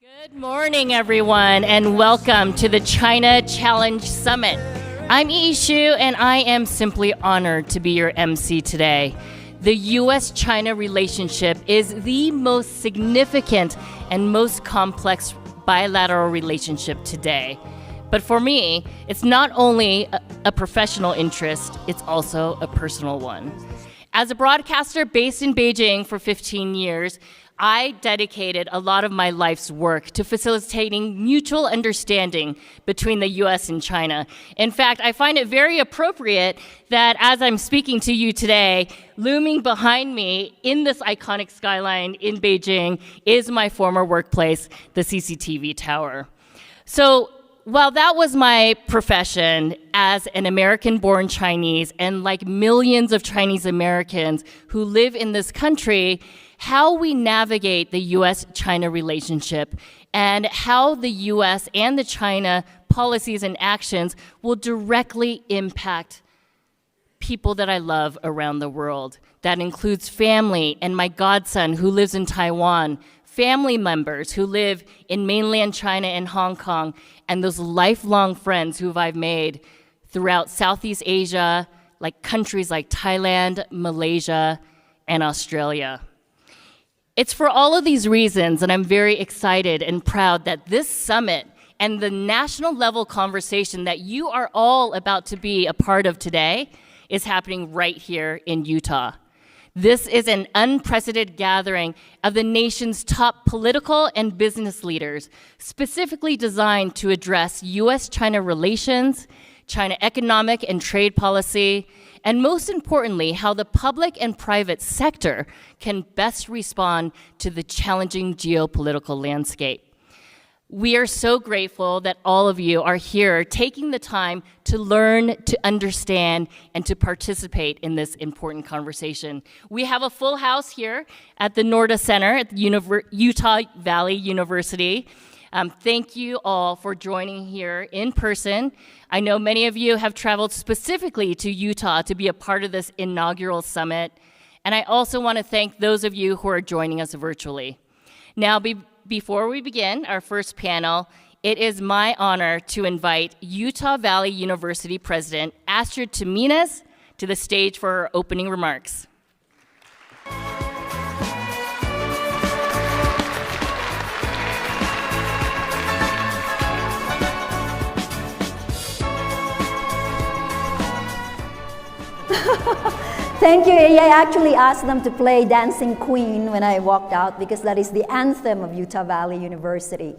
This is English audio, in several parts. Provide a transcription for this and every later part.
Good morning, everyone, and welcome to the China Challenge Summit. I'm Yi Shu, and I am simply honored to be your MC today. The U.S.-China relationship is the most significant and most complex bilateral relationship today. But for me, it's not only a professional interest, it's also a personal one. As a broadcaster based in Beijing for 15 years, I dedicated a lot of my life's work to facilitating mutual understanding between the US and China. In fact, I find it very appropriate that as I'm speaking to you today, looming behind me in this iconic skyline in Beijing is my former workplace, the CCTV tower. So while that was my profession as an American-born Chinese, and like millions of Chinese Americans who live in this country, how we navigate the U.S.-China relationship and how the U.S. and the China policies and actions will directly impact people that I love around the world. That includes family and my godson who lives in Taiwan, family members who live in mainland China and Hong Kong, and those lifelong friends who I've made throughout Southeast Asia, like countries like Thailand, Malaysia, and Australia. It's for all of these reasons, and I'm very excited and proud that this summit and the national level conversation that you are all about to be a part of today is happening right here in Utah. This is an unprecedented gathering of the nation's top political and business leaders, specifically designed to address U.S.-China relations, China economic and trade policy, and most importantly, how the public and private sector can best respond to the challenging geopolitical landscape. We are so grateful that all of you are here taking the time to learn, to understand, and to participate in this important conversation. We have a full house here at the Norda Center at Utah Valley University. Thank you all for joining here in person. I know many of you have traveled specifically to Utah to be a part of this inaugural summit. And I also want to thank those of you who are joining us virtually. Now, before we begin our first panel, it is my honor to invite Utah Valley University President Astrid Tumeniz to the stage for her opening remarks. Thank you. I actually asked them to play Dancing Queen when I walked out because that is the anthem of Utah Valley University.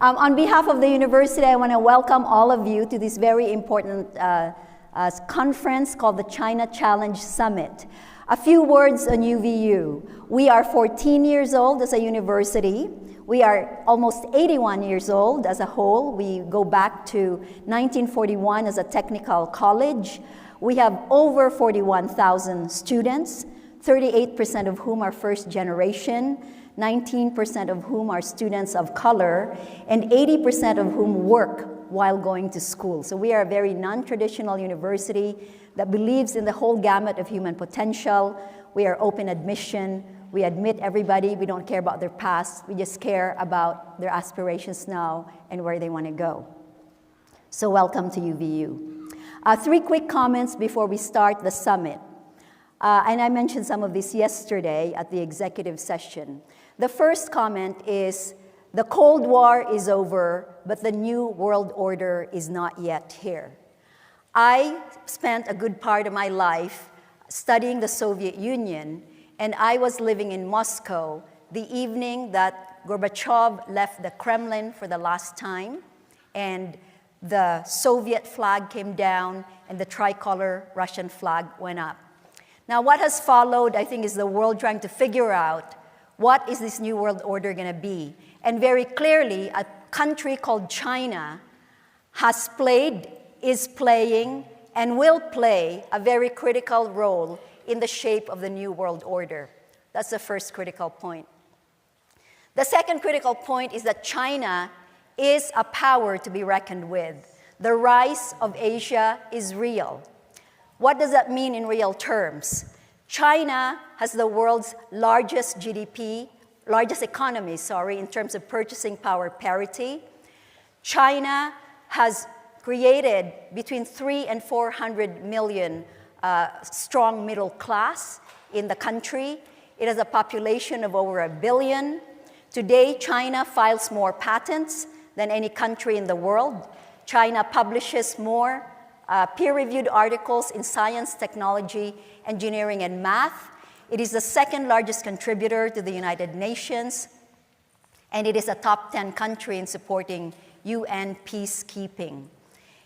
On behalf of the university, I want to welcome all of you to this very important conference called the China Challenge Summit. A few words on UVU. We are 14 years old as a university. We are almost 81 years old as a whole. We go back to 1941 as a technical college. We have over 41,000 students, 38% of whom are first generation, 19% of whom are students of color, and 80% of whom work while going to school. So we are a very non-traditional university that believes in the whole gamut of human potential. We are open admission. We admit everybody. We don't care about their past. We just care about their aspirations now and where they want to go. So welcome to UVU. Three quick comments before we start the summit. And I mentioned some of this yesterday at the executive session. The first comment is, the Cold War is over, but the new world order is not yet here. I spent a good part of my life studying the Soviet Union, and I was living in Moscow the evening that Gorbachev left the Kremlin for the last time, and the Soviet flag came down and the tricolor Russian flag went up. Now, what has followed, I think, is the world trying to figure out what is this new world order going to be. And very clearly, a country called China has played, is playing, and will play a very critical role in the shape of the new world order. That's the first critical point. The second critical point is that China is a power to be reckoned with. The rise of Asia is real. What does that mean in real terms? China has the world's largest GDP, economies, in terms of purchasing power parity. China has created between 300 and 400 million strong middle class in the country. It has a population of over 1 billion. Today, China files more patents than any country in the world. China publishes more peer-reviewed articles in science, technology, engineering, and math. It is the second largest contributor to the United Nations, and it is a top 10 country in supporting UN peacekeeping.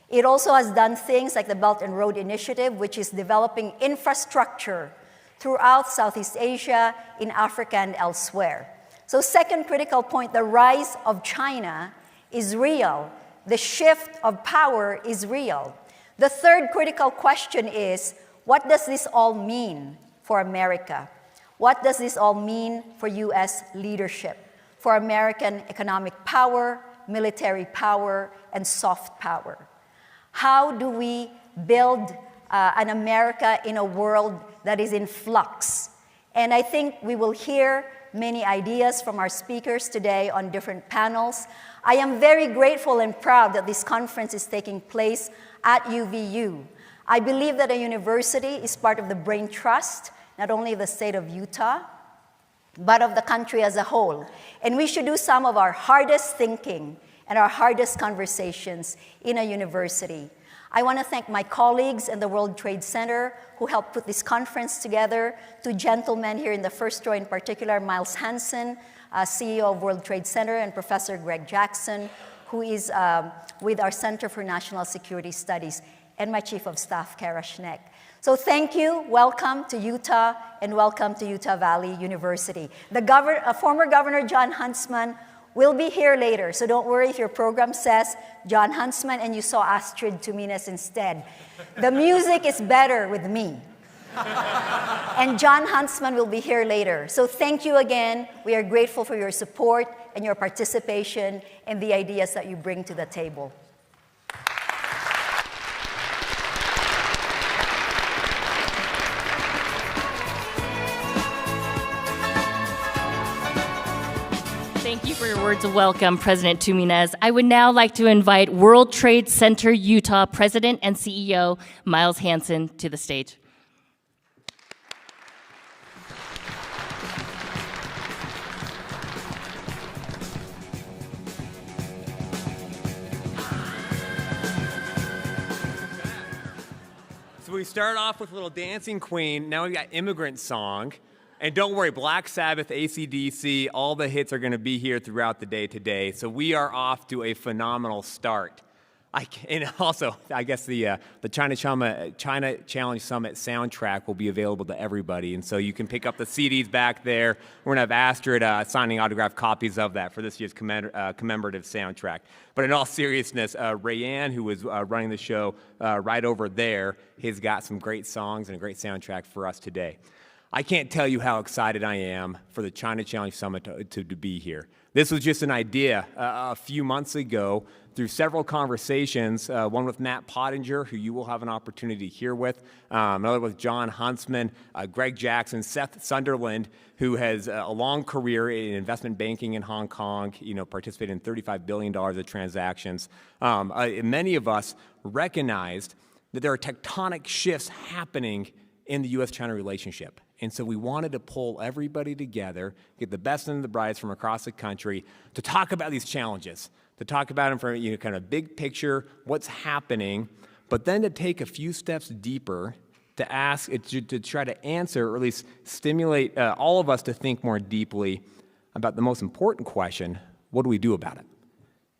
It also has done things like the Belt and Road Initiative, which is developing infrastructure throughout Southeast Asia, in Africa, and elsewhere. So second critical point, the rise of China is real. The shift of power is real. The third critical question is, what does this all mean for America? What does this all mean for US leadership, for American economic power, military power, and soft power? How do we build an America in a world that is in flux? And I think we will hear many ideas from our speakers today on different panels. I am very grateful and proud that this conference is taking place at UVU. I believe that a university is part of the brain trust, not only of the state of Utah, but of the country as a whole. And we should do some of our hardest thinking and our hardest conversations in a university. I want to thank my colleagues in the World Trade Center who helped put this conference together, two gentlemen here in the first row in particular, Miles Hansen, CEO of World Trade Center, and Professor Greg Jackson, who is with our Center for National Security Studies, and my Chief of Staff, Kara Schneck. So thank you, welcome to Utah, and welcome to Utah Valley University. Former Governor Jon Huntsman will be here later, so don't worry if your program says Jon Huntsman and you saw Astrid Tumeniz instead. The music is better with me. And Jon Huntsman will be here later. So thank you again. We are grateful for your support and your participation and the ideas that you bring to the table. Thank you for your words of welcome, President Tumeniz. I would now like to invite World Trade Center Utah President and CEO Miles Hansen to the stage. So we started off with a little Dancing Queen. Now we've got Immigrant Song. And don't worry, Black Sabbath, AC/DC, all the hits are going to be here throughout the day today. So we are off to a phenomenal start. And also, I guess the China Challenge Summit soundtrack will be available to everybody. And so you can pick up the CDs back there. We're going to have Astrid signing autographed copies of that for this year's commemorative soundtrack. But in all seriousness, Rayanne, who was running the show right over there, has got some great songs and a great soundtrack for us today. I can't tell you how excited I am for the China Challenge Summit to be here. This was just an idea a few months ago through several conversations, one with Matt Pottinger, who you will have an opportunity to hear with, another with Jon Huntsman, Greg Jackson, Seth Sunderland, who has a long career in investment banking in Hong Kong, participated in $35 billion of transactions. Many of us recognized that there are tectonic shifts happening in the U.S.-China relationship. And so we wanted to pull everybody together, get the best and the brightest from across the country to talk about these challenges, to talk about them from kind of big picture, what's happening, but then to take a few steps deeper to ask, to try to answer, or at least stimulate all of us to think more deeply about the most important question: what do we do about it?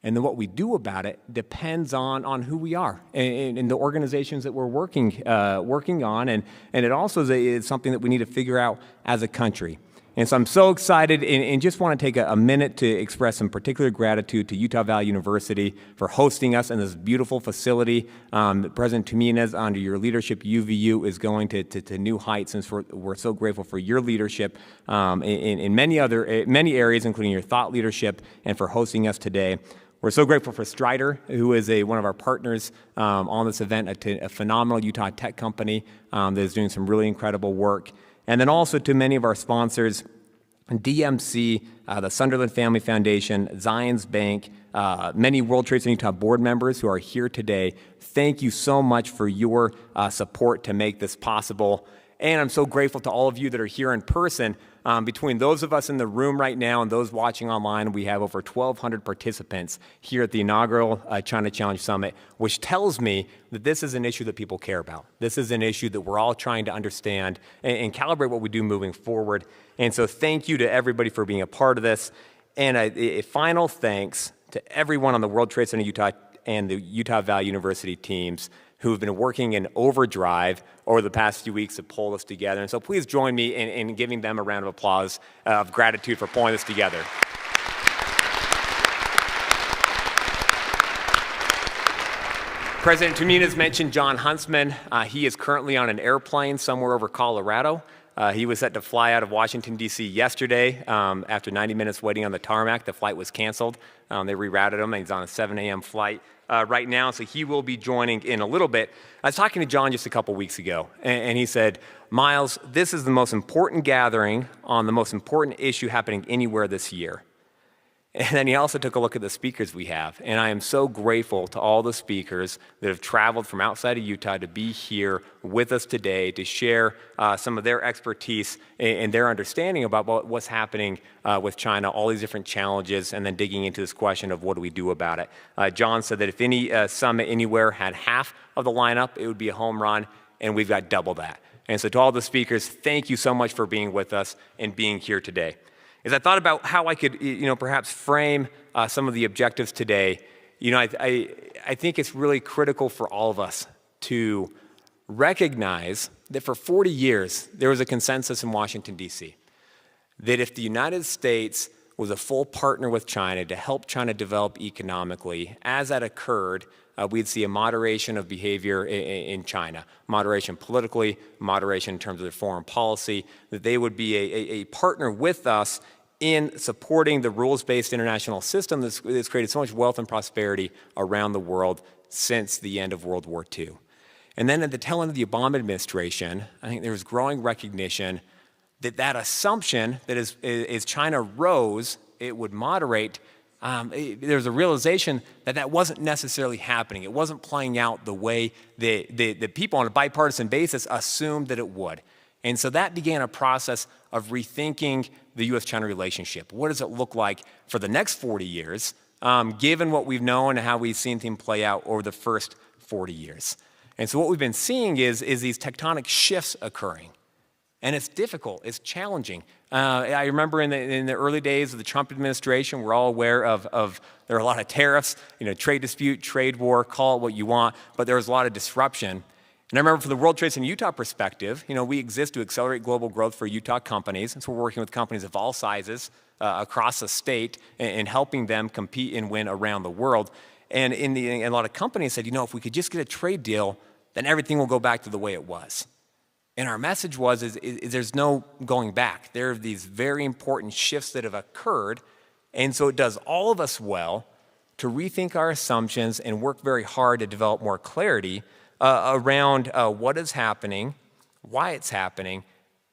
And then what we do about it depends on who we are and the organizations that we're working on. And it also is something that we need to figure out as a country. And so I'm so excited and just want to take a minute to express some particular gratitude to Utah Valley University for hosting us in this beautiful facility. President Tumeniz, under your leadership, UVU is going to new heights, and we're so grateful for your leadership in many areas, including your thought leadership, and for hosting us today. We're so grateful for Strider, who is one of our partners on this event, a phenomenal Utah tech company that is doing some really incredible work. And then also to many of our sponsors, DMC, the Sunderland Family Foundation, Zions Bank, many World Trade Center Utah board members who are here today. Thank you so much for your support to make this possible. And I'm so grateful to all of you that are here in person. Between those of us in the room right now and those watching online, we have over 1,200 participants here at the inaugural China Challenge Summit, which tells me that this is an issue that people care about. This is an issue that we're all trying to understand and calibrate what we do moving forward. And so thank you to everybody for being a part of this. And a final thanks to everyone on the World Trade Center Utah and the Utah Valley University teams who have been working in overdrive over the past few weeks to pull this together. And so please join me in giving them a round of applause of gratitude for pulling this together. President Tumeniz mentioned Jon Huntsman. He is currently on an airplane somewhere over Colorado. He was set to fly out of Washington, D.C. yesterday. After 90 minutes waiting on the tarmac, the flight was canceled. They rerouted him, and he's on a 7 a.m. flight right now, so he will be joining in a little bit. I was talking to Jon just a couple weeks ago, and he said, Miles, this is the most important gathering on the most important issue happening anywhere this year. And then he also took a look at the speakers we have. And I am so grateful to all the speakers that have traveled from outside of Utah to be here with us today to share some of their expertise and their understanding about what's happening with China, all these different challenges, and then digging into this question of what do we do about it. Jon said that if any summit anywhere had half of the lineup, it would be a home run, and we've got double that. And so to all the speakers, thank you so much for being with us and being here today. As I thought about how I could, perhaps frame some of the objectives today, I think it's really critical for all of us to recognize that for 40 years, there was a consensus in Washington, D.C., that if the United States was a full partner with China to help China develop economically, as that occurred, we'd see a moderation of behavior in China, moderation politically, moderation in terms of their foreign policy, that they would be a partner with us in supporting the rules-based international system that's created so much wealth and prosperity around the world since the end of World War II. And then at the tail end of the Obama administration, I think there was growing recognition that that assumption that as China rose, it would moderate. There's a realization that that wasn't necessarily happening. It wasn't playing out the way the people on a bipartisan basis assumed that it would. And so that began a process of rethinking the U.S.-China relationship. What does it look like for the next 40 years, given what we've known and how we've seen things play out over the first 40 years? And so what we've been seeing is these tectonic shifts occurring. And it's difficult, it's challenging. I remember in the early days of the Trump administration, we're all aware of there are a lot of tariffs, trade dispute, trade war, call it what you want, but there was a lot of disruption. And I remember from the World Trade Center Utah perspective, we exist to accelerate global growth for Utah companies. And so we're working with companies of all sizes across the state and helping them compete and win around the world. And a lot of companies said, if we could just get a trade deal, then everything will go back to the way it was. And our message was, is there's no going back. There are these very important shifts that have occurred. And so it does all of us well to rethink our assumptions and work very hard to develop more clarity around what is happening, why it's happening,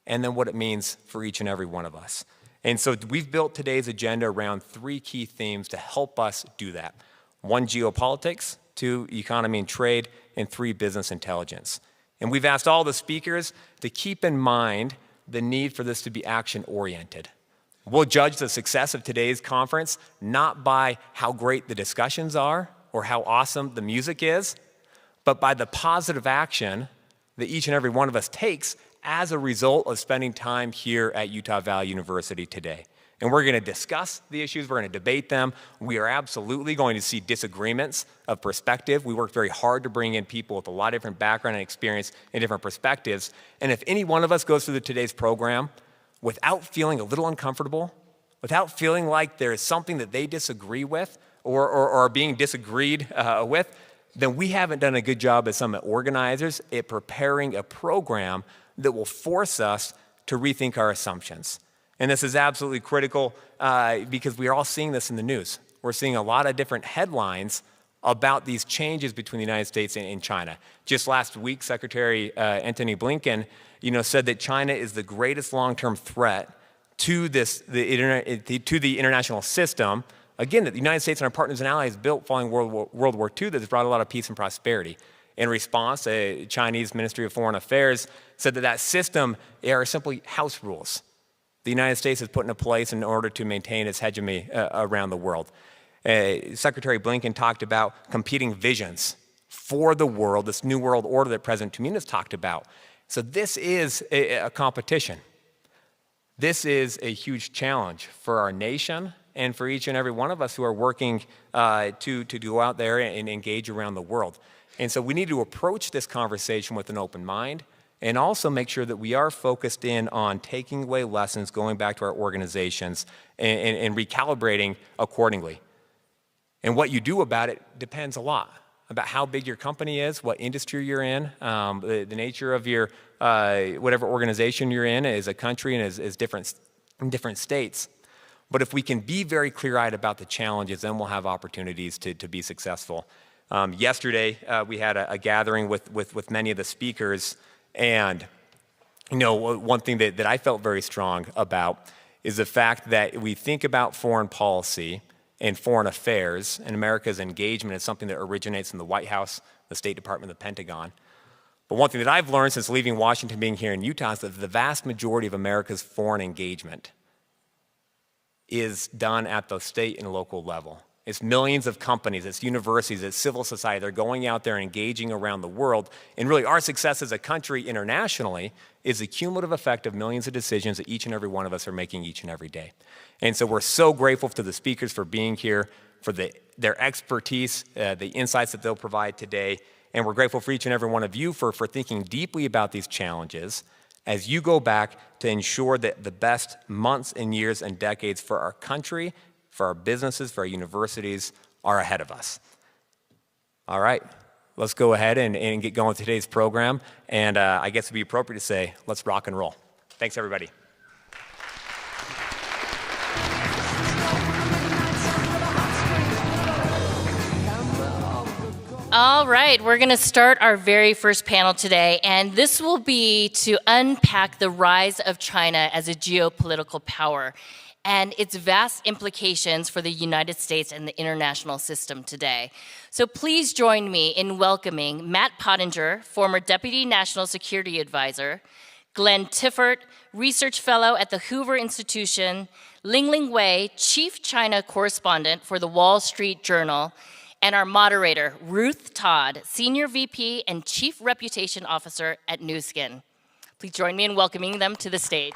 and then what it means for each and every one of us. And so we've built today's agenda around 3 key themes to help us do that. 1, geopolitics, 2, economy and trade, and 3, business intelligence. And we've asked all the speakers to keep in mind the need for this to be action-oriented. We'll judge the success of today's conference not by how great the discussions are or how awesome the music is, but by the positive action that each and every one of us takes as a result of spending time here at Utah Valley University today. And we're going to discuss the issues, we're going to debate them. We are absolutely going to see disagreements of perspective. We worked very hard to bring in people with a lot of different background and experience and different perspectives. And if any one of us goes through today's program without feeling a little uncomfortable, without feeling like there is something that they disagree with or are being disagreed with, then we haven't done a good job as summit organizers at preparing a program that will force us to rethink our assumptions. And this is absolutely critical because we are all seeing this in the news. We're seeing a lot of different headlines about these changes between the United States and China. Just last week, Secretary Antony Blinken, said that China is the greatest long-term threat to the international system, again, that the United States and our partners and allies built following World War II that has brought a lot of peace and prosperity. In response, the Chinese Ministry of Foreign Affairs said that system are simply house rules the United States has put into place in order to maintain its hegemony around the world. Secretary Blinken talked about competing visions for the world, this new world order that President Tumeniz talked about. So this is a competition. This is a huge challenge for our nation and for each and every one of us who are working to go out there and engage around the world. And so we need to approach this conversation with an open mind and also make sure that we are focused in on taking away lessons, going back to our organizations, and recalibrating accordingly. And what you do about it depends a lot about how big your company is, what industry you're in, the nature of your whatever organization you're in as a country and as different states. But if we can be very clear-eyed about the challenges, then we'll have opportunities to be successful. Yesterday, we had a gathering with many of the speakers, and one thing that I felt very strong about is the fact that we think about foreign policy and foreign affairs and America's engagement is something that originates in the White House, the State Department, the Pentagon. But one thing that I've learned since leaving Washington, being here in Utah, is that the vast majority of America's foreign engagement is done at the state and local level. It's millions of companies, it's universities, it's civil society. They're going out there engaging around the world. And really, our success as a country internationally is the cumulative effect of millions of decisions that each and every one of us are making each and every day. And so we're so grateful to the speakers for being here, for their expertise, the insights that they'll provide today. And we're grateful for each and every one of you for thinking deeply about these challenges as you go back to ensure that the best months and years and decades for our country, for our businesses, for our universities are ahead of us. All right, let's go ahead and get going with today's program. And I guess it'd be appropriate to say, let's rock and roll. Thanks, everybody. All right, we're going to start our very first panel today, and this will be to unpack the rise of China as a geopolitical power and its vast implications for the United States and the international system today. So please join me in welcoming Matt Pottinger, former Deputy National Security Advisor, Glenn Tiffert, Research Fellow at the Hoover Institution, Lingling Wei, Chief China Correspondent for the Wall Street Journal, and our moderator, Ruth Todd, Senior VP and Chief Reputation Officer at Nu Skin. Please join me in welcoming them to the stage.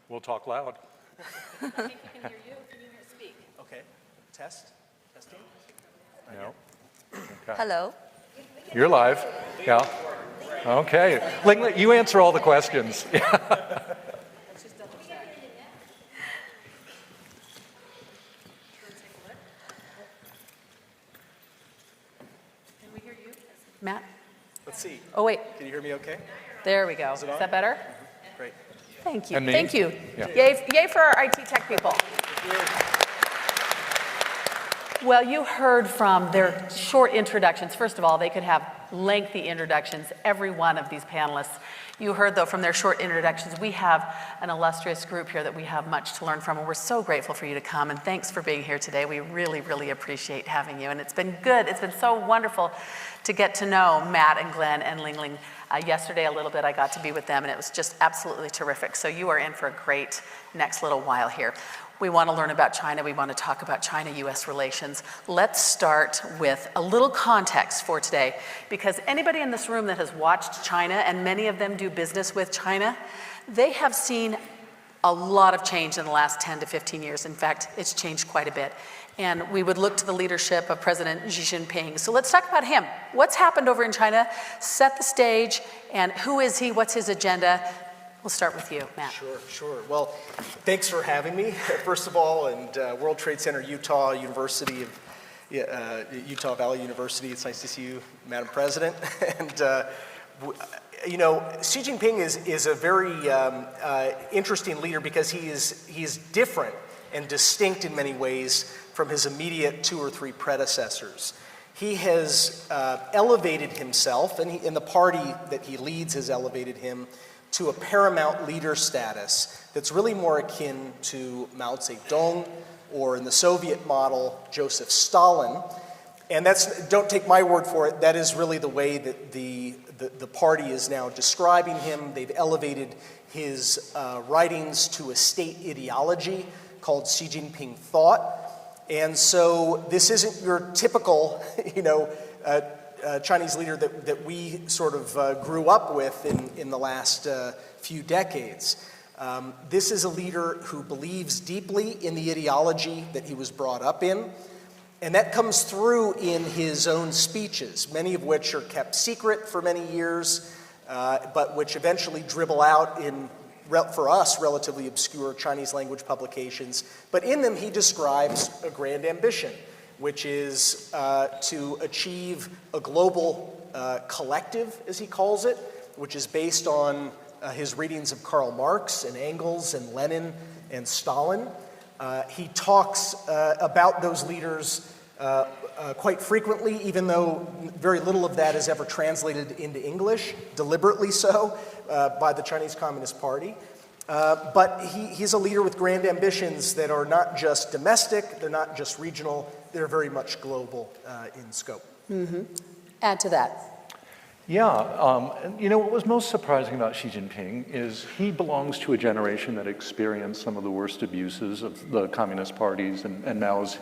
We'll talk loud. I think we can hear you. Can you speak? Okay. Test. Testing. No. Okay. Hello. You're live. Yeah. Okay. Lingling, you answer all the questions. Can we hear you? Matt? Let's see. Oh, wait. Can you hear me okay? There we go. Is it on? Is that better? Great. Thank you. And me? Thank you. Yeah. Yay for our IT tech people. Well, you heard from their short introductions. First of all, they could have lengthy introductions, every one of these panelists. You heard, though, from their short introductions, we have an illustrious group here that we have much to learn from, and we're so grateful for you to come, and thanks for being here today. We really, really appreciate having you, and it's been good. It's been so wonderful to get to know Matt and Glenn and Lingling. Yesterday, a little bit, I got to be with them, and it was just absolutely terrific. So you are in for a great next little while here. We want to learn about China. We want to talk about China-U.S. relations. Let's start with a little context for today, because anybody in this room that has watched China, and many of them do business with China, they have seen a lot of change in the last 10 to 15 years. In fact, it's changed quite a bit. And we would look to the leadership of President Xi Jinping. So let's talk about him. What's happened over in China? Set the stage, and who is he? What's his agenda? We'll start with you, Matt. Sure. Well, thanks for having me, first of all, and World Trade Center, Utah University of Utah Valley University. It's nice to see you, Madam President. And You know, Xi Jinping is a very interesting leader because he is different and distinct in many ways from his immediate 2 or 3 predecessors. He has elevated himself, and the party that he leads has elevated him to a paramount leader status that's really more akin to Mao Zedong, or in the Soviet model, Joseph Stalin. And don't take my word for it, that is really the way that the party is now describing him. They've elevated his writings to a state ideology called Xi Jinping thought. And so this isn't your typical, Chinese leader that we sort of grew up with in the last few decades. This is a leader who believes deeply in the ideology that he was brought up in. And that comes through in his own speeches, many of which are kept secret for many years, but which eventually dribble out in, for us, relatively obscure Chinese language publications. But in them, he describes a grand ambition, which is to achieve a global collective, as he calls it, which is based on his readings of Karl Marx and Engels and Lenin and Stalin. He talks about those leaders quite frequently, even though very little of that is ever translated into English, deliberately so, by the Chinese Communist Party. But he's a leader with grand ambitions that are not just domestic, they're not just regional, they're very much global in scope. Mm-hmm. Add to that. Yeah, what was most surprising about Xi Jinping is he belongs to a generation that experienced some of the worst abuses of the Communist parties and Mao's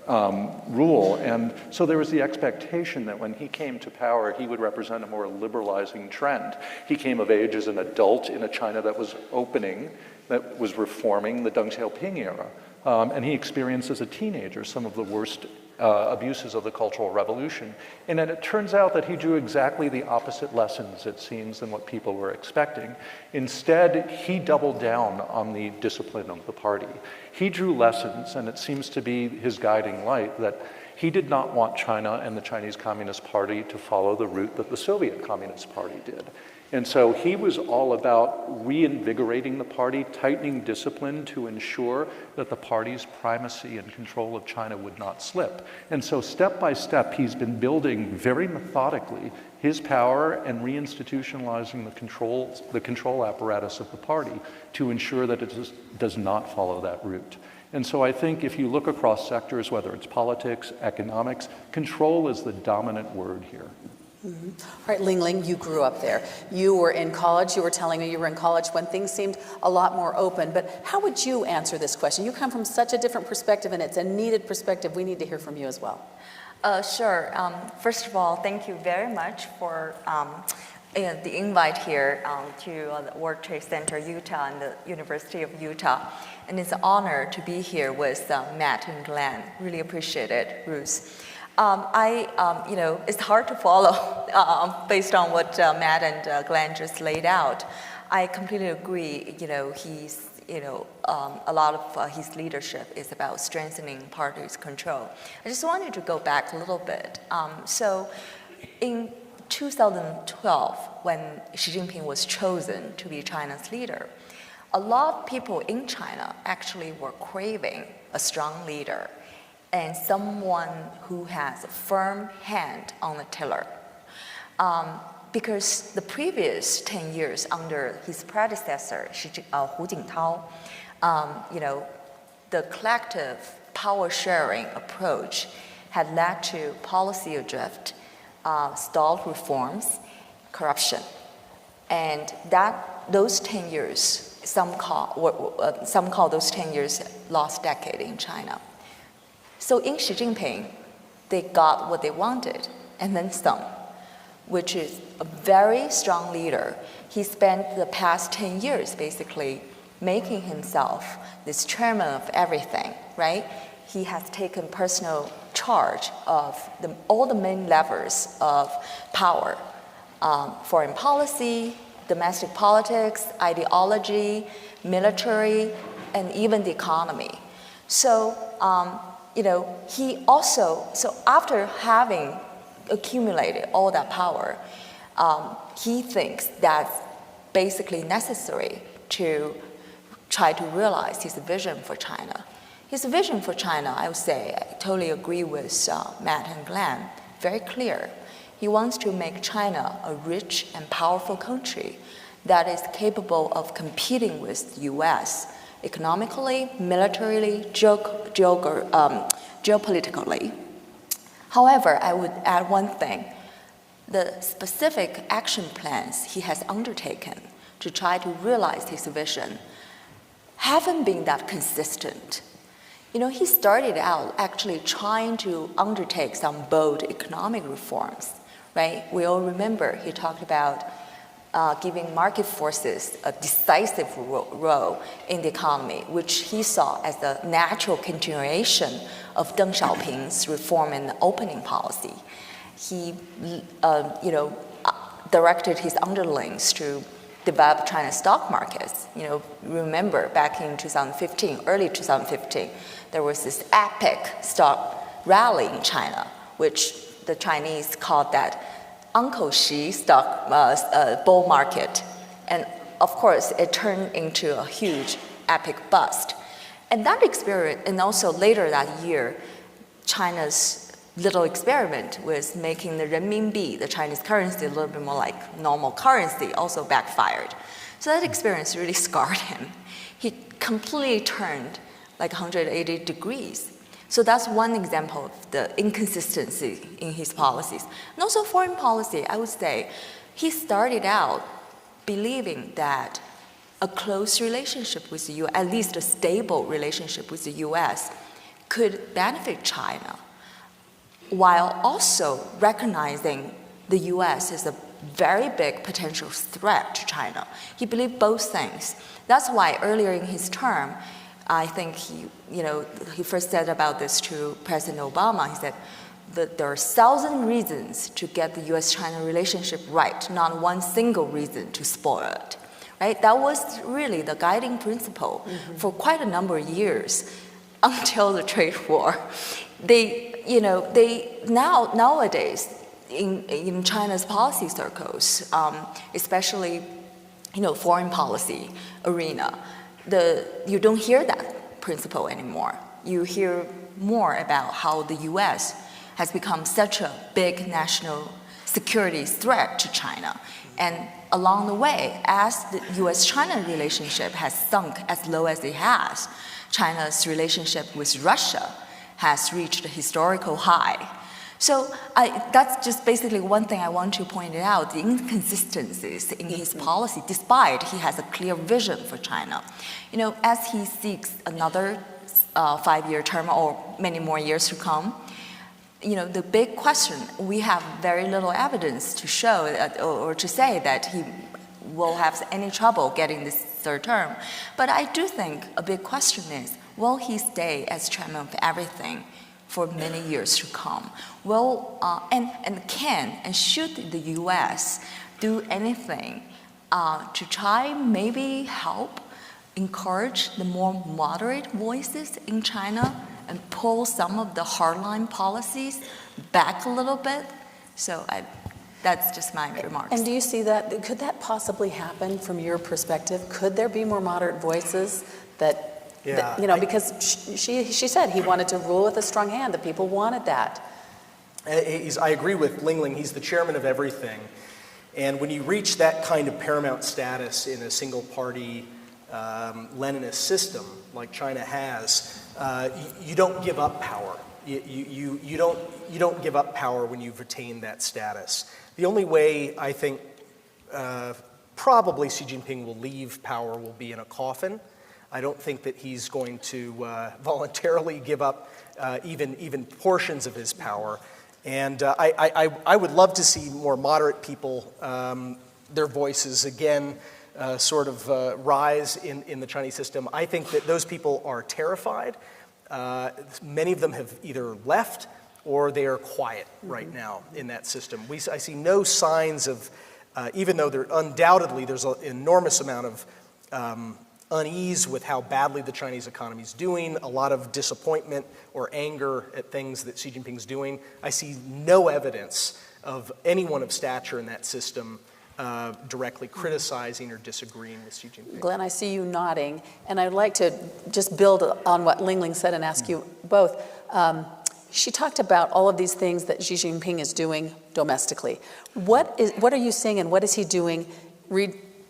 rule. And so there was the expectation that when he came to power, he would represent a more liberalizing trend. He came of age as an adult in a China that was opening, that was reforming, the Deng Xiaoping era. And he experienced as a teenager some of the worst abuses of the Cultural Revolution. And then it turns out that he drew exactly the opposite lessons, it seems, than what people were expecting. Instead, he doubled down on the discipline of the party. He drew lessons, and it seems to be his guiding light, that he did not want China and the Chinese Communist Party to follow the route that the Soviet Communist Party did. And so he was all about reinvigorating the party, tightening discipline to ensure that the party's primacy and control of China would not slip. And so step by step, he's been building very methodically his power and reinstitutionalizing the control apparatus of the party to ensure that it does not follow that route. And so I think if you look across sectors, whether it's politics, economics, control is the dominant word here. Mm-hmm. All right, Lingling, you grew up there. You were in college. You were telling me you were in college when things seemed a lot more open. But how would you answer this question? You come from such a different perspective, and it's a needed perspective. We need to hear from you as well. Sure. First of all, thank you very much for the invite here to the World Trade Center Utah and the University of Utah. And it's an honor to be here with Matt and Glenn. Really appreciate it, Ruth. It's hard to follow based on what Matt and Glenn just laid out. I completely agree. A lot of his leadership is about strengthening party's control. I just wanted to go back a little bit. So in 2012, when Xi Jinping was chosen to be China's leader, a lot of people in China actually were craving a strong leader and someone who has a firm hand on the tiller. Because the previous 10 years under his predecessor, Hu Jintao, the collective power sharing approach had led to policy adrift, stalled reforms, corruption. And those 10 years, some call those 10 years lost decade in China. So in Xi Jinping, they got what they wanted, and then some, which is a very strong leader. He spent the past 10 years basically making himself this chairman of everything, right? He has taken personal charge of all the main levers of power, foreign policy, domestic politics, ideology, military, and even the economy. So, he also, so after having accumulated all that power, he thinks that's basically necessary to try to realize his vision for China. His vision for China, I would say, I totally agree with Matt and Glenn, very clear. He wants to make China a rich and powerful country that is capable of competing with the US economically, militarily, geopolitically. However, I would add one thing. The specific action plans he has undertaken to try to realize his vision haven't been that consistent. He started out actually trying to undertake some bold economic reforms, right? We all remember he talked about giving market forces a decisive role in the economy, which he saw as the natural continuation of Deng Xiaoping's reform and opening policy. He, directed his underlings to develop China's stock markets. Remember back in 2015, early 2015, there was this epic stock rally in China, which the Chinese called that Uncle Xi stock bull market. And of course, it turned into a huge epic bust. And that experience, and also later that year, China's little experiment with making the renminbi, the Chinese currency, a little bit more like normal currency, also backfired. So that experience really scarred him. He completely turned like 180 degrees. So that's one example of the inconsistency in his policies. And also foreign policy, I would say, he started out believing that a close relationship with the US, at least a stable relationship with the US, could benefit China, while also recognizing the US as a very big potential threat to China. He believed both things. That's why earlier in his term, I think he first said about this to President Obama. He said that there are 1,000 reasons to get the US-China relationship right, not one single reason to spoil it. Right? That was really the guiding principle for quite a number of years until the trade war. Nowadays in China's policy circles, especially foreign policy arena, you don't hear that principle anymore. You hear more about how the US has become such a big national security threat to China. And along the way, as the US-China relationship has sunk as low as it has, China's relationship with Russia has reached a historical high. So that's just basically one thing I want to point out, the inconsistencies in his policy, despite he has a clear vision for China. As he seeks another 5-year term or many more years to come, the big question, we have very little evidence to show or to say that he will have any trouble getting this third term. But I do think a big question is, will he stay as chairman of everything for many years to come? And can and should the US do anything to try maybe help encourage the more moderate voices in China and pull some of the hardline policies back a little bit? So that's just my remarks. And do you see that? Could that possibly happen from your perspective? Could there be more moderate voices that because she said he wanted to rule with a strong hand. The people wanted that. I agree with Lingling. He's the chairman of everything. And when you reach that kind of paramount status in a single-party Leninist system like China has, you don't give up power. You don't give up power when you've retained that status. The only way I think probably Xi Jinping will leave power will be in a coffin. I don't think that he's going to voluntarily give up even portions of his power. And I would love to see more moderate people, their voices again rise in the Chinese system. I think that those people are terrified. Many of them have either left or they are quiet right now in that system. I see no signs of, even though undoubtedly there's an enormous amount of unease with how badly the Chinese economy is doing, a lot of disappointment or anger at things that Xi Jinping's doing. I see no evidence of anyone of stature in that system directly criticizing or disagreeing with Xi Jinping. Glenn, I see you nodding, and I'd like to just build on what Lingling said and ask you both. She talked about all of these things that Xi Jinping is doing domestically. What are you seeing, and what is he doing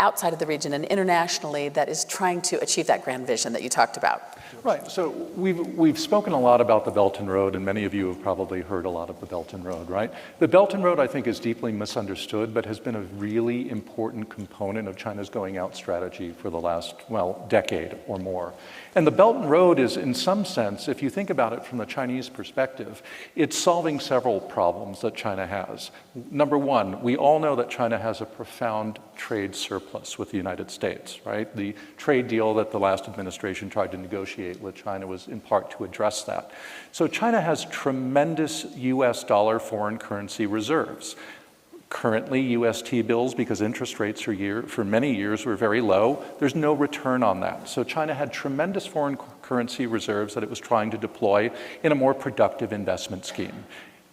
outside of the region and internationally that is trying to achieve that grand vision that you talked about? Right, so we've spoken a lot about the Belt and Road, and many of you have probably heard a lot of the Belt and Road, right? The Belt and Road, I think, is deeply misunderstood, but has been a really important component of China's going out strategy for the last, decade or more. And the Belt and Road is, in some sense, if you think about it from the Chinese perspective, it's solving several problems that China has. Number one, we all know that China has a profound trade surplus with the United States, right? The trade deal that the last administration tried to negotiate with China was in part to address that. So China has tremendous US dollar foreign currency reserves. Currently, US T-bills, because interest rates for many years were very low, there's no return on that. So China had tremendous foreign currency reserves that it was trying to deploy in a more productive investment scheme.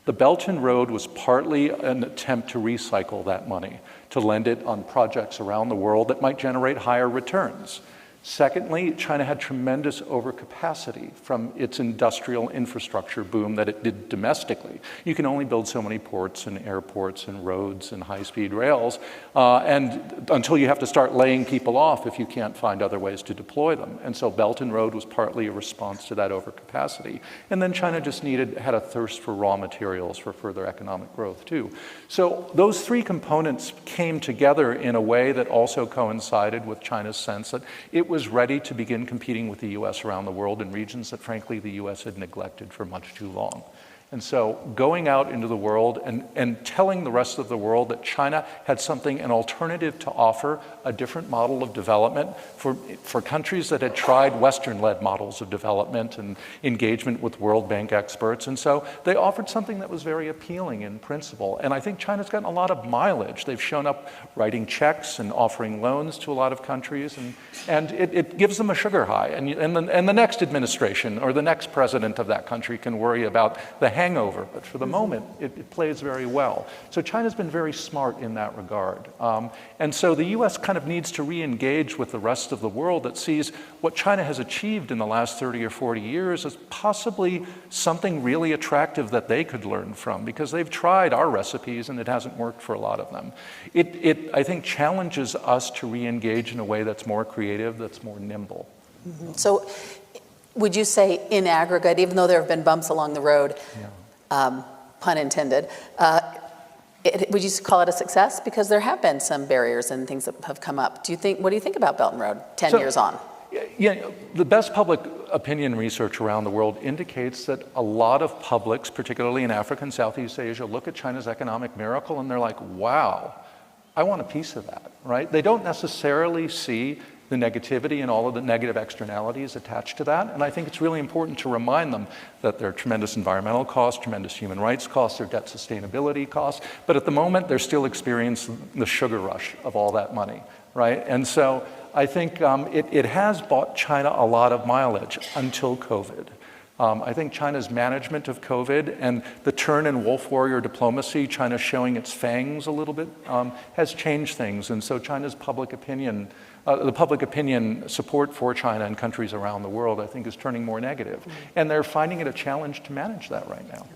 The Belt and Road was partly an attempt to recycle that money, to lend it on projects around the world that might generate higher returns. Secondly, China had tremendous overcapacity from its industrial infrastructure boom that it did domestically. You can only build so many ports and airports and roads and high-speed rails, and until you have to start laying people off if you can't find other ways to deploy them. And so Belt and Road was partly a response to that overcapacity. And then China just had a thirst for raw materials for further economic growth too. So those three components came together in a way that also coincided with China's sense that it was ready to begin competing with the U.S. around the world in regions that, frankly, the U.S. had neglected for much too long. And so going out into the world and telling the rest of the world that China had an alternative to offer, a different model of development for countries that had tried Western-led models of development and engagement with World Bank experts. And so they offered something that was very appealing in principle. And I think China's gotten a lot of mileage. They've shown up writing checks and offering loans to a lot of countries, and it gives them a sugar high. And the next administration or the next president of that country can worry about the hangover, but for the moment, it plays very well. So China's been very smart in that regard. And so the U.S. kind of needs to re-engage with the rest of the world that sees what China has achieved in the last 30 or 40 years as possibly something really attractive that they could learn from, because they've tried our recipes and it hasn't worked for a lot of them. It I think, challenges us to re-engage in a way that's more creative, that's more nimble. Mm-hmm. So would you say in aggregate, even though there have been bumps along the road, pun intended, would you call it a success? Because there have been some barriers and things that have come up. What do you think about Belt and Road 10 years on? Yeah, the best public opinion research around the world indicates that a lot of publics, particularly in Africa and Southeast Asia, look at China's economic miracle and they're like, wow, I want a piece of that, right? They don't necessarily see the negativity and all of the negative externalities attached to that. And I think it's really important to remind them that there are tremendous environmental costs, tremendous human rights costs, there are debt sustainability costs, but at the moment they're still experiencing the sugar rush of all that money, right? And so I think it has bought China a lot of mileage until COVID. I think China's management of COVID and the turn in wolf warrior diplomacy, China showing its fangs a little bit, has changed things. And so China's public opinion, the public opinion support for China in countries around the world, I think, is turning more negative. And they're finding it a challenge to manage that right now.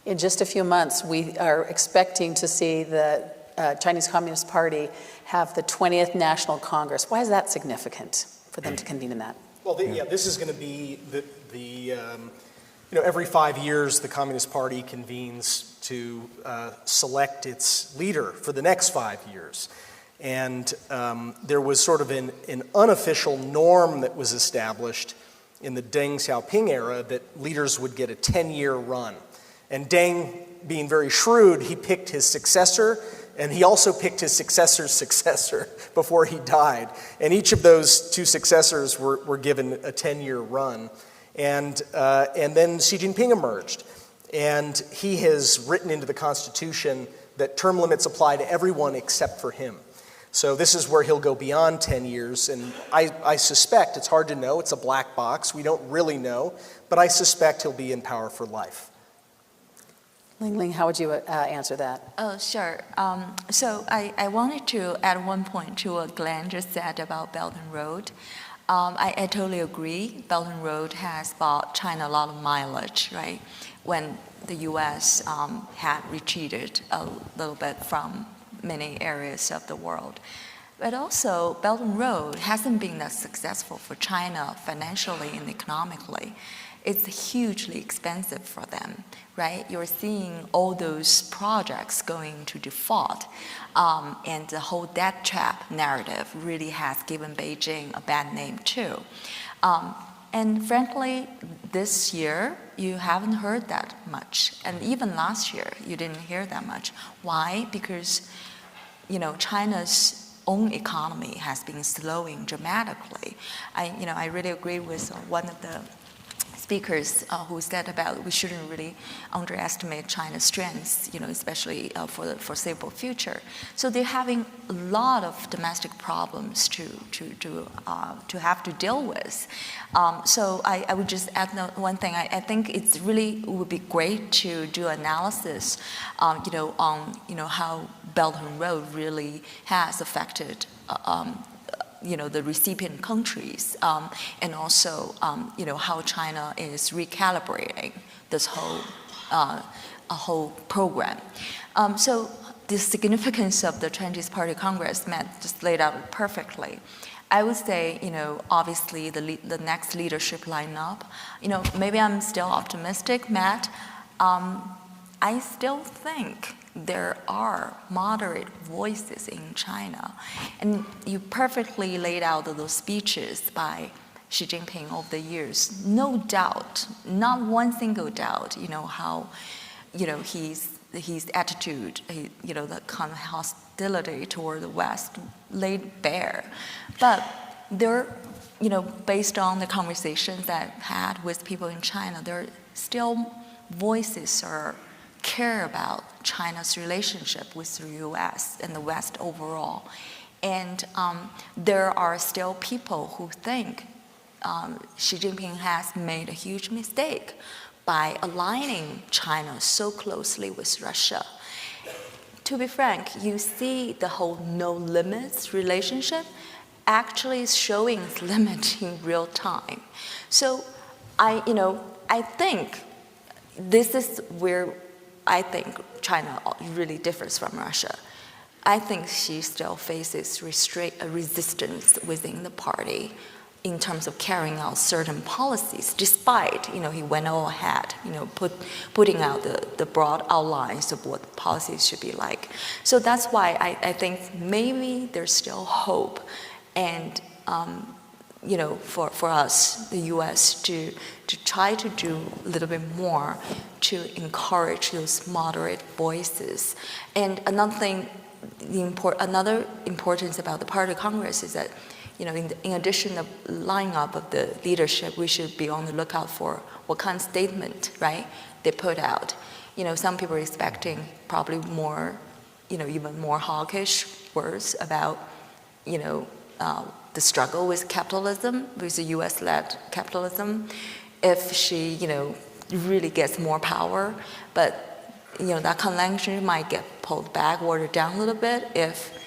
In just a few months, we are expecting to see the Chinese Communist Party have the 20th National Congress. Why is that significant for them to convene in that? Well, this is going to be every 5 years the Communist Party convenes to select its leader for the next 5 years. And there was sort of an unofficial norm that was established in the Deng Xiaoping era that leaders would get a 10-year run. And Deng, being very shrewd, he picked his successor, and he also picked his successor's successor before he died. And each of those two successors were given a 10-year run. And then Xi Jinping emerged. And he has written into the Constitution that term limits apply to everyone except for him. So this is where he'll go beyond 10 years, and I suspect, it's hard to know, it's a black box, we don't really know, but I suspect he'll be in power for life. Lingling, how would you answer that? Oh, sure. So I wanted to add one point to what Glenn just said about Belt and Road. I totally agree. Belt and Road has bought China a lot of mileage, right? When the U.S. Had retreated a little bit from many areas of the world. But also, Belt and Road hasn't been that successful for China financially and economically. It's hugely expensive for them, right? You're seeing all those projects going to default, and the whole debt trap narrative really has given Beijing a bad name too. And frankly, this year, you haven't heard that much. And even last year, you didn't hear that much. Why? Because, China's own economy has been slowing dramatically. I really agree with one of the speakers who said about we shouldn't really underestimate China's strengths, especially for the foreseeable future. So they're having a lot of domestic problems to have to deal with. So I would just add one thing. I think it would be great to do analysis, on how Belt and Road really has affected the recipient countries, and also, how China is recalibrating this whole program. So the significance of the Chinese Party Congress, Matt just laid out perfectly. I would say, obviously the next leadership lineup, maybe I'm still optimistic, Matt. I still think there are moderate voices in China. And you perfectly laid out those speeches by Xi Jinping over the years. No doubt, not one single doubt, how, his attitude, the kind of hostility toward the West laid bare. But there, based on the conversations that I've had with people in China, there are still voices or care about China's relationship with the U.S. and the West overall. And there are still people who think Xi Jinping has made a huge mistake by aligning China so closely with Russia. To be frank, you see the whole no limits relationship actually is showing its limit in real time. So I think this is where I think China really differs from Russia. I think she still faces resistance within the party in terms of carrying out certain policies, despite, he went all ahead, putting out the broad outlines of what policies should be like. So that's why I think maybe there's still hope, and for us, the U.S., to try to do a little bit more to encourage those moderate voices. And another thing, another importance about the Party Congress is that, in addition to lining up of the leadership, we should be on the lookout for what kind of statement, right, they put out. Some people are expecting probably more, even more hawkish words about, the struggle with capitalism, with the U.S.-led capitalism, if she, really gets more power. But, that kind of language might get pulled back, watered down a little bit if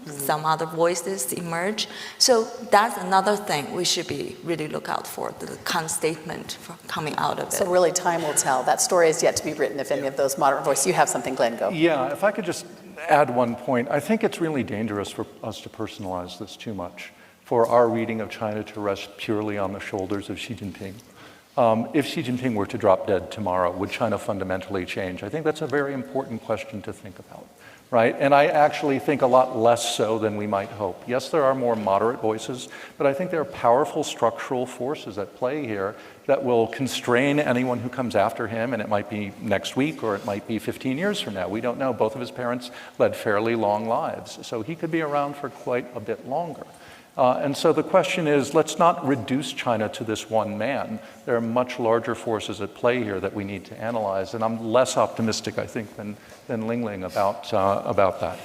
some other voices emerge. So that's another thing we should be really look out for, the kind of statement coming out of it. So really time will tell. That story is yet to be written if any of those moderate voices. You have something, Glenn, go. Yeah, if I could just add one point. I think it's really dangerous for us to personalize this too much, for our reading of China to rest purely on the shoulders of Xi Jinping. If Xi Jinping were to drop dead tomorrow, would China fundamentally change? I think that's a very important question to think about, right? And I actually think a lot less so than we might hope. Yes, there are more moderate voices, but I think there are powerful structural forces at play here that will constrain anyone who comes after him, and it might be next week or it might be 15 years from now. We don't know. Both of his parents led fairly long lives, so he could be around for quite a bit longer. And so the question is, let's not reduce China to this one man. There are much larger forces at play here that we need to analyze, and I'm less optimistic, I think, than Lingling about that.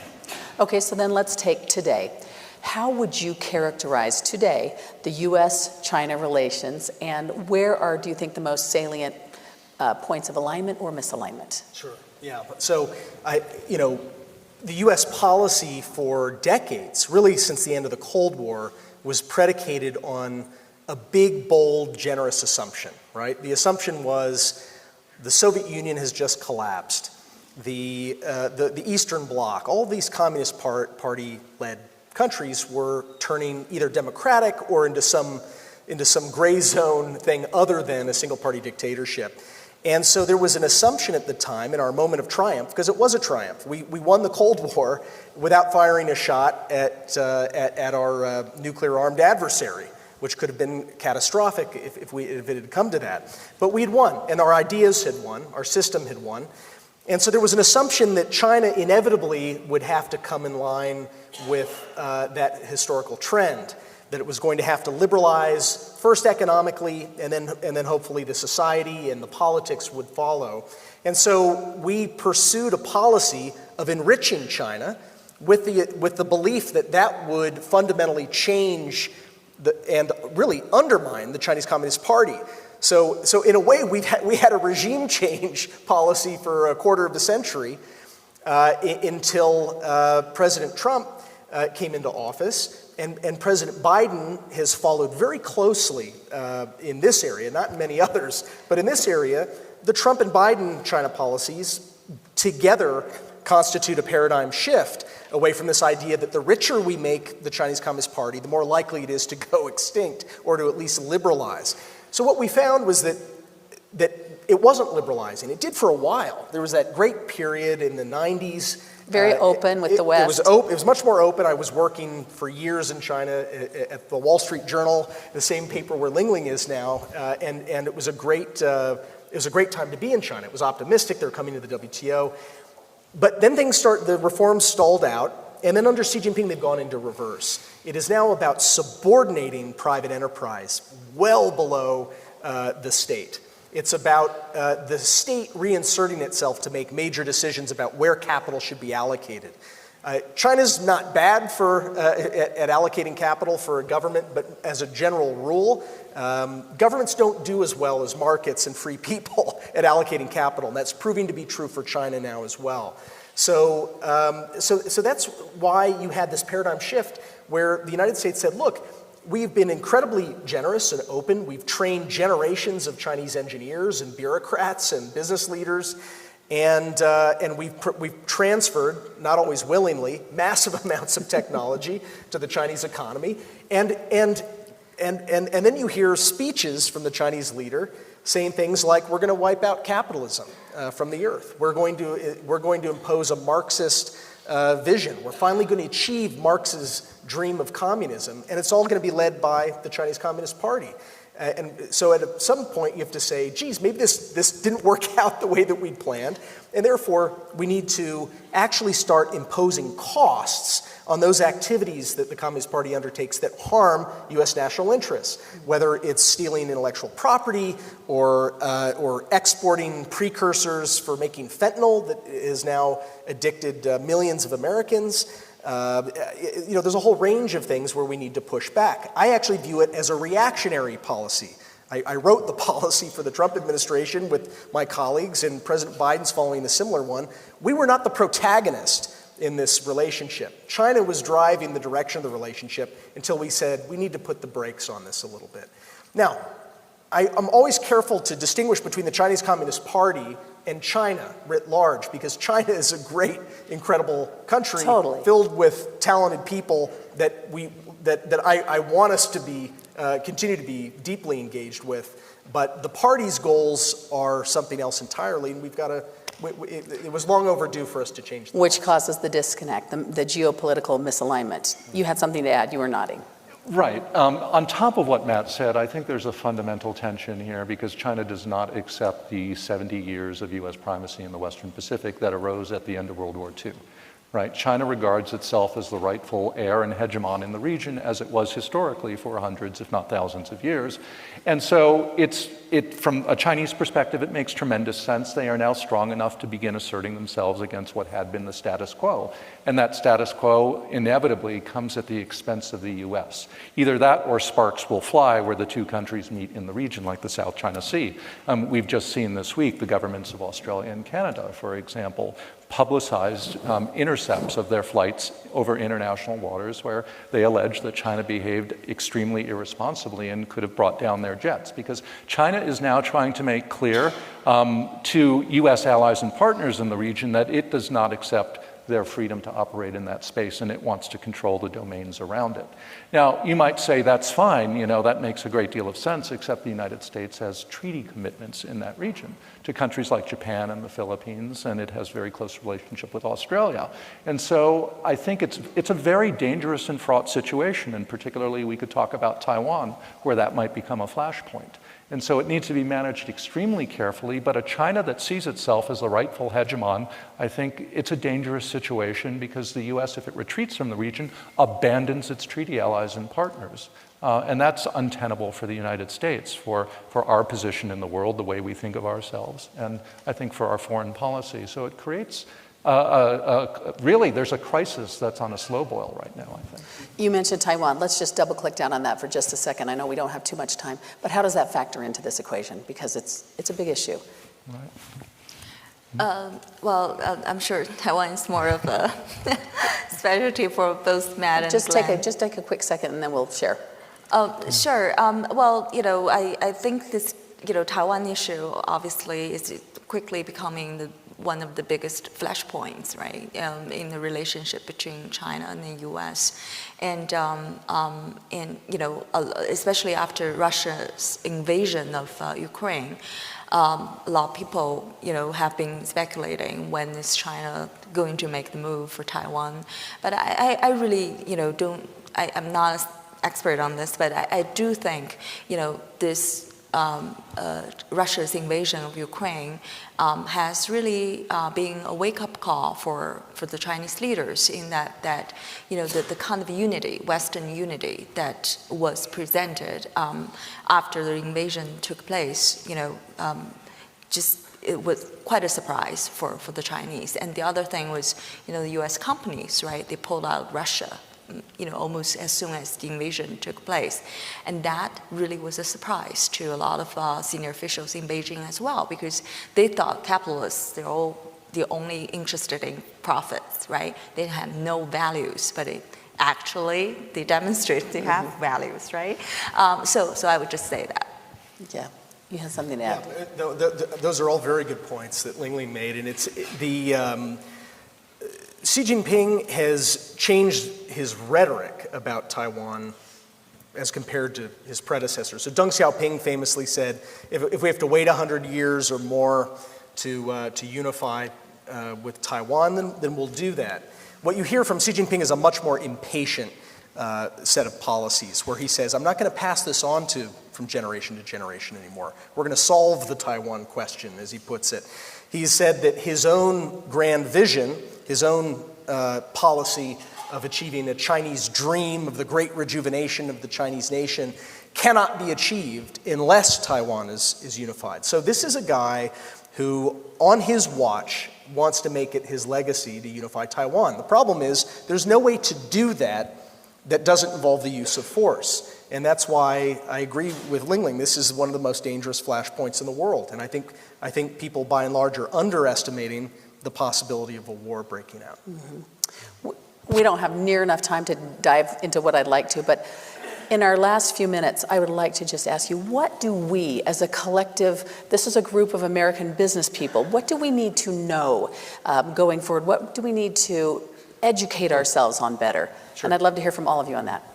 Okay, so then let's take today. How would you characterize today the U.S.-China relations, and where do you think, the most salient points of alignment or misalignment? Sure, yeah. So, the U.S. policy for decades, really since the end of the Cold War, was predicated on a big, bold, generous assumption, right? The assumption was the Soviet Union has just collapsed. The Eastern Bloc, all of these Communist Party-led countries were turning either democratic or into some gray zone thing other than a single-party dictatorship. And so there was an assumption at the time, in our moment of triumph, because it was a triumph. We won the Cold War without firing a shot at our nuclear-armed adversary, which could have been catastrophic if it had come to that. But we had won, and our ideas had won, our system had won. And so there was an assumption that China inevitably would have to come in line with that historical trend, that it was going to have to liberalize, first economically, and then hopefully the society and the politics would follow. And so we pursued a policy of enriching China with the belief that that would fundamentally change and really undermine the Chinese Communist Party. So in a way, we had a regime change policy for a quarter of the century until President Trump came into office. And President Biden has followed very closely in this area, not in many others, but in this area, the Trump and Biden China policies together constitute a paradigm shift away from this idea that the richer we make the Chinese Communist Party, the more likely it is to go extinct or to at least liberalize. So what we found was that it wasn't liberalizing. It did for a while. There was that great period in the 90s. Very open with the West. It was much more open. I was working for years in China at the Wall Street Journal, the same paper where Lingling is now, and it was a great time to be in China. It was optimistic. They were coming to the WTO. But then the reforms stalled out, and then under Xi Jinping, they've gone into reverse. It is now about subordinating private enterprise well below the state. It's about the state reinserting itself to make major decisions about where capital should be allocated. China's not bad at allocating capital for a government, but as a general rule, governments don't do as well as markets and free people at allocating capital. And that's proving to be true for China now as well. So that's why you had this paradigm shift where the United States said, look, we've been incredibly generous and open. We've trained generations of Chinese engineers and bureaucrats and business leaders, and we've transferred, not always willingly, massive amounts of technology to the Chinese economy. And then you hear speeches from the Chinese leader saying things like, "We're going to wipe out capitalism from the earth. We're going to impose a Marxist vision. We're finally going to achieve Marx's dream of communism, and it's all going to be led by the Chinese Communist Party." And so at some point you have to say, geez, maybe this didn't work out the way that we'd planned, and therefore we need to actually start imposing costs on those activities that the Communist Party undertakes that harm U.S. national interests, whether it's stealing intellectual property or exporting precursors for making fentanyl that is now addicted millions of Americans. There's a whole range of things where we need to push back. I actually view it as a reactionary policy. I wrote the policy for the Trump administration with my colleagues, and President Biden's following a similar one. We were not the protagonist in this relationship. China was driving the direction of the relationship until we said we need to put the brakes on this a little bit. Now, I'm always careful to distinguish between the Chinese Communist Party and China writ large, because China is a great, incredible country filled with talented people that I want us to continue to be deeply engaged with. But the party's goals are something else entirely, and it was long overdue for us to change that. Which causes the disconnect, the geopolitical misalignment. You had something to add. You were nodding. Right. On top of what Matt said, I think there's a fundamental tension here because China does not accept the 70 years of U.S. primacy in the Western Pacific that arose at the end of World War II. Right? China regards itself as the rightful heir and hegemon in the region, as it was historically for hundreds, if not thousands of years. And so its from a Chinese perspective, it makes tremendous sense. They are now strong enough to begin asserting themselves against what had been the status quo. And that status quo inevitably comes at the expense of the US. Either that or sparks will fly where the two countries meet in the region, like the South China Sea. We've just seen this week the governments of Australia and Canada, for example, publicized intercepts of their flights over international waters where they allege that China behaved extremely irresponsibly and could have brought down their jets. Because China is now trying to make clear to US allies and partners in the region that it does not accept their freedom to operate in that space, and it wants to control the domains around it. Now, you might say that's fine, that makes a great deal of sense, except the United States has treaty commitments in that region to countries like Japan and the Philippines, and it has very close relationship with Australia. And so I think it's a very dangerous and fraught situation, and particularly we could talk about Taiwan, where that might become a flashpoint. And so it needs to be managed extremely carefully, but a China that sees itself as the rightful hegemon, I think it's a dangerous situation because the US, if it retreats from the region, abandons its treaty allies and partners. And that's untenable for the United States, for our position in the world, the way we think of ourselves, and I think for our foreign policy. So it creates really, there's a crisis that's on a slow boil right now, I think. You mentioned Taiwan. Let's just double click down on that for just a second. I know we don't have too much time, but how does that factor into this equation? Because it's a big issue. Right. I'm sure Taiwan is more of a specialty for both Matt and Glenn. Just take a quick second and then we'll share. Sure. I think this, Taiwan issue obviously is quickly becoming one of the biggest flashpoints, right, in the relationship between China and the U.S. And especially after Russia's invasion of Ukraine, a lot of people, have been speculating when is China going to make the move for Taiwan. But I really, I'm not an expert on this, but I do think, this Russia's invasion of Ukraine has really been a wake-up call for the Chinese leaders in that the kind of unity, Western unity that was presented after the invasion took place, it was quite a surprise for the Chinese. And the other thing was, the U.S. companies, right, they pulled out Russia almost as soon as the invasion took place. And that really was a surprise to a lot of senior officials in Beijing as well, because they thought capitalists, they're all the only interested in profits, right? They had no values, but they demonstrate they have values, right? So I would just say that. Yeah. You have something to add. Yeah, those are all very good points that Lingling made, and it's the Xi Jinping has changed his rhetoric about Taiwan as compared to his predecessors. So Deng Xiaoping famously said, if we have to wait 100 years or more to unify with Taiwan, then we'll do that. What you hear from Xi Jinping is a much more impatient set of policies, where he says, I'm not going to pass this on from generation to generation anymore. We're going to solve the Taiwan question, as he puts it. He said that his own grand vision, his own policy of achieving a Chinese dream of the great rejuvenation of the Chinese nation cannot be achieved unless Taiwan is unified. So this is a guy who, on his watch, wants to make it his legacy to unify Taiwan. The problem is there's no way to do that doesn't involve the use of force. And that's why I agree with Lingling. This is one of the most dangerous flashpoints in the world. And I think people, by and large, are underestimating the possibility of a war breaking out. Mm-hmm. We don't have near enough time to dive into what I'd like to, but in our last few minutes, I would like to just ask you, what do we as a collective, this is a group of American business people, what do we need to know going forward? What do we need to educate ourselves on better? Sure. And I'd love to hear from all of you on that.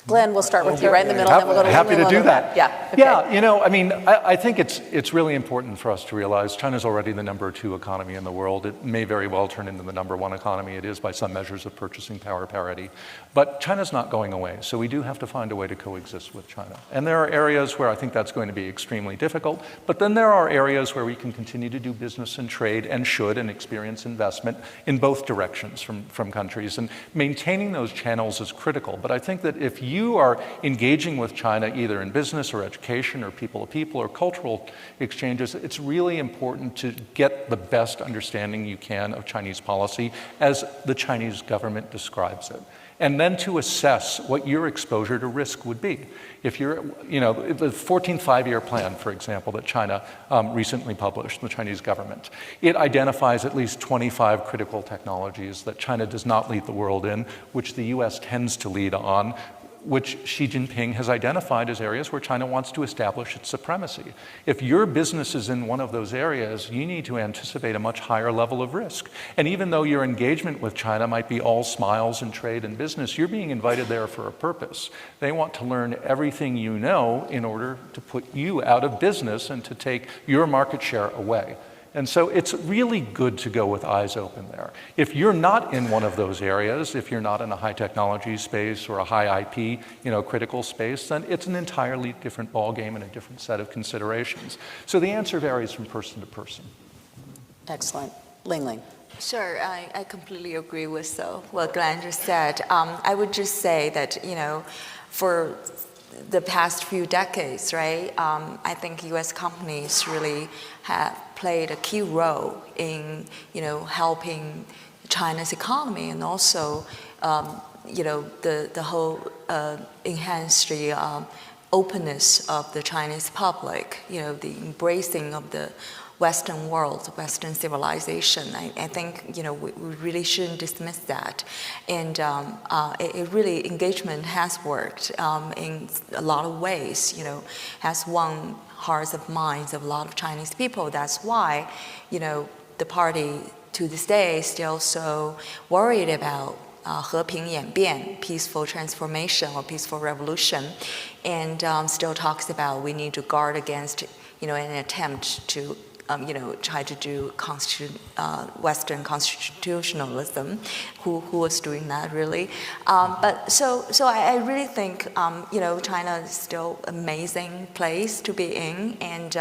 Glenn, we'll start with you right in the middle, and then we'll go to Happy to do that. Yeah. Okay. Yeah, I think it's really important for us to realize China's already the number 2 economy in the world. It may very well turn into the number 1 economy. It is by some measures of purchasing power parity. But China's not going away, so we do have to find a way to coexist with China. And there are areas where I think that's going to be extremely difficult, but then there are areas where we can continue to do business and trade and should and experience investment in both directions from countries. And maintaining those channels is critical. But I think that if you are engaging with China either in business or education or people-to-people or cultural exchanges, it's really important to get the best understanding you can of Chinese policy as the Chinese government describes it. And then to assess what your exposure to risk would be. If you're, the 14th Five-Year Plan, for example, that China recently published, the Chinese government, it identifies at least 25 critical technologies that China does not lead the world in, which the US tends to lead on, which Xi Jinping has identified as areas where China wants to establish its supremacy. If your business is in one of those areas, you need to anticipate a much higher level of risk. And even though your engagement with China might be all smiles and trade and business, you're being invited there for a purpose. They want to learn everything you know in order to put you out of business and to take your market share away. And so it's really good to go with eyes open there. If you're not in one of those areas, if you're not in a high technology space or a high IP, critical space, then it's an entirely different ballgame and a different set of considerations. So the answer varies from person to person. Excellent. Lingling. Sure, I completely agree with what Glenn just said. I would just say that, for the past few decades, right, I think U.S. companies really have played a key role in, helping China's economy and also, the whole enhanced the openness of the Chinese public, the embracing of the Western world, Western civilization. I think, we really shouldn't dismiss that. And it really, engagement has worked in a lot of ways, has won hearts and minds of a lot of Chinese people. That's why, the party to this day is still so worried about 和平演变, peaceful transformation or peaceful revolution, and still talks about we need to guard against, an attempt to try to do Western constitutionalism. Who was doing that really? But so I really think China is still an amazing place to be in, and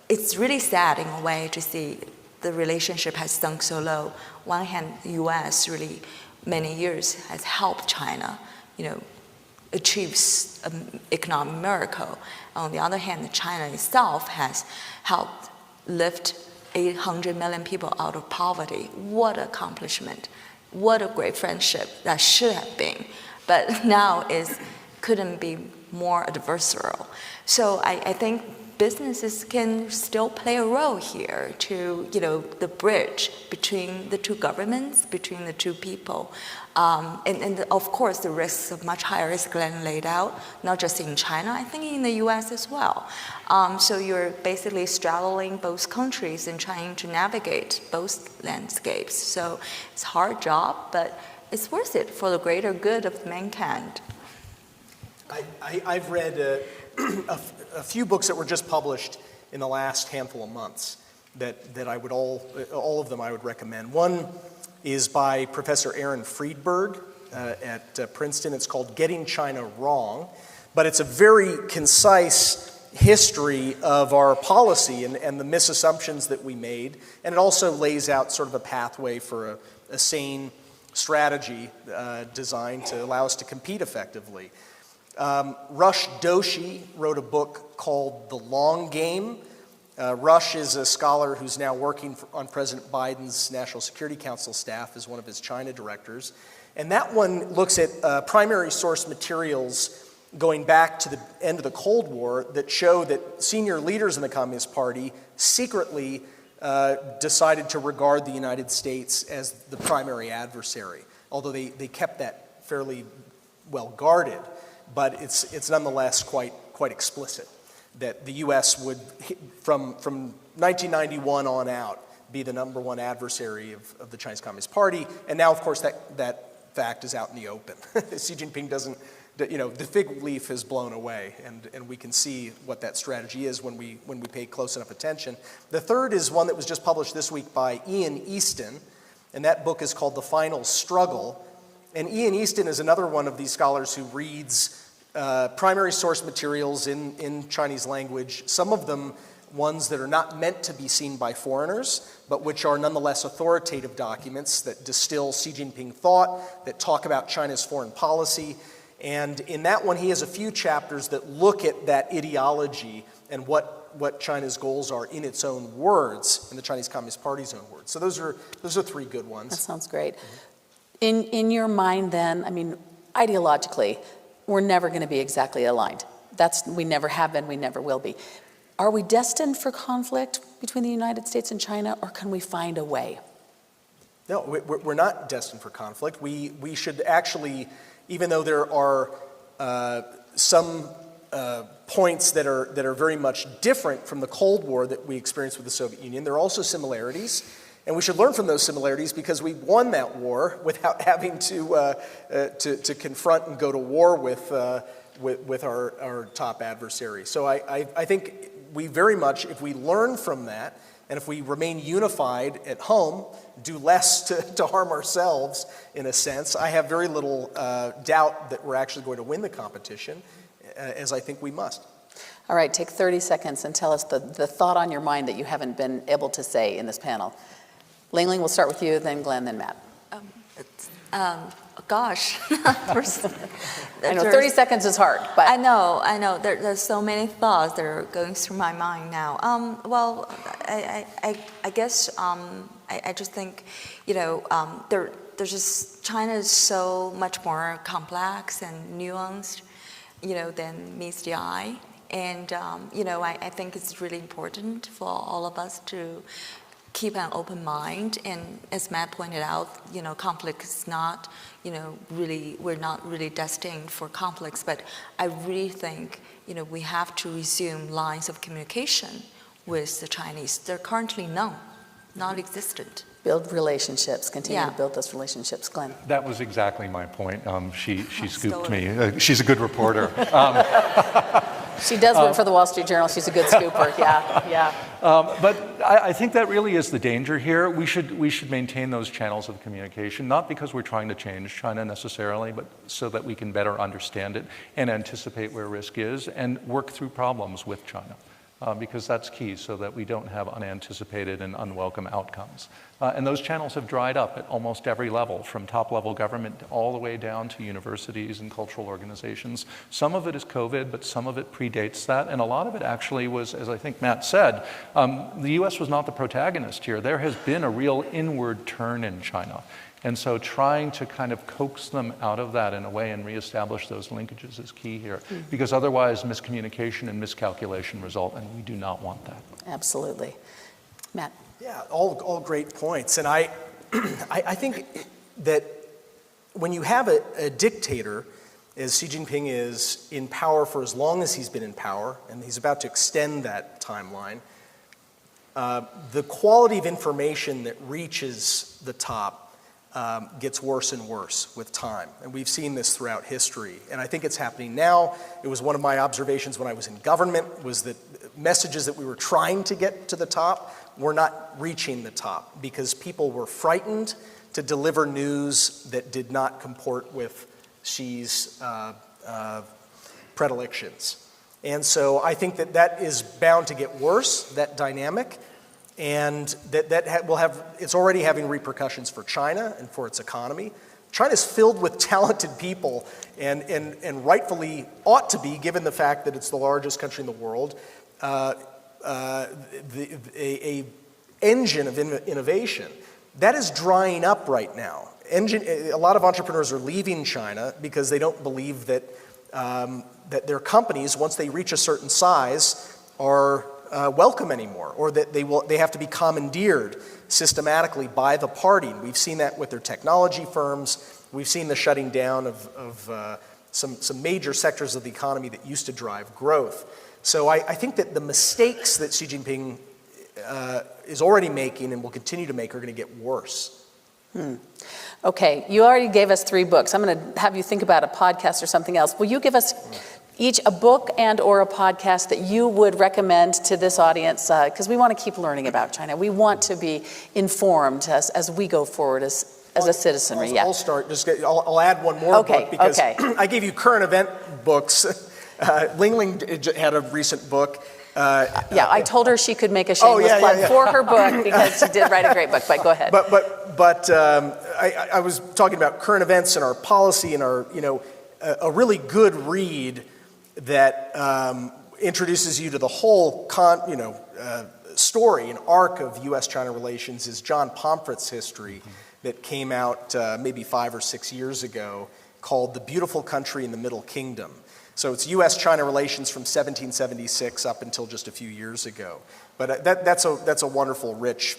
it's really sad in a way to see the relationship has sunk so low. One hand, the U.S. really many years has helped China, achieve an economic miracle. On the other hand, China itself has helped lift 800 million people out of poverty. What an accomplishment. What a great friendship that should have been. But now couldn't be more adversarial. So I think businesses can still play a role here to, the bridge between the two governments, between the two people. And of course, the risks are much higher, as Glenn laid out, not just in China, I think in the US as well. So you're basically straddling both countries and trying to navigate both landscapes. So it's a hard job, but it's worth it for the greater good of mankind. I've read a few books that were just published in the last handful of months that I would all of them I would recommend. One is by Professor Aaron Friedberg at Princeton. It's called Getting China Wrong, but it's a very concise history of our policy and the misassumptions that we made, and it also lays out sort of a pathway for a sane strategy designed to allow us to compete effectively. Rush Doshi wrote a book called The Long Game. Rush is a scholar who's now working on President Biden's National Security Council staff as one of his China directors. And that one looks at primary source materials going back to the end of the Cold War that show that senior leaders in the Communist Party secretly decided to regard the United States as the primary adversary, although they kept that fairly well guarded. But it's nonetheless quite explicit that the U.S. would, from 1991 on out, be the number one adversary of the Chinese Communist Party. And now, of course, that fact is out in the open. Xi Jinping doesn't, the fig leaf has blown away, and we can see what that strategy is when we pay close enough attention. The third is one that was just published this week by Ian Easton, and that book is called The Final Struggle. And Ian Easton is another one of these scholars who reads primary source materials in Chinese language. Some of them ones that are not meant to be seen by foreigners, but which are nonetheless authoritative documents that distill Xi Jinping thought, that talk about China's foreign policy. And in that one, he has a few chapters that look at that ideology and what China's goals are in its own words, in the Chinese Communist Party's own words. So those are three good ones. That sounds great. In your mind then, I mean, ideologically, we're never going to be exactly aligned. We never have been, we never will be. Are we destined for conflict between the United States and China, or can we find a way? No, we're not destined for conflict. We should actually, even though there are some points that are very much different from the Cold War that we experienced with the Soviet Union, there are also similarities. And we should learn from those similarities because we won that war without having to confront and go to war with our top adversary. So I think we very much, if we learn from that, and if we remain unified at home, do less to harm ourselves, in a sense, I have very little doubt that we're actually going to win the competition, as I think we must. All right, take 30 seconds and tell us the thought on your mind that you haven't been able to say in this panel. Lingling, we'll start with you, then Glenn, then Matt. Gosh. I know 30 seconds is hard, but I know. There's so many thoughts that are going through my mind now. Well, I guess I just think, there's just China is so much more complex and nuanced, than meets the eye, and I think it's really important for all of us to keep an open mind, and as Matt pointed out, conflict is not, we're not really destined for conflicts, but I really think, we have to resume lines of communication with the Chinese. They're currently non-existent. Build relationships, continue to build those relationships. Glenn. That was exactly my point. She scooped me. She's a good reporter. She does work for the Wall Street Journal. She's a good scooper. Yeah. But I think that really is the danger here. We should maintain those channels of communication, not because we're trying to change China necessarily, but so that we can better understand it and anticipate where risk is and work through problems with China. Because that's key, so that we don't have unanticipated and unwelcome outcomes. And those channels have dried up at almost every level, from top-level government all the way down to universities and cultural organizations. Some of it is COVID, but some of it predates that, and a lot of it actually was, as I think Matt said, the U.S. was not the protagonist here. There has been a real inward turn in China. And so trying to kind of coax them out of that in a way and reestablish those linkages is key here, because otherwise miscommunication and miscalculation result, and we do not want that. Absolutely. Matt. Yeah, all great points. And I think that when you have a dictator, as Xi Jinping is in power for as long as he's been in power, and he's about to extend that timeline, the quality of information that reaches the top gets worse and worse with time. And we've seen this throughout history. And I think it's happening now. It was one of my observations when I was in government, was that messages that we were trying to get to the top were not reaching the top because people were frightened to deliver news that did not comport with Xi's predilections. And so I think that is bound to get worse, that dynamic. And that will have, it's already having repercussions for China and for its economy. China's filled with talented people and rightfully ought to be, given the fact that it's the largest country in the world, a engine of innovation. That is drying up right now. A lot of entrepreneurs are leaving China because they don't believe that their companies, once they reach a certain size, are welcome anymore, or that they have to be commandeered systematically by the party. And we've seen that with their technology firms. We've seen the shutting down of some major sectors of the economy that used to drive growth. So I think that the mistakes that Xi Jinping is already making and will continue to make are going to get worse. Okay, you already gave us 3 books. I'm going to have you think about a podcast or something else. Will you give us each a book and or a podcast that you would recommend to this audience, because we want to keep learning about China. We want to be informed as we go forward as a citizenry. I'll start. I'll add one more book because I gave you current event books. Lingling had a recent book. Yeah, I told her she could make a shameless plug for her book because she did write a great book, but go ahead. But I was talking about current events and our policy and our, a really good read that introduces you to the whole story and arc of U.S.-China relations is John Pomfret's history that came out maybe 5 or 6 years ago called The Beautiful Country in the Middle Kingdom. So it's U.S.-China relations from 1776 up until just a few years ago. But that's a wonderful, rich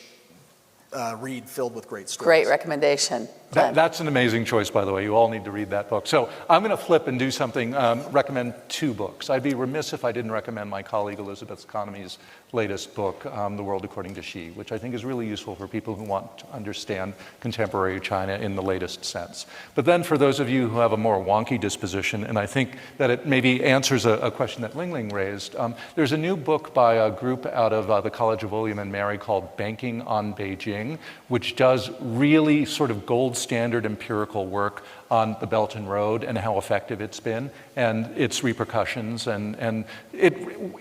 read filled with great stories. Great recommendation. That's an amazing choice, by the way. You all need to read that book. So I'm going to flip and do something, recommend 2 books. I'd be remiss if I didn't recommend my colleague Elizabeth Economy's latest book, The World According to Xi, which I think is really useful for people who want to understand contemporary China in the latest sense. But then for those of you who have a more wonky disposition, and I think that it maybe answers a question that Lingling raised, there's a new book by a group out of the College of William and Mary called Banking on Beijing, which does really sort of gold standard empirical work on the Belt and Road and how effective it's been and its repercussions. And it,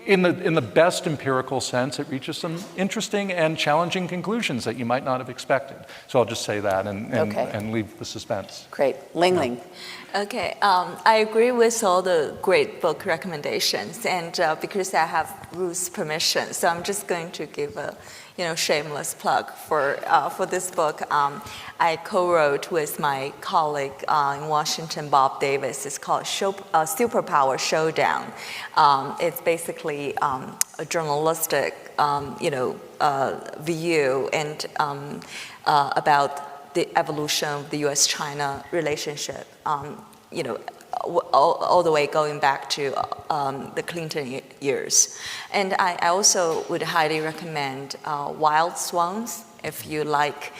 in the best empirical sense, it reaches some interesting and challenging conclusions that you might not have expected. So I'll just say that and leave the suspense. Great. Lingling. Okay, I agree with all the great book recommendations, and because I have Ruth's permission, so I'm just going to give a shameless plug for this book. I co-wrote with my colleague in Washington, Bob Davis. It's called Superpower Showdown. It's basically a journalistic, view and about the evolution of the U.S.-China relationship. All the way going back to the Clinton years. And I also would highly recommend Wild Swans, if you like,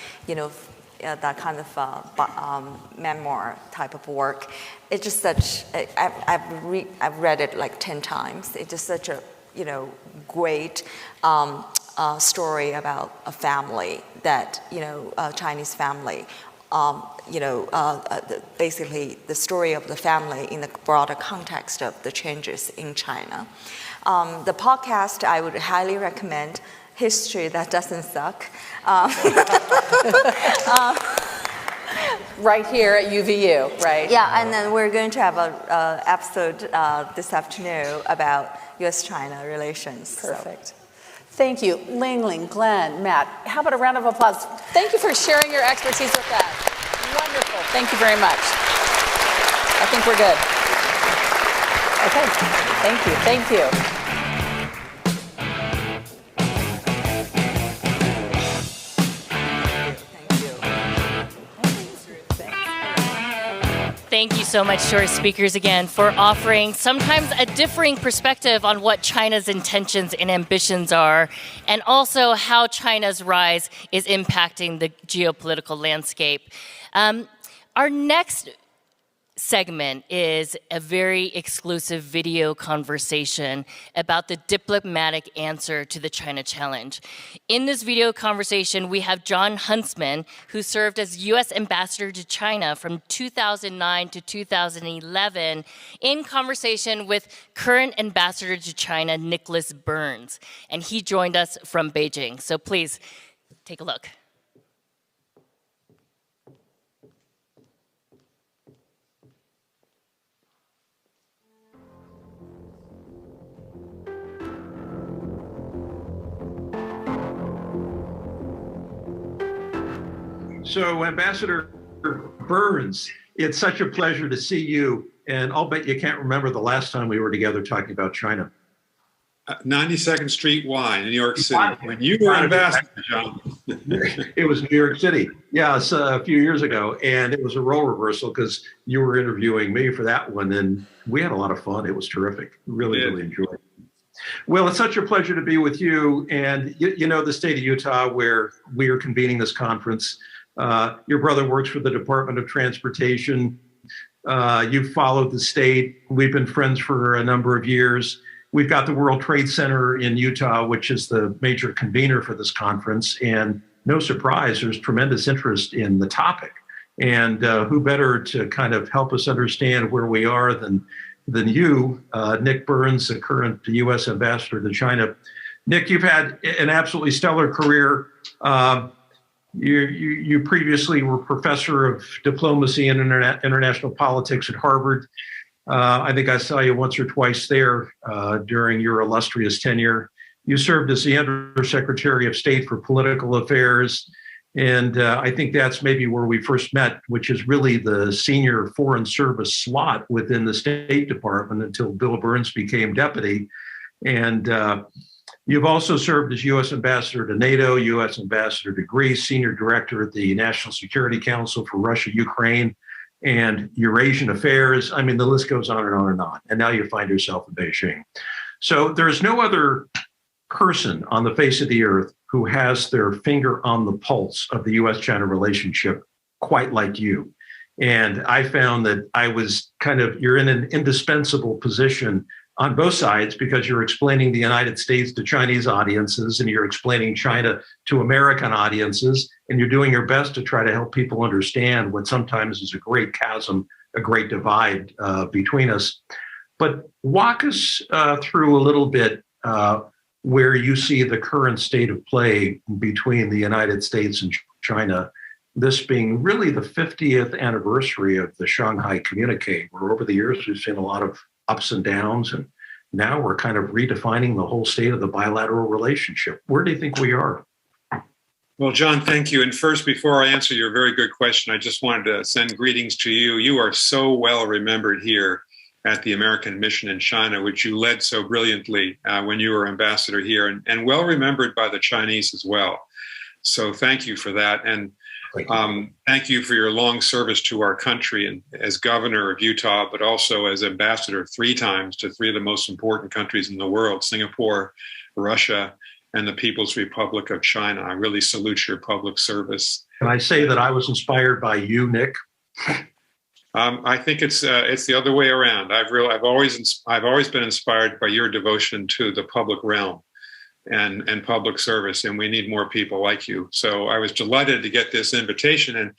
that kind of memoir type of work. It's just such, I've read it like 10 times. It's just such a, great story about a family that, a Chinese family. Basically the story of the family in the broader context of the changes in China. The podcast I would highly recommend, History That Doesn't Suck. Right here at UVU, right? Yeah, and then we're going to have an episode this afternoon about U.S.-China relations. Perfect. So. Thank you. Lingling, Glenn, Matt, how about a round of applause? Thank you for sharing your expertise with us. Wonderful. Thank you very much. I think we're good. Okay. Thank you. Thank you. Thank you so much to our speakers again for offering sometimes a differing perspective on what China's intentions and ambitions are, and also how China's rise is impacting the geopolitical landscape. Our next segment is a very exclusive video conversation about the diplomatic answer to the China challenge. In this video conversation, we have Jon Huntsman, who served as U.S. ambassador to China from 2009 to 2011, in conversation with current ambassador to China, Nicholas Burns. And he joined us from Beijing. So please take a look. So, Ambassador Burns, it's such a pleasure to see you, and I'll bet you can't remember the last time we were together talking about China. 92nd Street Wine in New York City. When you were ambassador, John. It was New York City. Yeah, it's a few years ago, and it was a role reversal because you were interviewing me for that one, and we had a lot of fun. It was terrific. Really enjoyed it. Well, it's such a pleasure to be with you, and you know the state of Utah where we are convening this conference. Your brother works for the Department of Transportation. You've followed the state. We've been friends for a number of years. We've got the World Trade Center in Utah, which is the major convener for this conference. And no surprise, there's tremendous interest in the topic. And who better to kind of help us understand where we are than than you, Nick Burns, the current U.S. ambassador to China. Nick, you've had an absolutely stellar career. You previously were professor of diplomacy and international politics at Harvard. I think I saw you once or twice there during your illustrious tenure. You served as the Undersecretary of State for Political Affairs. And I think that's maybe where we first met, which is really the senior foreign service slot within the State Department until Bill Burns became deputy. And you've also served as U.S. Ambassador to NATO, U.S. Ambassador to Greece, Senior Director at the National Security Council for Russia, Ukraine, and Eurasian Affairs. I mean, the list goes on and on and on. And now you find yourself in Beijing. So there's no other person on the face of the earth who has their finger on the pulse of the U.S.-China relationship quite like you. And I found that you're in an indispensable position on both sides because you're explaining the United States to Chinese audiences and you're explaining China to American audiences, and you're doing your best to try to help people understand what sometimes is a great chasm, a great divide between us. But walk us through a little bit where you see the current state of play between the United States and China, this being really the 50th anniversary of the Shanghai Communique, where over the years we've seen a lot of ups and downs, and now we're kind of redefining the whole state of the bilateral relationship. Where do you think we are? Well, John, thank you. And first, before I answer your very good question, I just wanted to send greetings to you. You are so well remembered here at the American mission in China, which you led so brilliantly when you were ambassador here, and well remembered by the Chinese as well. So thank you for that. And thank you for your long service to our country and as governor of Utah, but also as ambassador 3 times to 3 of the most important countries in the world, Singapore, Russia, and the People's Republic of China. I really salute your public service. Can I say that I was inspired by you, Nick? I think it's the other way around. I've always been inspired by your devotion to the public realm and public service, and we need more people like you. So I was delighted to get this invitation. And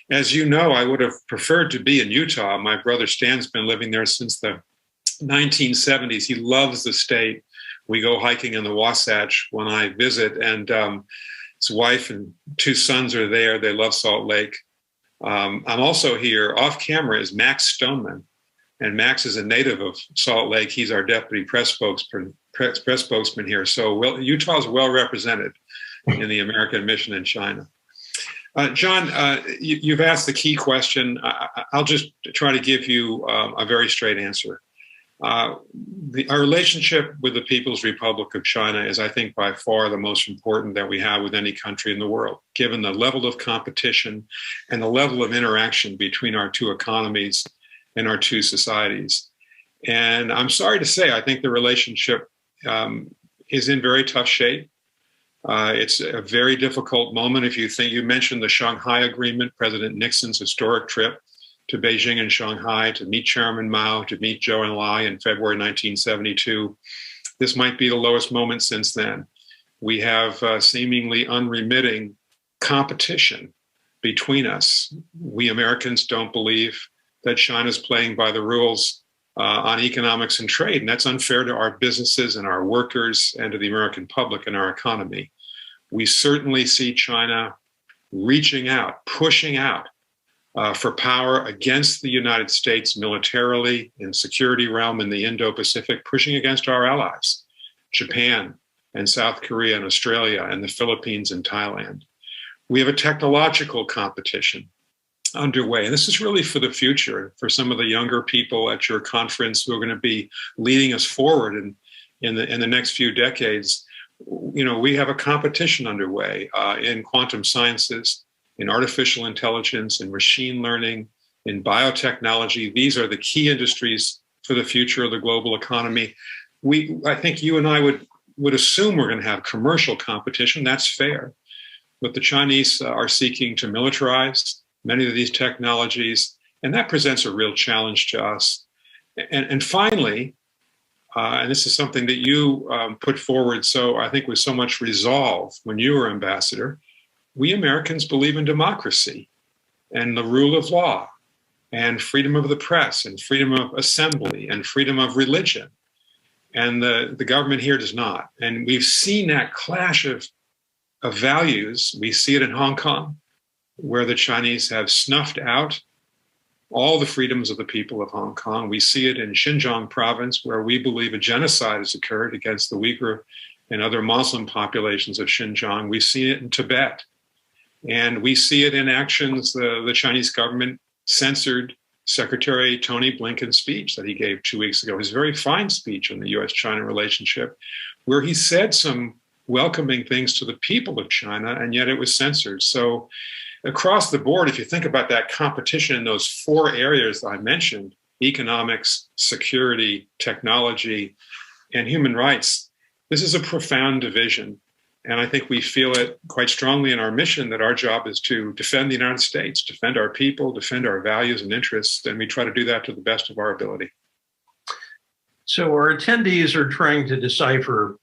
as you know, I would have preferred to be in Utah. My brother Stan's been living there since the 1970s. He loves the state. We go hiking in the Wasatch when I visit, and his wife and 2 sons are there. They love Salt Lake. I'm also here off camera is Max Stoneman, and Max is a native of Salt Lake. He's our deputy press spokesman here. So Utah is well represented in the American mission in China. John, you've asked the key question. I'll just try to give you a very straight answer. Our relationship with the People's Republic of China is, I think, by far the most important that we have with any country in the world, given the level of competition and the level of interaction between our 2 economies and our 2 societies. And I'm sorry to say, I think the relationship is in very tough shape. It's a very difficult moment. If you mentioned the Shanghai Agreement, President Nixon's historic trip to Beijing and Shanghai to meet Chairman Mao, to meet Zhou Enlai in February 1972. This might be the lowest moment since then. We have seemingly unremitting competition between us. We Americans don't believe that China's playing by the rules on economics and trade, and that's unfair to our businesses and our workers and to the American public and our economy. We certainly see China reaching out, pushing out for power against the United States militarily, in security realm in the Indo-Pacific, pushing against our allies, Japan and South Korea and Australia and the Philippines and Thailand. We have a technological competition underway, and this is really for the future, for some of the younger people at your conference who are going to be leading us forward in the next few decades. You know, we have a competition underway in quantum sciences, in artificial intelligence, in machine learning, in biotechnology. These are the key industries for the future of the global economy. I think you and I would assume we're going to have commercial competition. That's fair. But the Chinese are seeking to militarize many of these technologies, and that presents a real challenge to us. And finally, and this is something that you put forward, so I think with so much resolve when you were ambassador, we Americans believe in democracy and the rule of law and freedom of the press and freedom of assembly and freedom of religion. And the government here does not. And we've seen that clash of values. We see it in Hong Kong, where the Chinese have snuffed out all the freedoms of the people of Hong Kong. We see it in Xinjiang province, where we believe a genocide has occurred against the Uyghur and other Muslim populations of Xinjiang. We see it in Tibet. And we see it in actions. The Chinese government censored Secretary Tony Blinken's speech that he gave 2 weeks ago, his very fine speech on the U.S.-China relationship, where he said some welcoming things to the people of China, and yet it was censored. So across the board, if you think about that competition in those 4 areas that I mentioned, economics, security, technology, and human rights, this is a profound division. And I think we feel it quite strongly in our mission that our job is to defend the United States, defend our people, defend our values and interests, and we try to do that to the best of our ability. So our attendees are trying to decipher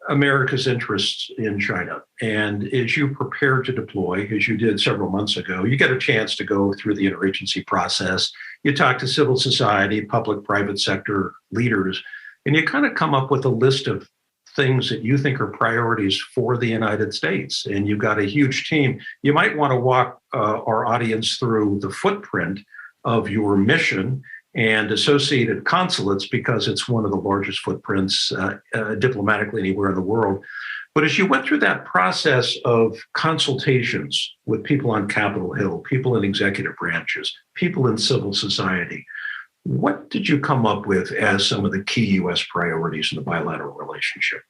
America's interests in China. And as you prepare to deploy, as you did several months ago, you get a chance to go through the interagency process. You talk to civil society, public, private sector leaders, and you kind of come up with a list of things that you think are priorities for the United States. And you've got a huge team. You might want to walk our audience through the footprint of your mission and associated consulates, because it's one of the largest footprints diplomatically anywhere in the world. But as you went through that process of consultations with people on Capitol Hill, people in executive branches, people in civil society, what did you come up with as some of the key U.S. priorities in the bilateral relationship?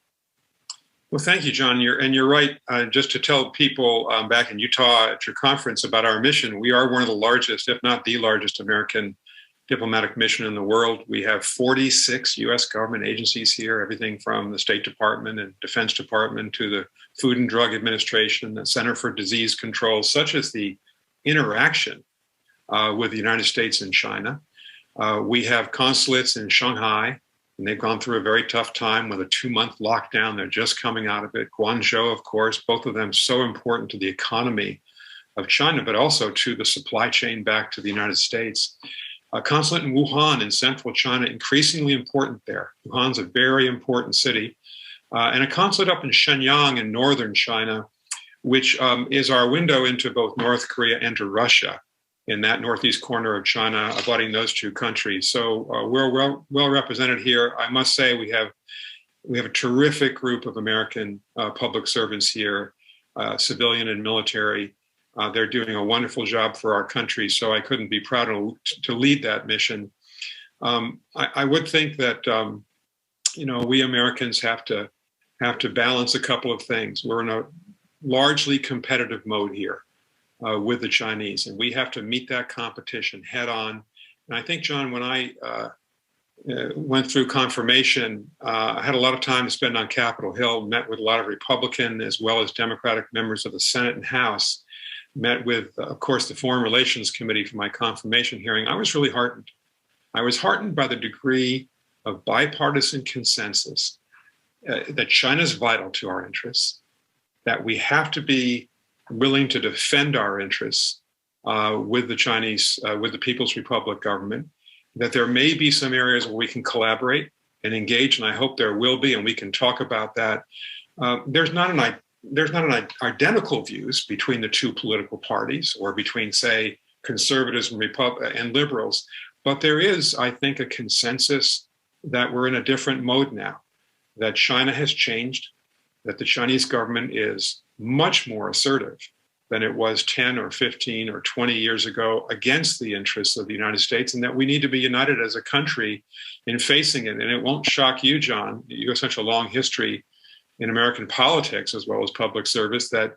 Well, thank you, John. You're right. Just to tell people back in Utah at your conference about our mission, we are one of the largest, if not the largest, American diplomatic mission in the world. We have 46 U.S. government agencies here, everything from the State Department and Defense Department to the Food and Drug Administration, the Center for Disease Control, such as the interaction with the United States and China. We have consulates in Shanghai, and they've gone through a very tough time with a 2-month lockdown. They're just coming out of it. Guangzhou, of course, both of them so important to the economy of China, but also to the supply chain back to the United States. A consulate in Wuhan in central China, increasingly important there. Wuhan's a very important city. And a consulate up in Shenyang in northern China, which is our window into both North Korea and to Russia, in that northeast corner of China, abutting those 2 countries. So we're well represented here. I must say we have a terrific group of American public servants here, civilian and military. They're doing a wonderful job for our country, so I couldn't be prouder to lead that mission. I would think that we Americans have to balance a couple of things. We're in a largely competitive mode here with the Chinese, and we have to meet that competition head on. And I think, John, when I went through confirmation, I had a lot of time to spend on Capitol Hill, met with a lot of Republican as well as Democratic members of the Senate and House, met with, of course, the Foreign Relations Committee for my confirmation hearing. I was really heartened. I was heartened by the degree of bipartisan consensus that China's vital to our interests, that we have to be willing to defend our interests with the Chinese, with the People's Republic government, that there may be some areas where we can collaborate and engage, and I hope there will be, and we can talk about that. There's not an identical views between the 2 political parties or between, say, conservatives and liberals, but there is, I think, a consensus that we're in a different mode now, that China has changed, that the Chinese government is much more assertive than it was 10 or 15 or 20 years ago against the interests of the United States, and that we need to be united as a country in facing it. And it won't shock you, John, you have such a long history in American politics as well as public service, that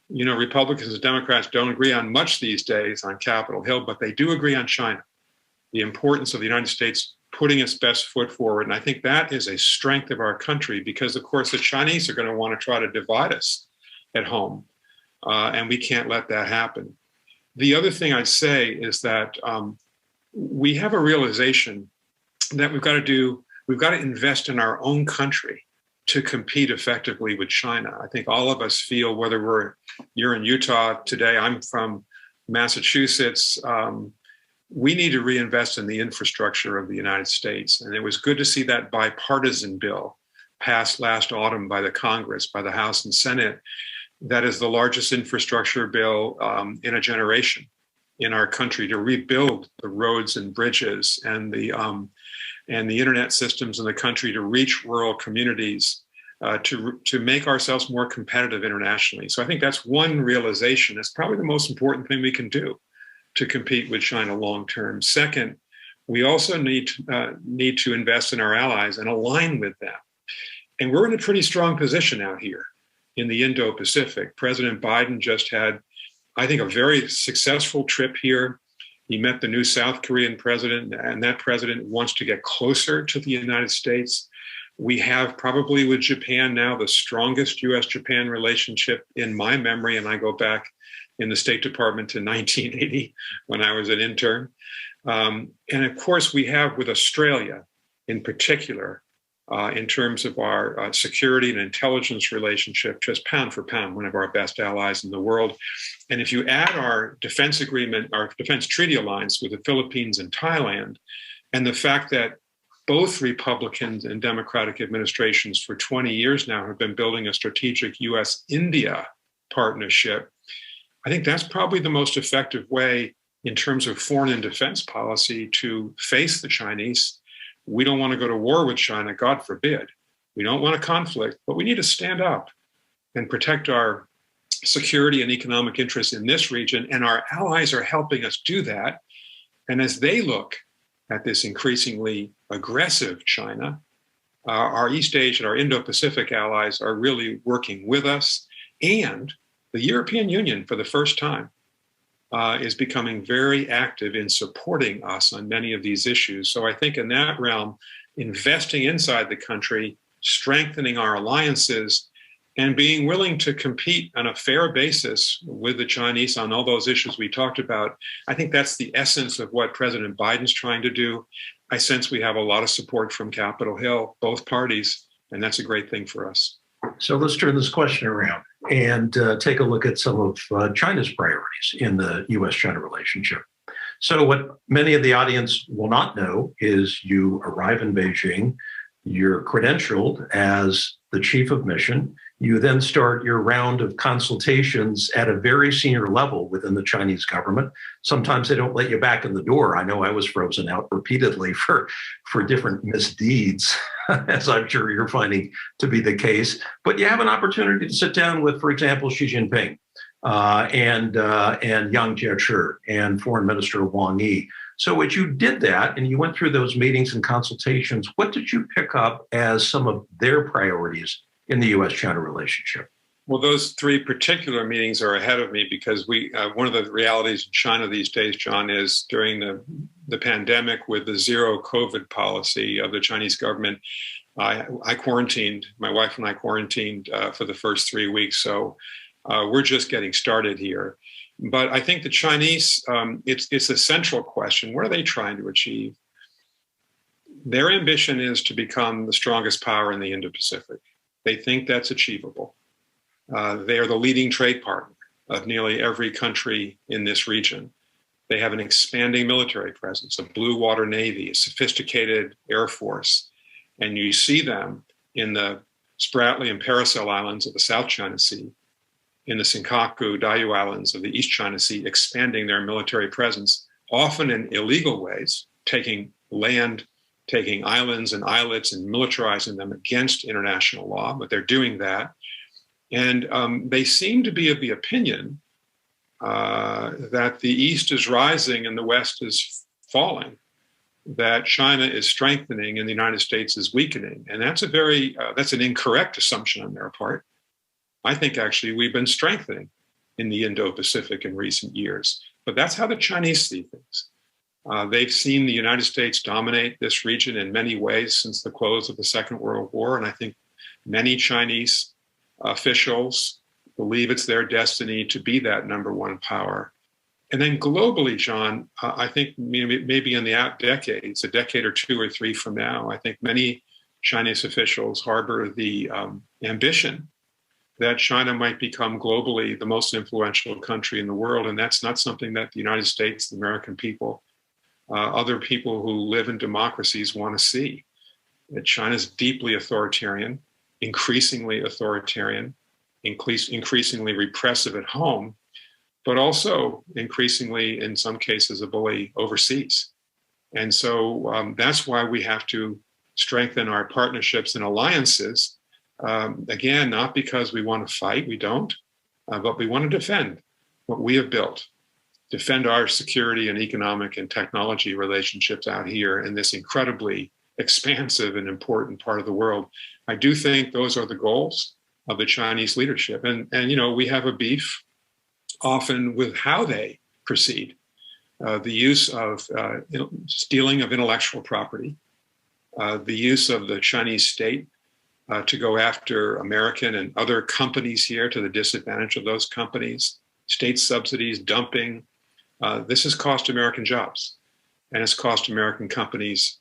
Republicans and Democrats don't agree on much these days on Capitol Hill, but they do agree on China, the importance of the United States putting its best foot forward. And I think that is a strength of our country, because, of course, the Chinese are going to want to try to divide us at home, and we can't let that happen. The other thing I'd say is that we have a realization that we've got to invest in our own country to compete effectively with China. I think all of us feel, whether you're in Utah today, I'm from Massachusetts, we need to reinvest in the infrastructure of the United States. And it was good to see that bipartisan bill passed last autumn by the Congress, by the House and Senate. That is the largest infrastructure bill in a generation in our country to rebuild the roads and bridges and the internet systems in the country to reach rural communities, to make ourselves more competitive internationally. So I think that's one realization. It's probably the most important thing we can do to compete with China long term. Second, we also need to invest in our allies and align with them. And we're in a pretty strong position out here in the Indo-Pacific. President Biden just had, I think, a very successful trip here. He met the new South Korean president, and that president wants to get closer to the United States. We have probably with Japan now the strongest U.S.-Japan relationship in my memory, and I go back in the State Department to 1980 when I was an intern. And of course, we have with Australia in particular, in terms of our security and intelligence relationship, just pound for pound, one of our best allies in the world. And if you add our defense agreement, our defense treaty alliance with the Philippines and Thailand, and the fact that both Republican and Democratic administrations for 20 years now have been building a strategic US-India partnership, I think that's probably the most effective way in terms of foreign and defense policy to face the Chinese. We don't want to go to war with China, God forbid. We don't want a conflict, but we need to stand up and protect our security and economic interests in this region. And our allies are helping us do that. And as they look at this increasingly aggressive China, our East Asia, our Indo-Pacific allies are really working with us. And the European Union, for the first time, is becoming very active in supporting us on many of these issues. So I think in that realm, investing inside the country, strengthening our alliances, and being willing to compete on a fair basis with the Chinese on all those issues we talked about, I think that's the essence of what President Biden's trying to do. I sense we have a lot of support from Capitol Hill, both parties, and that's a great thing for us. So let's turn this question around and take a look at some of China's priorities in the U.S.-China relationship. So what many of the audience will not know is you arrive in Beijing, you're credentialed as the chief of mission. You then start your round of consultations at a very senior level within the Chinese government. Sometimes they don't let you back in the door. I know I was frozen out repeatedly for different misdeeds, as I'm sure you're finding to be the case. But you have an opportunity to sit down with, for example, Xi Jinping and Yang Jiechi and Foreign Minister Wang Yi. So as you did that and you went through those meetings and consultations, what did you pick up as some of their priorities in the U.S.-China relationship? Well, those three particular meetings are ahead of me because one of the realities in China these days, John, is during the pandemic with the zero COVID policy of the Chinese government, I quarantined, my wife and I quarantined for the first 3 weeks. So we're just getting started here. But I think the Chinese, it's a central question. What are they trying to achieve? Their ambition is to become the strongest power in the Indo-Pacific. They think that's achievable. They are the leading trade partner of nearly every country in this region. They have an expanding military presence, a blue water navy, a sophisticated air force. And you see them in the Spratly and Paracel Islands of the South China Sea, in the Senkaku, Diaoyu Islands of the East China Sea, expanding their military presence, often in illegal ways, taking land, taking islands and islets and militarizing them against international law, but they're doing that. And they seem to be of the opinion that the East is rising and the West is falling, that China is strengthening and the United States is weakening. And that's that's an incorrect assumption on their part. I think actually we've been strengthening in the Indo-Pacific in recent years, but that's how the Chinese see things. They've seen the United States dominate this region in many ways since the close of the Second World War. And I think many Chinese officials believe it's their destiny to be that number one power. And then globally, John, I think maybe in the out decades, a decade or two or three from now, I think many Chinese officials harbor the ambition that China might become globally the most influential country in the world. And that's not something that the United States, the American people, other people who live in democracies want to see. That China's deeply authoritarian, increasingly repressive at home, but also increasingly, in some cases, a bully overseas. And so that's why we have to strengthen our partnerships and alliances. Again, not because we want to fight, we don't, but we want to defend what we have built, defend our security and economic and technology relationships out here in this incredibly expansive and important part of the world. I do think those are the goals of the Chinese leadership. And you know, we have a beef often with how they proceed. The use of stealing of intellectual property, the use of the Chinese state to go after American and other companies here to the disadvantage of those companies, state subsidies, dumping. This has cost American jobs and it's cost American companies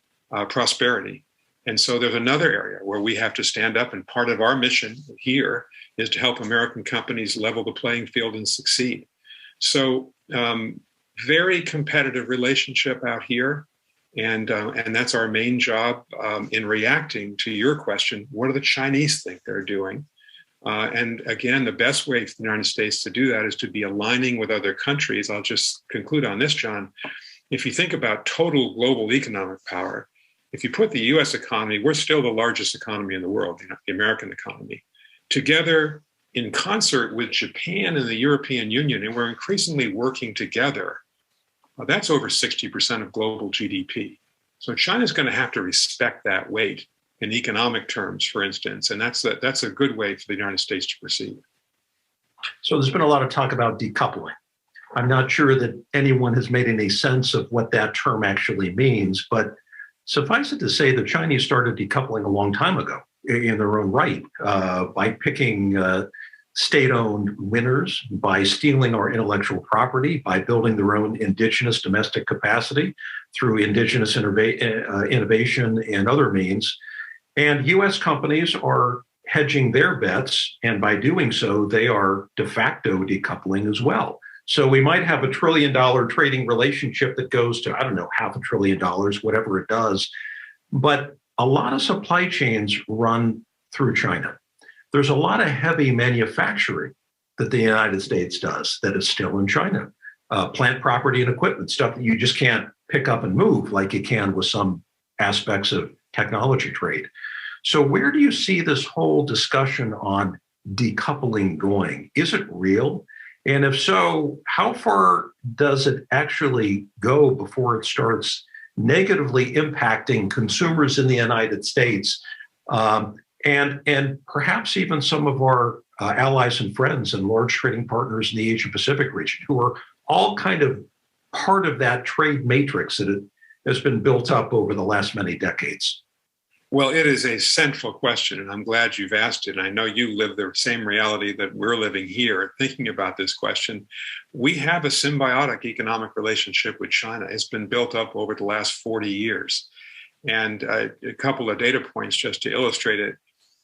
prosperity. And so there's another area where we have to stand up, and part of our mission here is to help American companies level the playing field and succeed. So very competitive relationship out here. And that's our main job in reacting to your question. What do the Chinese think they're doing? And again, the best way for the United States to do that is to be aligning with other countries. I'll just conclude on this, John. If you think about total global economic power, if you put the US economy, we're still the largest economy in the world, the American economy, together in concert with Japan and the European Union, and we're increasingly working together. That's over 60% of global GDP. So China's going to have to respect that weight in economic terms, for instance, and that's a good way for the United States to proceed. So there's been a lot of talk about decoupling. I'm not sure that anyone has made any sense of what that term actually means, but suffice it to say, the Chinese started decoupling a long time ago in their own right by picking state-owned winners, by stealing our intellectual property, by building their own indigenous domestic capacity through indigenous innovation and other means. And U.S. companies are hedging their bets, and by doing so, they are de facto decoupling as well. So we might have $1 trillion trading relationship that goes to, I don't know, $500 billion, whatever it does. But a lot of supply chains run through China. There's a lot of heavy manufacturing that the United States does that is still in China. Plant property and equipment, stuff that you just can't pick up and move like you can with some aspects of technology trade. So where do you see this whole discussion on decoupling going? Is it real? And if so, how far does it actually go before it starts negatively impacting consumers in the United States and perhaps even some of our allies and friends and large trading partners in the Asia-Pacific region, who are all kind of part of that trade matrix that has been built up over the last many decades? Well, it is a central question, and I'm glad you've asked it. I know you live the same reality that we're living here, thinking about this question. We have a symbiotic economic relationship with China. It's been built up over the last 40 years. And a couple of data points just to illustrate it.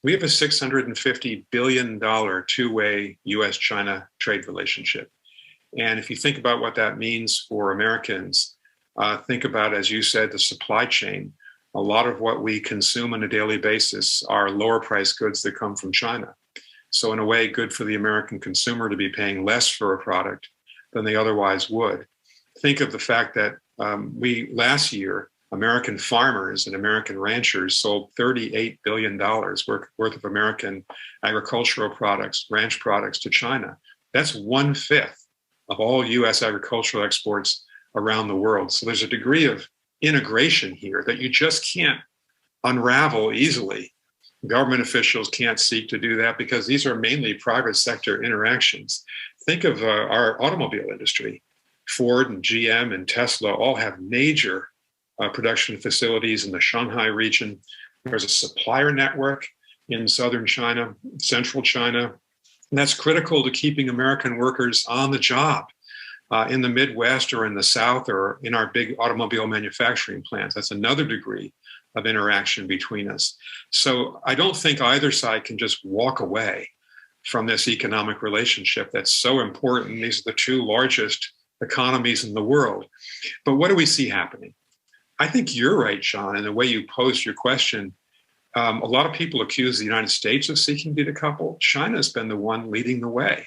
We have a $650 billion two-way US-China trade relationship. And if you think about what that means for Americans, think about, as you said, the supply chain. A lot of what we consume on a daily basis are lower priced goods that come from China. So in a way, good for the American consumer to be paying less for a product than they otherwise would. Think of the fact that last year, American farmers and American ranchers sold $38 billion worth of American agricultural products, ranch products to China. That's 1/5 of all US agricultural exports around the world. So there's a degree of integration here that you just can't unravel easily. Government officials can't seek to do that because these are mainly private sector interactions. Think of our automobile industry. Ford and GM and Tesla all have major production facilities in the Shanghai region. There's a supplier network in southern China, central China. And that's critical to keeping American workers on the job. In the Midwest or in the South or in our big automobile manufacturing plants. That's another degree of interaction between us. So I don't think either side can just walk away from this economic relationship that's so important. These are the two largest economies in the world. But what do we see happening? I think you're right, John, in the way you posed your question. A lot of people accuse the United States of seeking to decouple. China's been the one leading the way.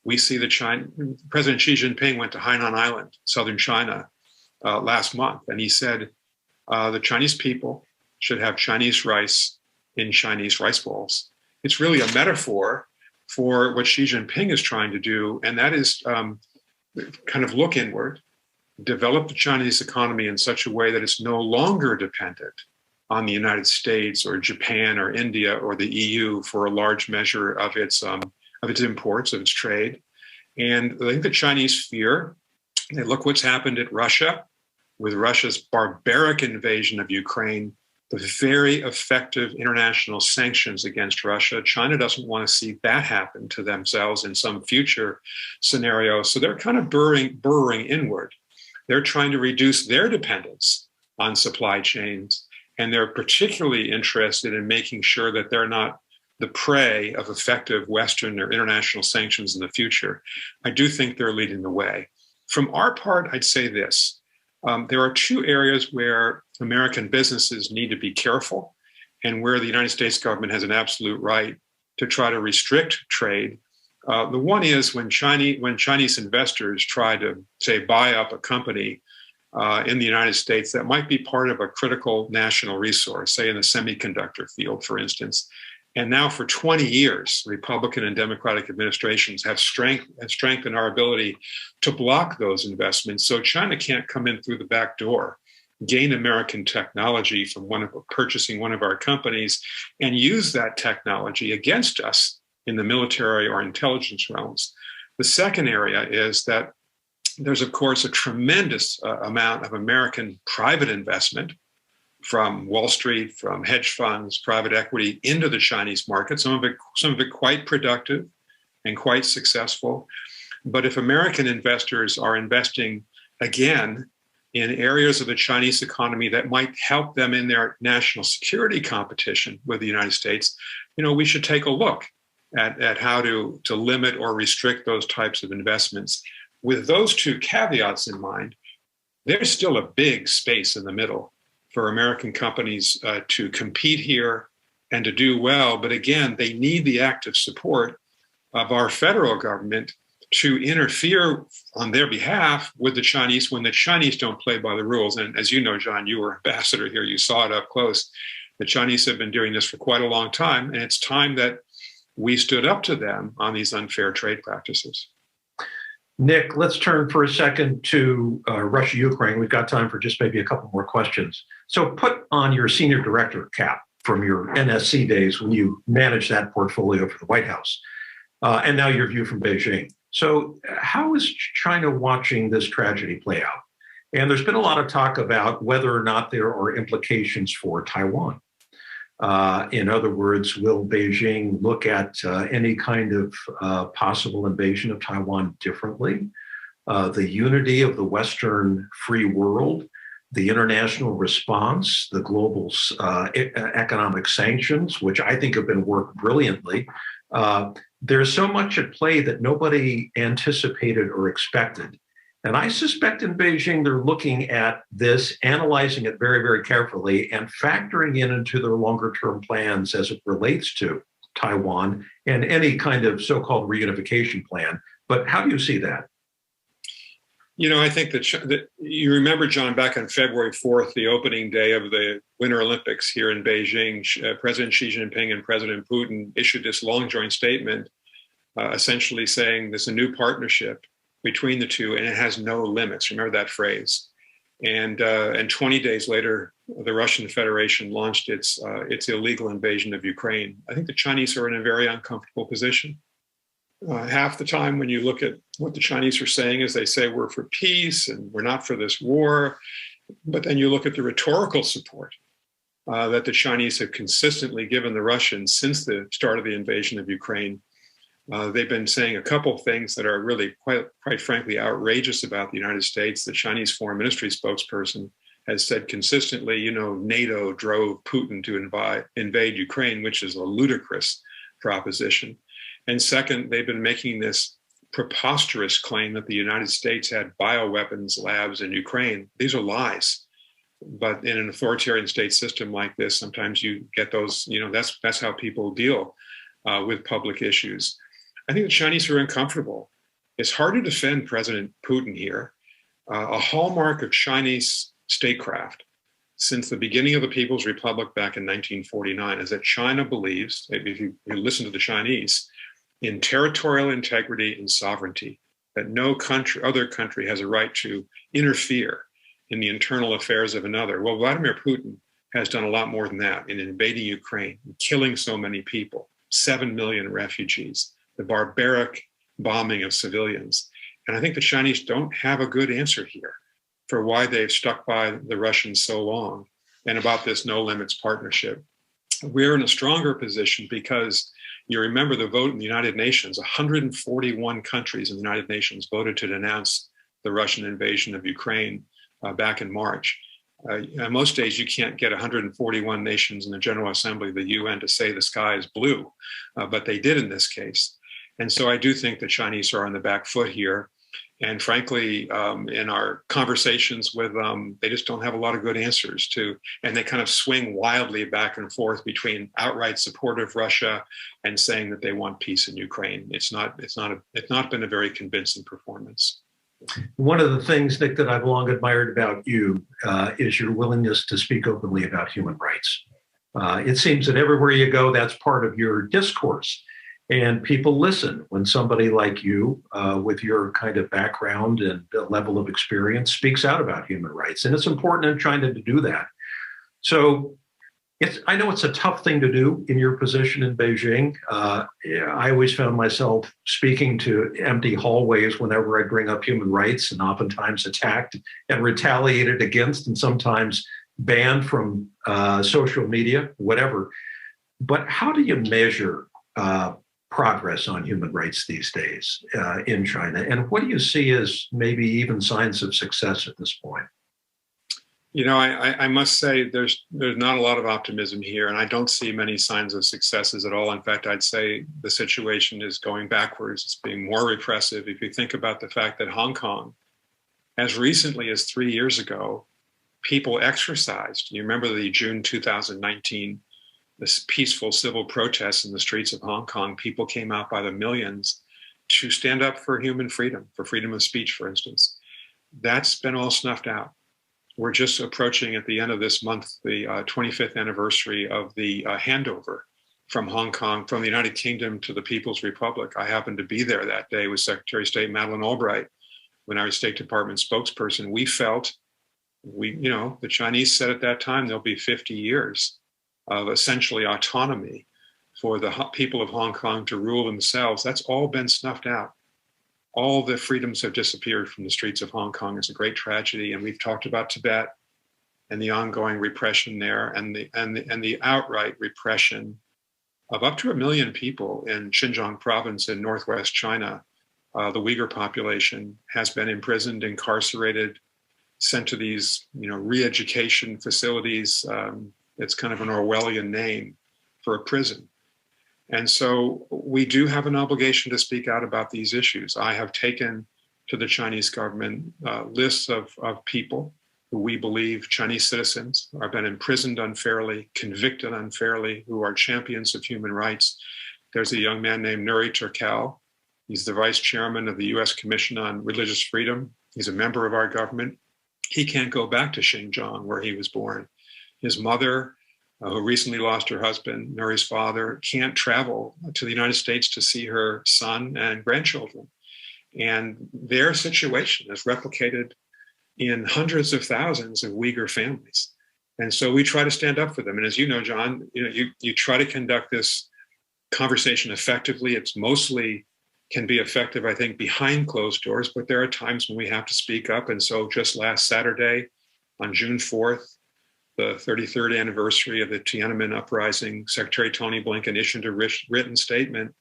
We see President Xi Jinping went to Hainan Island, southern China, last month, and he said the Chinese people should have Chinese rice in Chinese rice bowls. It's really a metaphor for what Xi Jinping is trying to do, and that is kind of look inward, develop the Chinese economy in such a way that it's no longer dependent on the United States or Japan or India or the EU for a large measure of its imports, of its trade. And I think the Chinese fear, they look what's happened at Russia, with Russia's barbaric invasion of Ukraine, the very effective international sanctions against Russia. China doesn't want to see that happen to themselves in some future scenario. So they're kind of burrowing inward. They're trying to reduce their dependence on supply chains. And they're particularly interested in making sure that they're not the prey of effective Western or international sanctions in the future. I do think they're leading the way. From our part, I'd say this. There are two areas where American businesses need to be careful and where the United States government has an absolute right to try to restrict trade. The one is when Chinese investors try to, say, buy up a company in the United States that might be part of a critical national resource, say in the semiconductor field, for instance. And now for 20 years, Republican and Democratic administrations have strengthened our ability to block those investments. So China can't come in through the back door, gain American technology from purchasing one of our companies, and use that technology against us in the military or intelligence realms. The second area is that there's, of course, a tremendous amount of American private investment from Wall Street, from hedge funds, private equity into the Chinese market, some of it quite productive and quite successful. But if American investors are investing, again, in areas of the Chinese economy that might help them in their national security competition with the United States, we should take a look at how to limit or restrict those types of investments. With those two caveats in mind, there's still a big space in the middle for American companies to compete here and to do well. But again, they need the active support of our federal government to interfere on their behalf with the Chinese when the Chinese don't play by the rules. And as you know, John, you were ambassador here, you saw it up close. The Chinese have been doing this for quite a long time, and it's time that we stood up to them on these unfair trade practices. Nick, let's turn for a second to Russia-Ukraine. We've got time for just maybe a couple more questions. So put on your senior director cap from your NSC days when you managed that portfolio for the White House, and now your view from Beijing. So how is China watching this tragedy play out? And there's been a lot of talk about whether or not there are implications for Taiwan. In other words, will Beijing look at any kind of possible invasion of Taiwan differently? The unity of the Western free world, the international response, the global economic sanctions, which I think have been worked brilliantly. There's so much at play that nobody anticipated or expected. And I suspect in Beijing, they're looking at this, analyzing it very, very carefully, and factoring it into their longer term plans as it relates to Taiwan and any kind of so-called reunification plan. But how do you see that? I think that you remember, John, back on February 4th, the opening day of the Winter Olympics here in Beijing, President Xi Jinping and President Putin issued this long joint statement, essentially saying there's a new partnership between the two, and it has no limits. Remember that phrase. And 20 days later, the Russian Federation launched its illegal invasion of Ukraine. I think the Chinese are in a very uncomfortable position. Half the time when you look at what the Chinese are saying is they say we're for peace and we're not for this war. But then you look at the rhetorical support that the Chinese have consistently given the Russians since the start of the invasion of Ukraine. They've been saying a couple of things that are really quite frankly outrageous about the United States. The Chinese foreign ministry spokesperson has said consistently, NATO drove Putin to invade Ukraine, which is a ludicrous proposition. And second, they've been making this preposterous claim that the United States had bioweapons labs in Ukraine. These are lies. But in an authoritarian state system like this, sometimes you get those, that's how people deal with public issues. I think the Chinese are uncomfortable. It's hard to defend President Putin here. A hallmark of Chinese statecraft since the beginning of the People's Republic back in 1949 is that China believes, if you listen to the Chinese, in territorial integrity and sovereignty, that no other country has a right to interfere in the internal affairs of another. Well, Vladimir Putin has done a lot more than that in invading Ukraine, killing so many people, 7 million refugees, the barbaric bombing of civilians. And I think the Chinese don't have a good answer here for why they've stuck by the Russians so long and about this no limits partnership. We're in a stronger position because you remember the vote in the United Nations. 141 countries in the United Nations voted to denounce the Russian invasion of Ukraine back in March. Most days you can't get 141 nations in the General Assembly of the UN to say the sky is blue, but they did in this case. And so I do think the Chinese are on the back foot here. And frankly, in our conversations with them, they just don't have a lot of good answers to, and they kind of swing wildly back and forth between outright support of Russia and saying that they want peace in Ukraine. It's not been a very convincing performance. One of the things, Nick, that I've long admired about you is your willingness to speak openly about human rights. It seems that everywhere you go, that's part of your discourse. And people listen when somebody like you, with your kind of background and level of experience, speaks out about human rights. And it's important in China to do that. So I know it's a tough thing to do in your position in Beijing. I always found myself speaking to empty hallways whenever I bring up human rights, and oftentimes attacked and retaliated against, and sometimes banned from social media, whatever. But how do you measure progress on human rights these days in China? And what do you see as maybe even signs of success at this point? I must say there's not a lot of optimism here, and I don't see many signs of successes at all. In fact, I'd say the situation is going backwards. It's being more repressive. If you think about the fact that Hong Kong, as recently as 3 years ago, people exercised. You remember the June 2019 this peaceful civil protests in the streets of Hong Kong. People came out by the millions to stand up for human freedom, for freedom of speech, for instance. That's been all snuffed out. We're just approaching at the end of this month, the 25th anniversary of the handover from Hong Kong, from the United Kingdom to the People's Republic. I happened to be there that day with Secretary of State Madeleine Albright, when I was State Department spokesperson. We felt, the Chinese said at that time, there'll be 50 years of essentially autonomy for the people of Hong Kong to rule themselves. That's all been snuffed out. All the freedoms have disappeared from the streets of Hong Kong. It's a great tragedy. And we've talked about Tibet and the ongoing repression there, and the outright repression of up to 1 million people in Xinjiang province in northwest China. The Uyghur population has been imprisoned, incarcerated, sent to these re-education facilities. It's kind of an Orwellian name for a prison. And so we do have an obligation to speak out about these issues. I have taken to the Chinese government lists of people who we believe, Chinese citizens, have been imprisoned unfairly, convicted unfairly, who are champions of human rights. There's a young man named Nuri Turkal. He's the vice chairman of the US Commission on Religious Freedom. He's a member of our government. He can't go back to Xinjiang, where he was born. His mother, who recently lost her husband, Nuri's father, can't travel to the United States to see her son and grandchildren. And their situation is replicated in hundreds of thousands of Uyghur families. And so we try to stand up for them. And as you know, John, you try to conduct this conversation effectively. It's mostly can be effective, I think, behind closed doors, but there are times when we have to speak up. And so just last Saturday, on June 4th, the 33rd anniversary of the Tiananmen uprising, Secretary Tony Blinken issued a written statement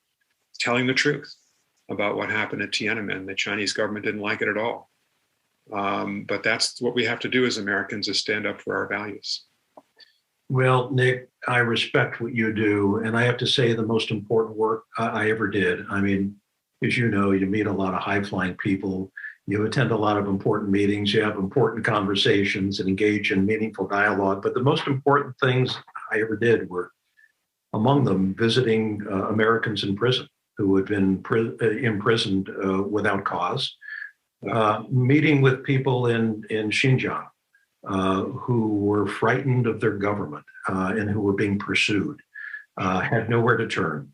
telling the truth about what happened at Tiananmen. The Chinese government didn't like it at all. But that's what we have to do as Americans, is stand up for our values. Well, Nick, I respect what you do. And I have to say, the most important work I ever did. I mean, as you know, you meet a lot of high flying people, you attend a lot of important meetings, you have important conversations and engage in meaningful dialogue. But the most important things I ever did were, among them, visiting Americans in prison who had been imprisoned without cause, meeting with people in Xinjiang who were frightened of their government and who were being pursued, had nowhere to turn,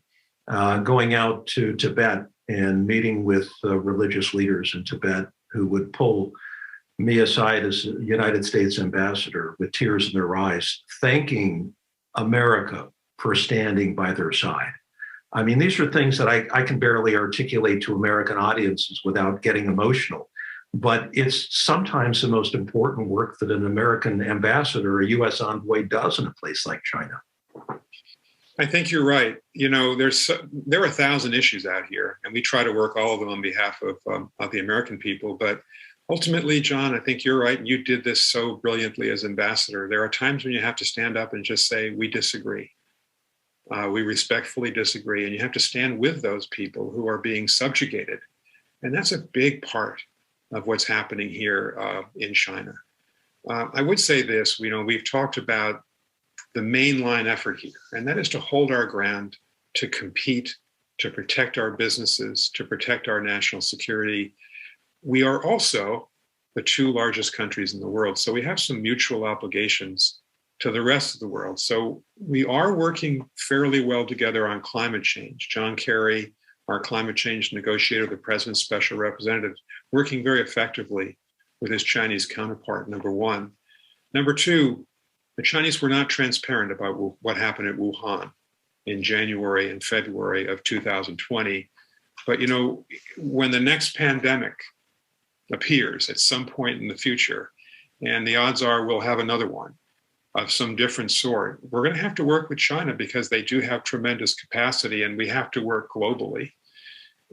going out to Tibet and meeting with religious leaders in Tibet who would pull me aside as a United States ambassador with tears in their eyes, thanking America for standing by their side. I mean, these are things that I can barely articulate to American audiences without getting emotional. But it's sometimes the most important work that an American ambassador, a U.S. envoy, does in a place like China. I think you're right. You know, there are 1,000 issues out here, and we try to work all of them on behalf of the American people. But ultimately, John, I think you're right. You did this so brilliantly as ambassador. There are times when you have to stand up and just say, we disagree. We respectfully disagree. And you have to stand with those people who are being subjugated. And that's a big part of what's happening here in China. I would say this, you know, we've talked about the mainline effort here, and that is to hold our ground, to compete, to protect our businesses, to protect our national security. We are also the 2 largest countries in the world, so we have some mutual obligations to the rest of the world. So we are working fairly well together on climate change. John Kerry, our climate change negotiator, the president's special representative, working very effectively with his Chinese counterpart, number one. Number two, the Chinese were not transparent about what happened at Wuhan in January and February of 2020. But, you know, when the next pandemic appears at some point in the future, and the odds are we'll have another one of some different sort, we're going to have to work with China because they do have tremendous capacity, and we have to work globally.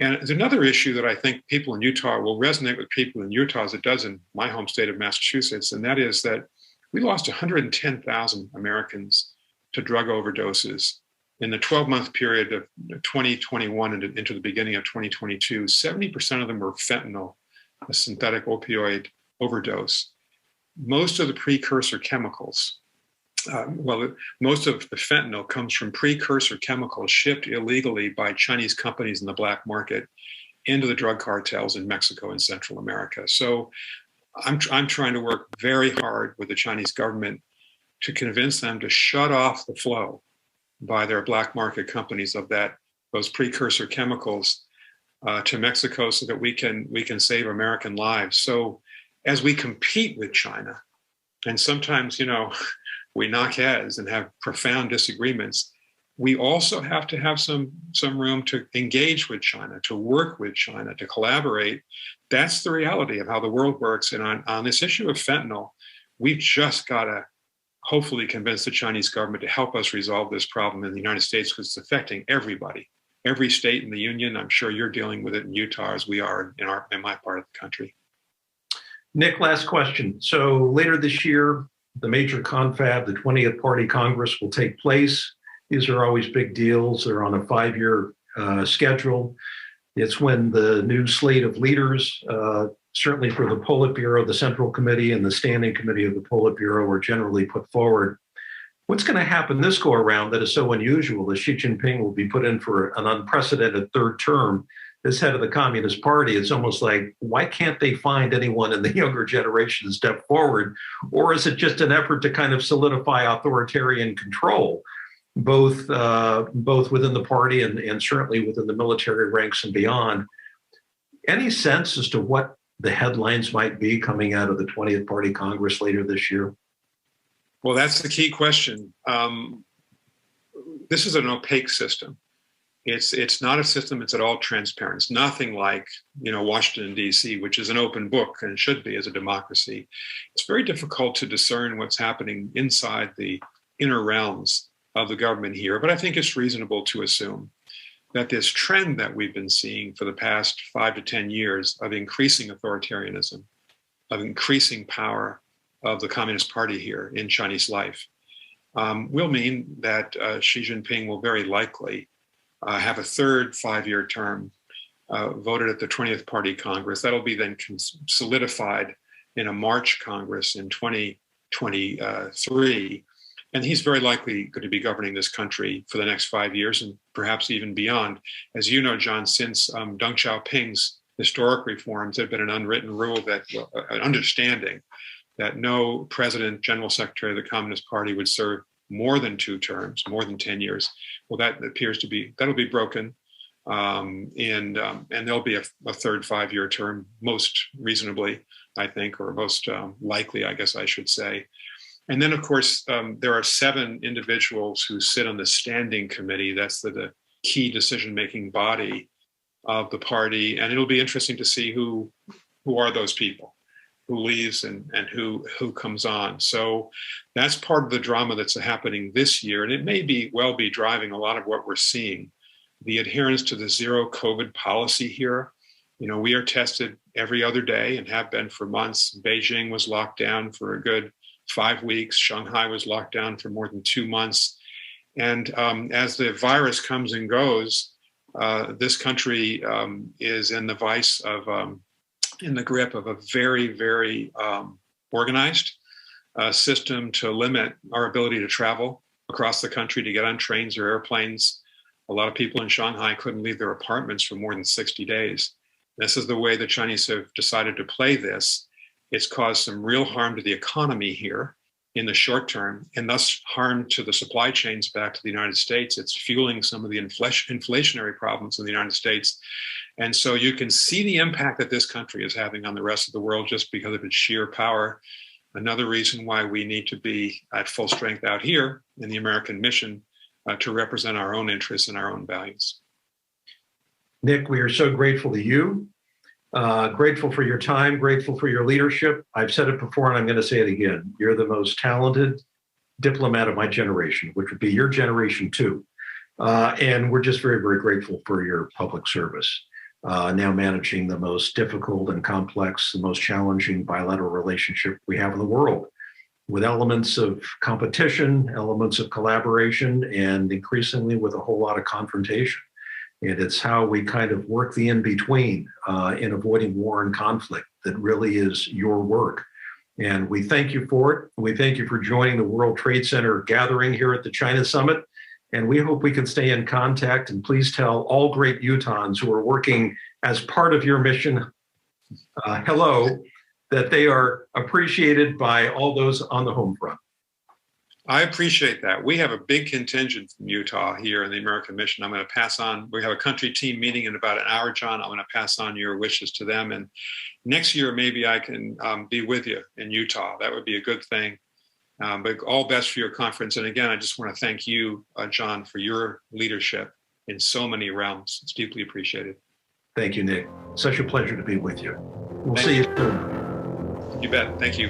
And there's another issue that I think people in Utah will resonate with people in Utah as it does in my home state of Massachusetts, and that is that we lost 110,000 Americans to drug overdoses in the 12-month period of 2021 and into the beginning of 2022. 70% of them were fentanyl, a synthetic opioid overdose. Most of the precursor chemicals, most of the fentanyl comes from precursor chemicals shipped illegally by Chinese companies in the black market into the drug cartels in Mexico and Central America. So I'm trying to work very hard with the Chinese government to convince them to shut off the flow by their black market companies of those precursor chemicals to Mexico, so that we can save American lives. So as we compete with China, and sometimes, you know, we knock heads and have profound disagreements, we also have to have some room to engage with China, to work with China, to collaborate. That's the reality of how the world works. And on this issue of fentanyl, we've just got to hopefully convince the Chinese government to help us resolve this problem in the United States, because it's affecting everybody, every state in the union. I'm sure you're dealing with it in Utah as we are in my part of the country. Nick, last question. So later this year, the major confab, the 20th Party Congress, will take place. These are always big deals. They're on a 5-year schedule. It's when the new slate of leaders, certainly for the Politburo, the Central Committee, and the Standing Committee of the Politburo, are generally put forward. What's going to happen this go around that is so unusual is Xi Jinping will be put in for an unprecedented 3rd term as head of the Communist Party. It's almost like, why can't they find anyone in the younger generation to step forward? Or is it just an effort to kind of solidify authoritarian control, both within the party and certainly within the military ranks and beyond? Any sense as to what the headlines might be coming out of the 20th Party Congress later this year? Well, that's the key question. This is an opaque system. It's not a system that's at all transparent. It's nothing like, you know, Washington, D.C., which is an open book and should be as a democracy. It's very difficult to discern what's happening inside the inner realms of the government here. But I think it's reasonable to assume that this trend that we've been seeing for the past 5 to 10 years of increasing authoritarianism, of increasing power of the Communist Party here in Chinese life, will mean that Xi Jinping will very likely have a third 5-year term voted at the 20th Party Congress. That'll be then solidified in a March Congress in 2023. And he's very likely going to be governing this country for the next 5 years and perhaps even beyond. As you know, John, since Deng Xiaoping's historic reforms, there have been an unwritten rule that, an understanding that no president, general secretary of the Communist Party would serve more than 2 terms, more than 10 years. Well, that appears to be, that'll be broken. And there'll be a third 5-year term, most reasonably, I think, or most likely, I guess I should say. And then, of course, there are 7 individuals who sit on the standing committee. That's the key decision-making body of the party. And it'll be interesting to see who are those people, who leaves and who comes on. So that's part of the drama that's happening this year. And it may well be driving a lot of what we're seeing. The adherence to the zero COVID policy here. You know, we are tested every other day and have been for months. Beijing was locked down for a good 5 weeks. Shanghai was locked down for more than 2 months. And as the virus comes and goes, this country is in the vice of, in the grip of a very, very organized system to limit our ability to travel across the country, to get on trains or airplanes. A lot of people in Shanghai couldn't leave their apartments for more than 60 days. This is the way the Chinese have decided to play this. It's caused some real harm to the economy here in the short term, and thus harm to the supply chains back to the United States. It's fueling some of the inflationary problems in the United States. And so you can see the impact that this country is having on the rest of the world just because of its sheer power. Another reason why we need to be at full strength out here in the American mission to represent our own interests and our own values. Nick, we are so grateful to you, grateful for your time, grateful for your leadership. I've said it before and I'm going to say it again. You're the most talented diplomat of my generation, which would be your generation too. And we're just very, very grateful for your public service. Now managing the most difficult and complex, the most challenging bilateral relationship we have in the world, with elements of competition, elements of collaboration, and increasingly with a whole lot of confrontation. And it's how we kind of work the in-between in avoiding war and conflict that really is your work. And we thank you for it. We thank you for joining the World Trade Center gathering here at the China Summit. And we hope we can stay in contact. And please tell all great Utahns who are working as part of your mission, hello, that they are appreciated by all those on the home front. I appreciate that. We have a big contingent from Utah here in the American Mission. I'm going to pass on, we have a country team meeting in about an hour, John. I'm going to pass on your wishes to them. And next year, maybe I can be with you in Utah. That would be a good thing. But all best for your conference. And again, I just want to thank you, John, for your leadership in so many realms. It's deeply appreciated. Thank you, Nick. Such a pleasure to be with you. We'll see you soon. You bet. Thank you.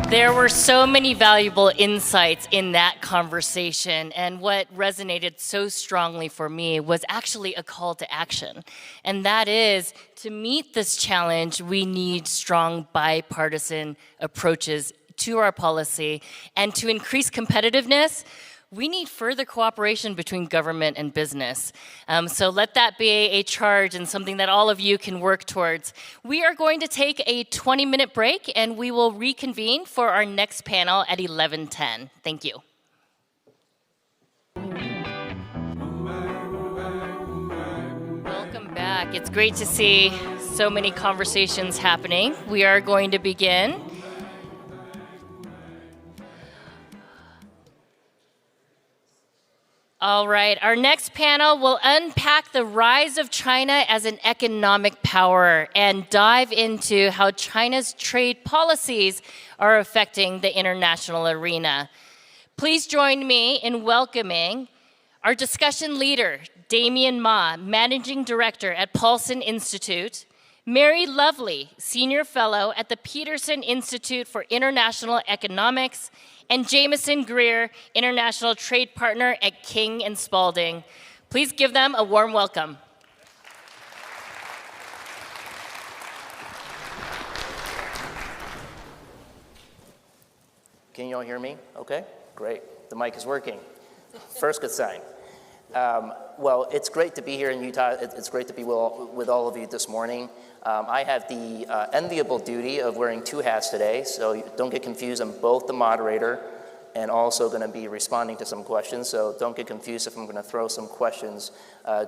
There were so many valuable insights in that conversation, and what resonated so strongly for me was actually a call to action. And that is, to meet this challenge, we need strong bipartisan approaches to our policy, and to increase competitiveness, we need further cooperation between government and business. So let that be a charge and something that all of you can work towards. We are going to take a 20-minute break, and we will reconvene for our next panel at 11:10. Thank you. Welcome back. It's great to see so many conversations happening. We are going to begin. All right, our next panel will unpack the rise of China as an economic power and dive into how China's trade policies are affecting the international arena. Please join me in welcoming our discussion leader, Damien Ma, Managing Director at Paulson Institute, Mary Lovely, Senior Fellow at the Peterson Institute for International Economics, and Jamieson Greer, International Trade Partner at King & Spalding. Please give them a warm welcome. Can you all hear me? Okay, great. The mic is working. First good sign. Well, it's great to be here in Utah. It's great to be with all of you this morning. I have the enviable duty of wearing two hats today, so don't get confused. I'm both the moderator and also going to be responding to some questions, so don't get confused if I'm going to throw some questions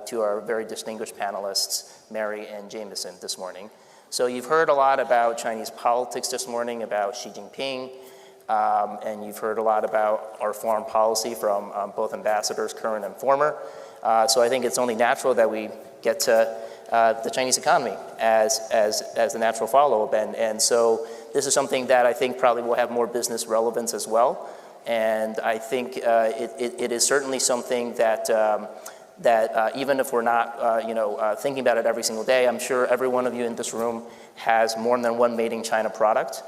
to our very distinguished panelists, Mary and Jamieson, this morning. So you've heard a lot about Chinese politics this morning, about Xi Jinping, and you've heard a lot about our foreign policy from both ambassadors, current and former. So I think it's only natural that we get to the Chinese economy as the natural follow-up. And so this is something that I think probably will have more business relevance as well. And I think it is certainly something that even if we're not thinking about it every single day, I'm sure every one of you in this room has more than one made in China product.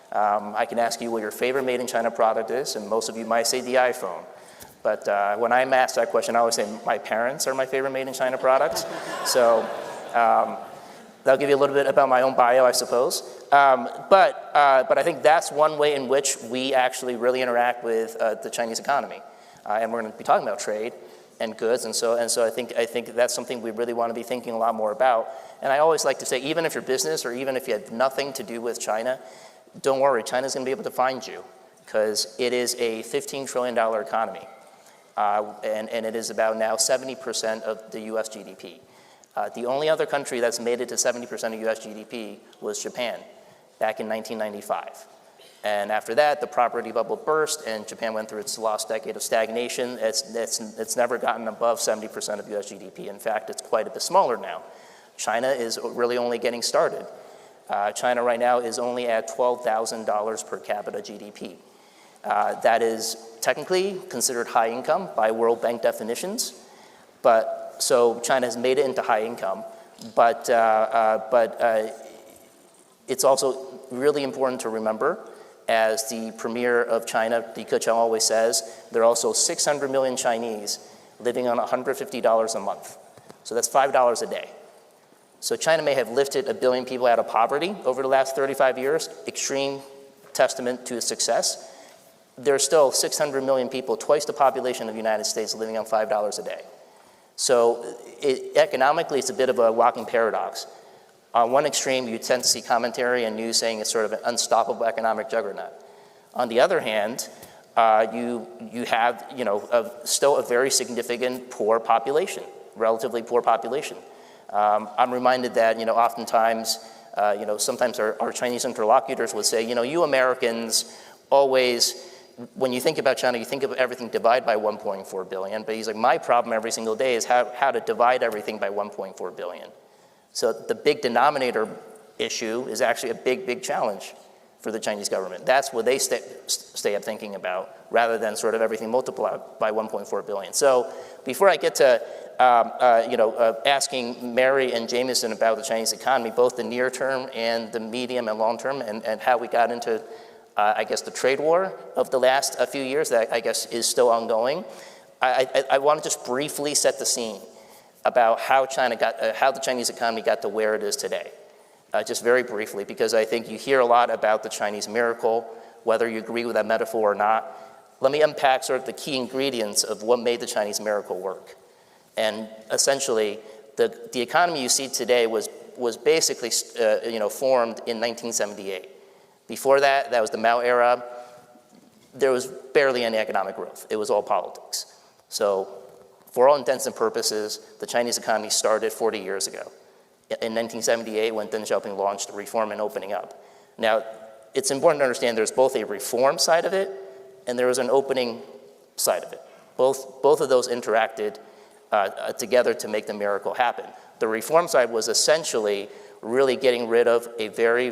I can ask you what your favorite made in China product is, and most of you might say the iPhone. But when I'm asked that question, I always say my parents are my favorite made in China product. So that'll give you a little bit about my own bio, I suppose. But I think that's one way in which we actually really interact with the Chinese economy. And we're going to be talking about trade and goods, and so I think that's something we really want to be thinking a lot more about. And I always like to say, even if your business or even if you had nothing to do with China, don't worry, China's going to be able to find you, because it is a $15 trillion economy, and it is about now 70% of the U.S. GDP. The only other country that's made it to 70% of U.S. GDP was Japan back in 1995. And after that, the property bubble burst, and Japan went through its last decade of stagnation. It's never gotten above 70% of U.S. GDP. In fact, it's quite a bit smaller now. China is really only getting started. China right now is only at $12,000 per capita GDP. That is technically considered high income by World Bank definitions, so China has made it into high income, but it's also really important to remember, as the premier of China, Li Keqiang, always says, there are also 600 million Chinese living on $150 a month. So that's $5 a day. So China may have lifted 1 billion people out of poverty over the last 35 years, extreme testament to its success. There's still 600 million people, twice the population of the United States, living on $5 a day. So economically, it's a bit of a walking paradox. On one extreme, you tend to see commentary and news saying it's sort of an unstoppable economic juggernaut. On the other hand, you have still a very significant poor population, relatively poor population. I'm reminded that oftentimes, sometimes our Chinese interlocutors would say, you Americans always, when you think about China, you think of everything divided by 1.4 billion. But he's like, my problem every single day is how to divide everything by 1.4 billion. So the big denominator issue is actually a big challenge for the Chinese government. That's what they stay up thinking about, rather than sort of everything multiplied by 1.4 billion. So before I get to asking Mary and Jamieson about the Chinese economy, both the near term and the medium and long term, and how we got into, I guess, the trade war of the last few years that I guess is still ongoing, I want to just briefly set the scene about how the Chinese economy got to where it is today. Just very briefly, because I think you hear a lot about the Chinese miracle, whether you agree with that metaphor or not. Let me unpack sort of the key ingredients of what made the Chinese miracle work. And essentially, the economy you see today was basically formed in 1978. Before that, that was the Mao era. There was barely any economic growth. It was all politics. So for all intents and purposes, the Chinese economy started 40 years ago. In 1978, when Deng Xiaoping launched reform and opening up. Now, it's important to understand there's both a reform side of it and there was an opening side of it. Both of those interacted together to make the miracle happen. The reform side was essentially really getting rid of a very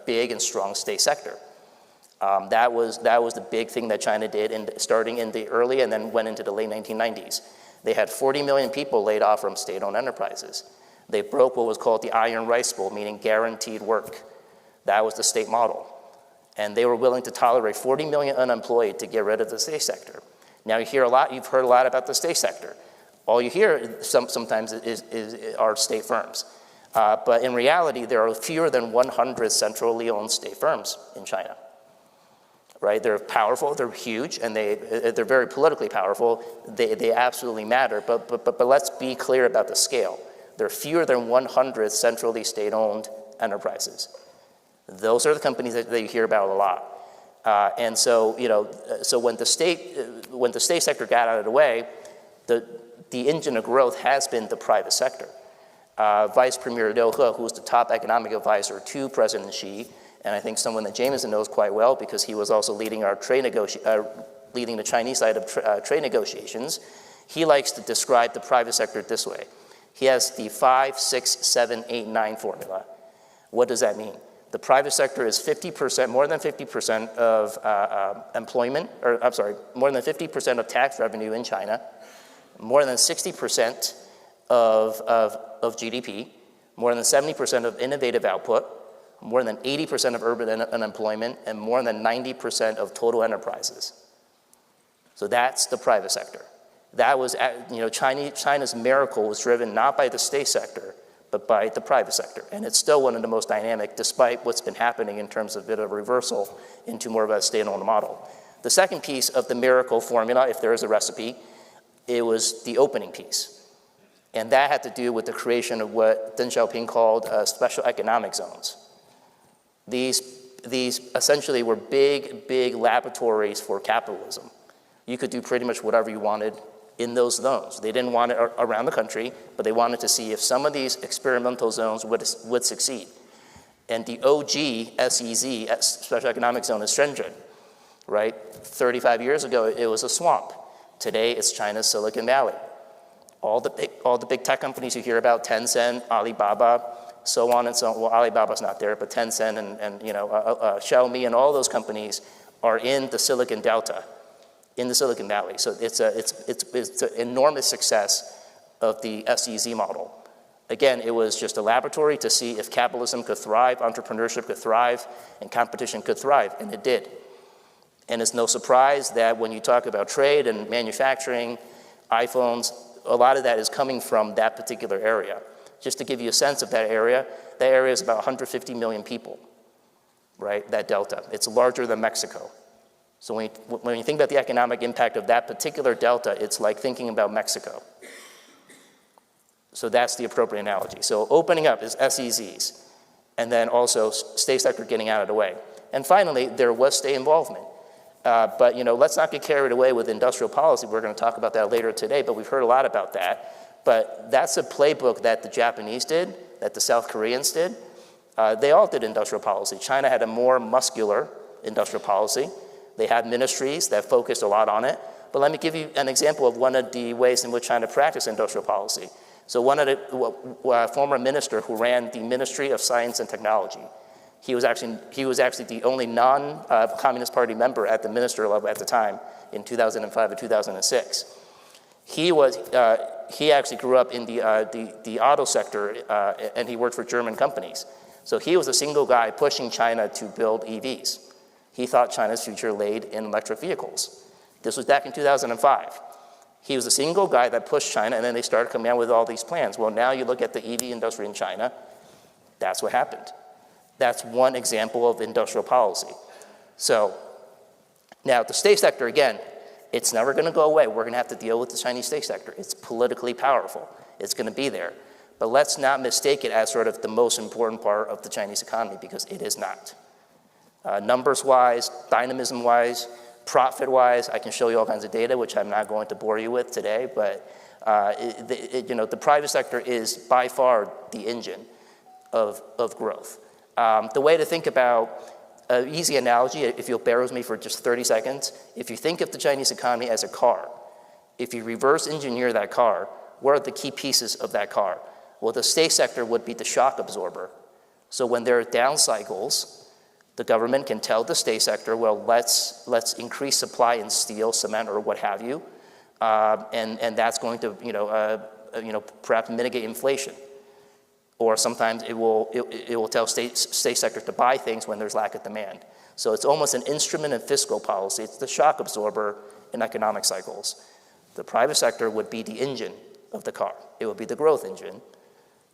big and strong state sector. That was the big thing that China did, starting in the early and then went into the late 1990s. They had 40 million people laid off from state-owned enterprises. They broke what was called the Iron Rice Bowl, meaning guaranteed work. That was the state model. And they were willing to tolerate 40 million unemployed to get rid of the state sector. Now you've heard a lot about the state sector. All you hear sometimes are state firms. But in reality, there are fewer than 100 centrally owned state firms in China. right? They're powerful, they're huge, and they're very politically powerful. They absolutely matter, but let's be clear about the scale. There are fewer than 100 centrally state-owned enterprises. Those are the companies that you hear about a lot. And so, so when the state sector got out of the way, the engine of growth has been the private sector. Vice Premier Liu He, who was the top economic advisor to President Xi, and I think someone that Jamieson knows quite well because he was also leading leading the Chinese side of trade negotiations, he likes to describe the private sector this way. He has the 5, 6, 7, 8, 9 formula. What does that mean? The private sector is 50%, more than 50% of employment, or I'm sorry, more than 50% of tax revenue in China, more than 60% of GDP, more than 70% of innovative output, more than 80% of urban unemployment, and more than 90% of total enterprises. So that's the private sector. That was, China's miracle was driven not by the state sector, but by the private sector. And it's still one of the most dynamic, despite what's been happening in terms of a bit of a reversal into more of a state-owned model. The second piece of the miracle formula, if there is a recipe, it was the opening piece. And that had to do with the creation of what Deng Xiaoping called special economic zones. These essentially were big laboratories for capitalism. You could do pretty much whatever you wanted in those zones. They didn't want it around the country, but they wanted to see if some of these experimental zones would succeed. And the OG SEZ, Special Economic Zone, is Shenzhen, right? 35 years ago, it was a swamp. Today, it's China's Silicon Valley. All the big tech companies you hear about, Tencent, Alibaba, so on and so on. Well, Alibaba's not there, but Tencent and Xiaomi and all those companies are in the Silicon Delta, in the Silicon Valley. So it's an enormous success of the SEZ model. Again, it was just a laboratory to see if capitalism could thrive, entrepreneurship could thrive, and competition could thrive, and it did. And it's no surprise that when you talk about trade and manufacturing, iPhones, a lot of that is coming from that particular area. Just to give you a sense of that area is about 150 million people, right, that delta. It's larger than Mexico. So when you think about the economic impact of that particular delta, it's like thinking about Mexico. So that's the appropriate analogy. So opening up is SEZs, and then also state sector getting out of the way. And finally, there was state involvement. But let's not get carried away with industrial policy. We're going to talk about that later today, but we've heard a lot about that. But that's a playbook that the Japanese did, that the South Koreans did. They all did industrial policy. China had a more muscular industrial policy. They had ministries that focused a lot on it. But let me give you an example of one of the ways in which China practiced industrial policy. So one of the former minister who ran the Ministry of Science and Technology, he was actually the only non-Communist Party member at the minister level at the time in 2005 or 2006. He actually grew up in the auto sector, and he worked for German companies. So he was a single guy pushing China to build EVs. He thought China's future laid in electric vehicles. This was back in 2005. He was a single guy that pushed China, and then they started coming out with all these plans. Well, now you look at the EV industry in China, that's what happened. That's one example of industrial policy. So now the state sector, again, it's never going to go away. We're going to have to deal with the Chinese state sector. It's politically powerful. It's going to be there. But let's not mistake it as sort of the most important part of the Chinese economy, because it is not. Numbers-wise, dynamism-wise, profit-wise, I can show you all kinds of data, which I'm not going to bore you with today, but the private sector is by far the engine of growth. The way to think about an easy analogy, if you'll bear with me for just 30 seconds, if you think of the Chinese economy as a car, if you reverse engineer that car, what are the key pieces of that car? Well, the state sector would be the shock absorber. So when there are down cycles, the government can tell the state sector, well, let's increase supply in steel, cement, or what have you, and that's going to perhaps mitigate inflation. Or sometimes it will tell state sector to buy things when there's lack of demand. So it's almost an instrument in fiscal policy. It's the shock absorber in economic cycles. The private sector would be the engine of the car. It would be the growth engine.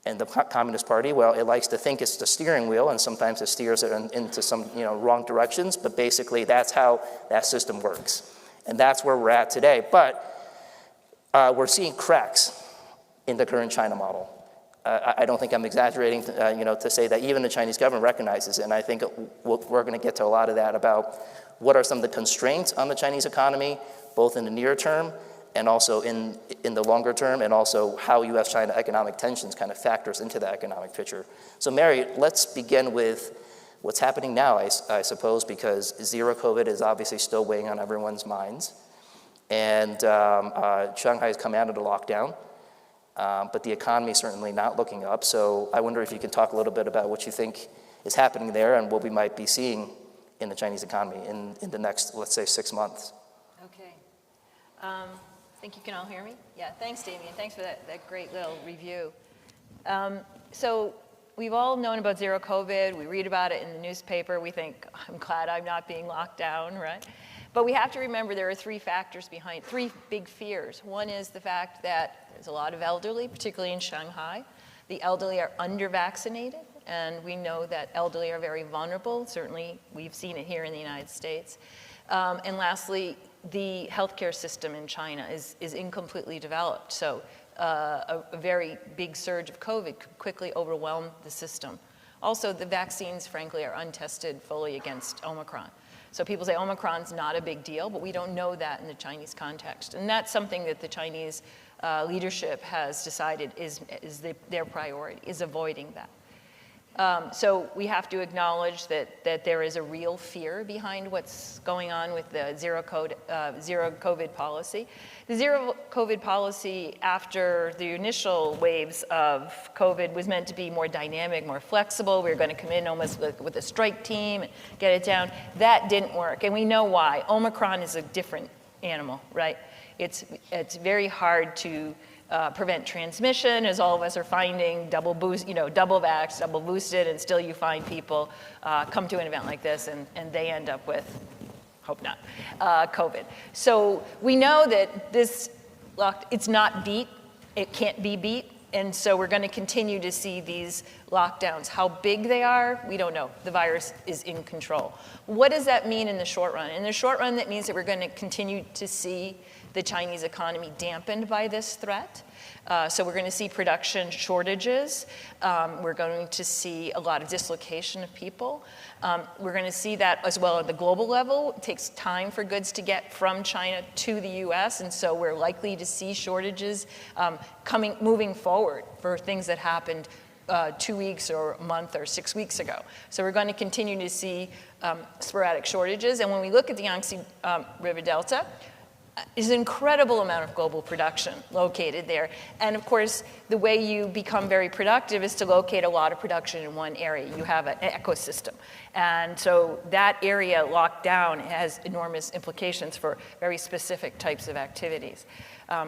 And the Communist Party, well, it likes to think it's the steering wheel, and sometimes it steers it into some wrong directions, but basically that's how that system works. And that's where we're at today. But we're seeing cracks in the current China model. I don't think I'm exaggerating, to say that even the Chinese government recognizes it, and I think we're going to get to a lot of that about what are some of the constraints on the Chinese economy, both in the near term and also in the longer term, and also how U.S.-China economic tensions kind of factors into the economic picture. So Mary, let's begin with what's happening now, I suppose, because zero COVID is obviously still weighing on everyone's minds. And Shanghai has come out of the lockdown, but the economy is certainly not looking up. So I wonder if you can talk a little bit about what you think is happening there and what we might be seeing in the Chinese economy in the next, let's say, 6 months. Okay. Think you can all hear me? Yeah, thanks, Damien. Thanks for that great little review. So we've all known about zero COVID. We read about it in the newspaper. We think, I'm glad I'm not being locked down, right? But we have to remember there are three big fears. One is the fact that there's a lot of elderly, particularly in Shanghai. The elderly are under-vaccinated, and we know that elderly are very vulnerable. Certainly, we've seen it here in the United States. And lastly, the healthcare system in China is incompletely developed. So a very big surge of COVID could quickly overwhelm the system. Also, the vaccines, frankly, are untested fully against Omicron. So people say Omicron's not a big deal, but we don't know that in the Chinese context. And that's something that the Chinese leadership has decided is their priority, is avoiding that. So we have to acknowledge that there is a real fear behind what's going on with the zero COVID policy. The zero COVID policy after the initial waves of COVID was meant to be more dynamic, more flexible. We were going to come in almost with a strike team and get it down. That didn't work, and we know why. Omicron is a different animal, right? It's very hard to prevent transmission, as all of us are finding, double vaxxed, double boosted, and still you find people come to an event like this and they end up with, hope not, COVID. So we know that it's not beat, it can't be beat, and so we're going to continue to see these lockdowns. How big they are, we don't know. The virus is in control. What does that mean in the short run? In the short run, that means that we're going to continue to see the Chinese economy dampened by this threat. So we're going to see production shortages. We're going to see a lot of dislocation of people. We're going to see that as well at the global level. It takes time for goods to get from China to the US, and so we're likely to see shortages moving forward for things that happened 2 weeks or a month or 6 weeks ago. So we're going to continue to see sporadic shortages. And when we look at the Yangtze River Delta, is an incredible amount of global production located there. And of course, the way you become very productive is to locate a lot of production in one area. You have an ecosystem. And so that area locked down has enormous implications for very specific types of activities.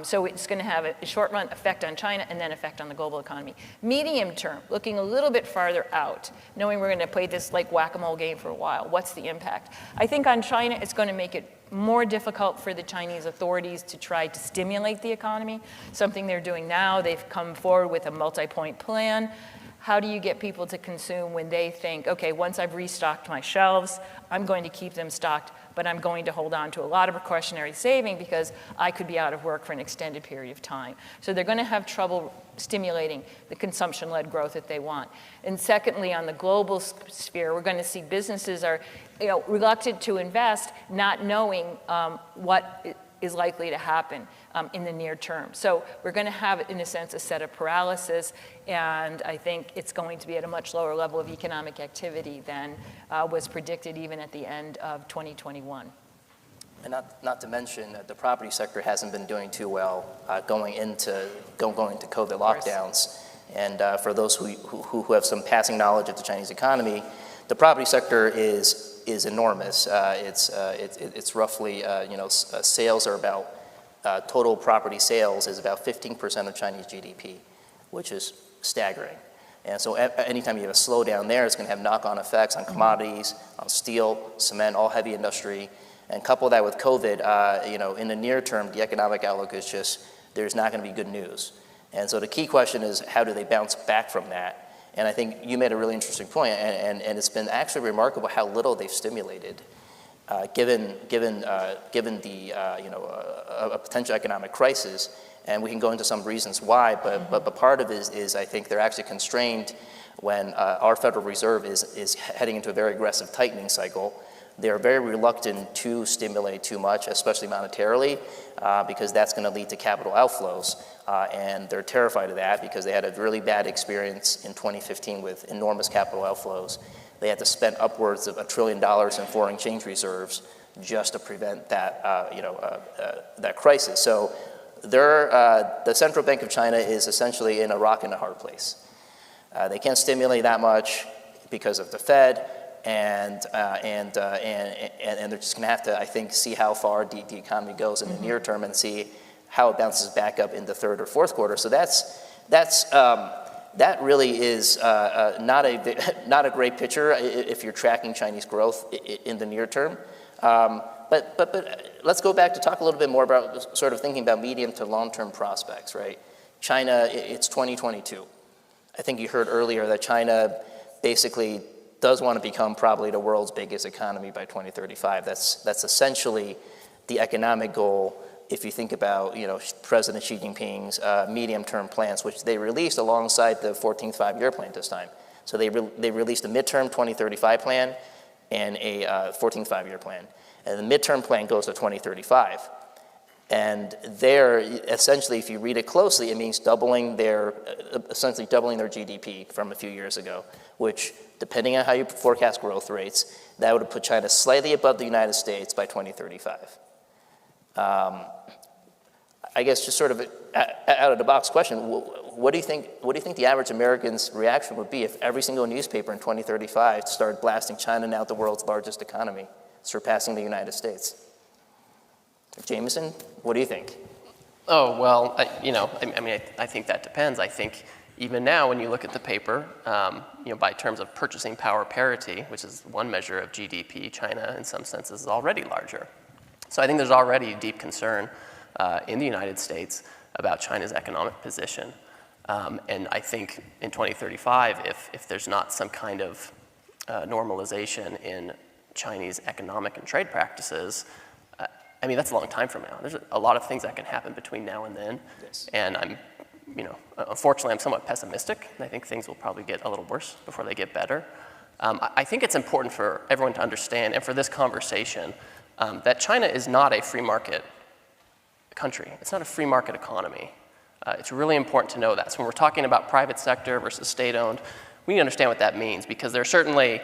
So it's going to have a short-run effect on China and then effect on the global economy. Medium term, looking a little bit farther out, knowing we're going to play this like whack-a-mole game for a while, what's the impact? I think on China, it's going to make it more difficult for the Chinese authorities to try to stimulate the economy, something they're doing now. They've come forward with a multi-point plan. How do you get people to consume when they think, okay, once I've restocked my shelves, I'm going to keep them stocked, but I'm going to hold on to a lot of precautionary saving because I could be out of work for an extended period of time. So they're going to have trouble stimulating the consumption-led growth that they want. And secondly, on the global sphere, we're going to see businesses are reluctant to invest, not knowing what is likely to happen in the near term. So we're going to have, in a sense, a set of paralysis, and I think it's going to be at a much lower level of economic activity than was predicted even at the end of 2021. And not to mention that the property sector hasn't been doing too well going into COVID lockdowns. And for those who have some passing knowledge of the Chinese economy, the property sector is enormous. It's roughly sales are about total property sales is about 15% of Chinese GDP, which is staggering. And so anytime you have a slowdown there, it's going to have knock-on effects on commodities, on steel, cement, all heavy industry. And couple that with COVID, in the near term, the economic outlook is just, there's not going to be good news. And so the key question is, how do they bounce back from that? And I think you made a really interesting point, and it's been actually remarkable how little they've stimulated, given the a potential economic crisis. And we can go into some reasons why, but part of it is I think they're actually constrained when our Federal Reserve is heading into a very aggressive tightening cycle. They're very reluctant to stimulate too much, especially monetarily, because that's going to lead to capital outflows. And they're terrified of that because they had a really bad experience in 2015 with enormous capital outflows. They had to spend upwards of $1 trillion in foreign exchange reserves just to prevent that, that crisis. So the Central Bank of China is essentially in a rock and a hard place. They can't stimulate that much because of the Fed, and they're just going to have to, I think, see how far the economy goes in the near term and see how it bounces back up in the third or fourth quarter. So that really is not a great picture if you're tracking Chinese growth in the near term. But let's go back to talk a little bit more about sort of thinking about medium to long-term prospects, right? China, it's 2022. I think you heard earlier that China basically does want to become probably the world's biggest economy by 2035. That's essentially the economic goal if you think about, President Xi Jinping's medium-term plans, which they released alongside the 14th five-year plan this time. So they released a midterm 2035 plan and a 14th five-year plan. And the midterm plan goes to 2035. And there, essentially, if you read it closely, it means essentially doubling their GDP from a few years ago, which, depending on how you forecast growth rates, that would put China slightly above the United States by 2035. I guess just sort of out of the box question, what do you think the average American's reaction would be if every single newspaper in 2035 started blasting China, now the world's largest economy, surpassing the United States? Jamieson, what do you think? Oh, well, I think that depends. I think even now, when you look at the paper, by terms of purchasing power parity, which is one measure of GDP, China, in some senses, is already larger. So I think there's already deep concern in the United States about China's economic position. And I think in 2035, if there's not some kind of normalization in Chinese economic and trade practices, that's a long time from now. There's a lot of things that can happen between now and then. Yes. And unfortunately, I'm somewhat pessimistic. I think things will probably get a little worse before they get better. I think it's important for everyone to understand, and for this conversation, that China is not a free market country. It's not a free market economy. It's really important to know that. So when we're talking about private sector versus state-owned, we need to understand what that means, because there are certainly,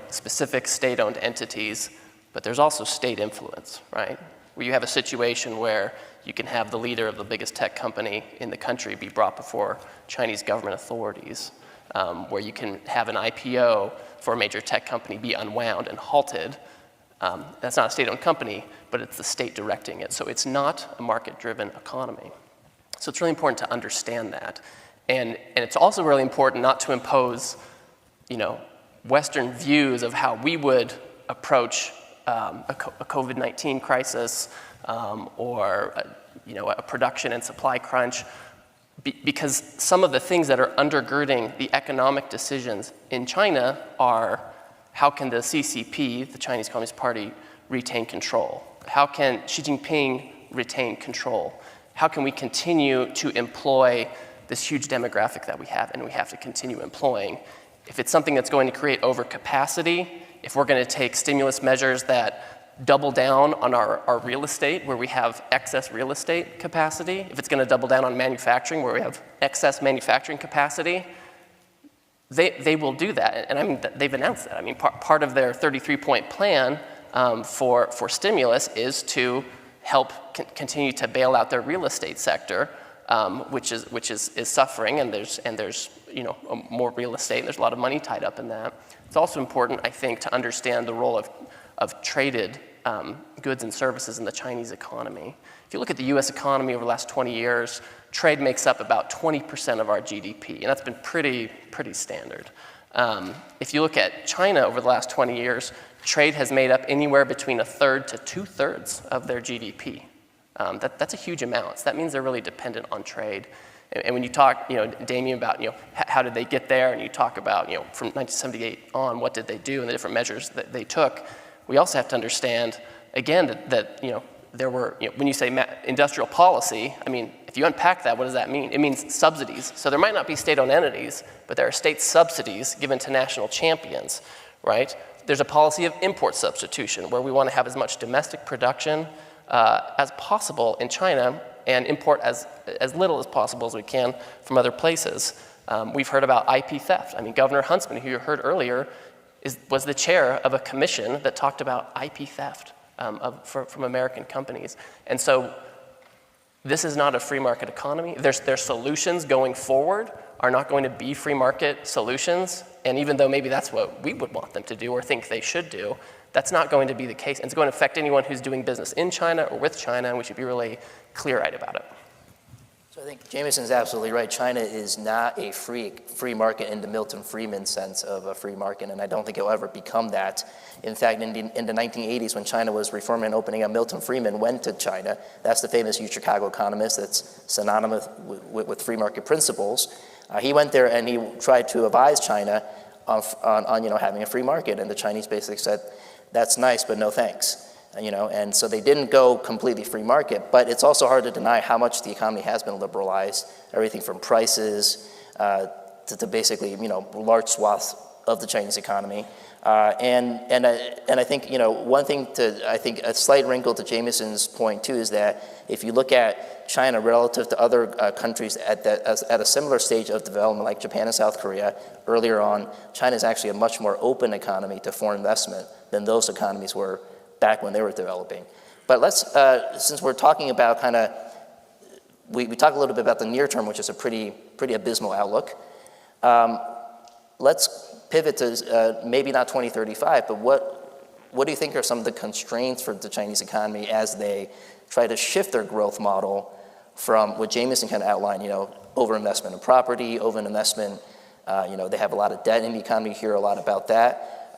specific state-owned entities, but there's also state influence, right? Where you have a situation where you can have the leader of the biggest tech company in the country be brought before Chinese government authorities, where you can have an IPO for a major tech company be unwound and halted. That's not a state-owned company, but it's the state directing it. So it's not a market-driven economy. So it's really important to understand that. And it's also really important not to impose, Western views of how we would approach a COVID-19 crisis or a production and supply crunch, because some of the things that are undergirding the economic decisions in China are: how can the CCP, the Chinese Communist Party, retain control? How can Xi Jinping retain control? How can we continue to employ this huge demographic that we have, and we have to continue employing? If it's something that's going to create overcapacity, if we're going to take stimulus measures that double down on our real estate, where we have excess real estate capacity, if it's going to double down on manufacturing, where we have excess manufacturing capacity, they will do that. And they've announced that. Part of their 33-point plan for stimulus is to help continue to bail out their real estate sector, which is suffering, and there's more real estate, and there's a lot of money tied up in that. It's also important, I think, to understand the role of traded goods and services in the Chinese economy. If you look at the U.S. economy over the last 20 years, trade makes up about 20% of our GDP, and that's been pretty standard. If you look at China over the last 20 years, trade has made up anywhere between 1/3 to 2/3 of their GDP. That's a huge amount. So that means they're really dependent on trade. And when you talk, Damien, about, how did they get there, and you talk about, from 1978 on, what did they do and the different measures that they took, we also have to understand, again, that there were, when you say industrial policy, I mean, if you unpack that, what does that mean? It means subsidies. So there might not be state-owned entities, but there are state subsidies given to national champions, right? There's a policy of import substitution, where we want to have as much domestic production as possible in China and import as little as possible as we can from other places. We've heard about IP theft. I mean, Governor Huntsman, who you heard earlier, was the chair of a commission that talked about IP theft from American companies. And so this is not a free market economy. Their solutions going forward are not going to be free market solutions. And even though maybe that's what we would want them to do or think they should do, that's not going to be the case. And it's going to affect anyone who's doing business in China or with China, and we should be really clear-eyed about it. So I think Jamieson's absolutely right. China is not a free market in the Milton Friedman sense of a free market, and I don't think it'll ever become that. In fact, in the 1980s, when China was reforming and opening up, Milton Friedman went to China. That's the famous Chicago economist that's synonymous with free market principles. He went there and he tried to advise China on having a free market, and the Chinese basically said, "That's nice, but no thanks." And so they didn't go completely free market, but it's also hard to deny how much the economy has been liberalized, everything from prices to basically, large swaths of the Chinese economy. And I think, one thing I think a slight wrinkle to Jamieson's point too is that if you look at China relative to other countries at a similar stage of development like Japan and South Korea, earlier on, China is actually a much more open economy to foreign investment than those economies were back when they were developing. But let's, since we're talking about we talk a little bit about the near term, which is a pretty abysmal outlook. Let's pivot to maybe not 2035, but what do you think are some of the constraints for the Chinese economy as they try to shift their growth model from what Jamieson kind of outlined, overinvestment in property, overinvestment, they have a lot of debt in the economy, you hear a lot about that.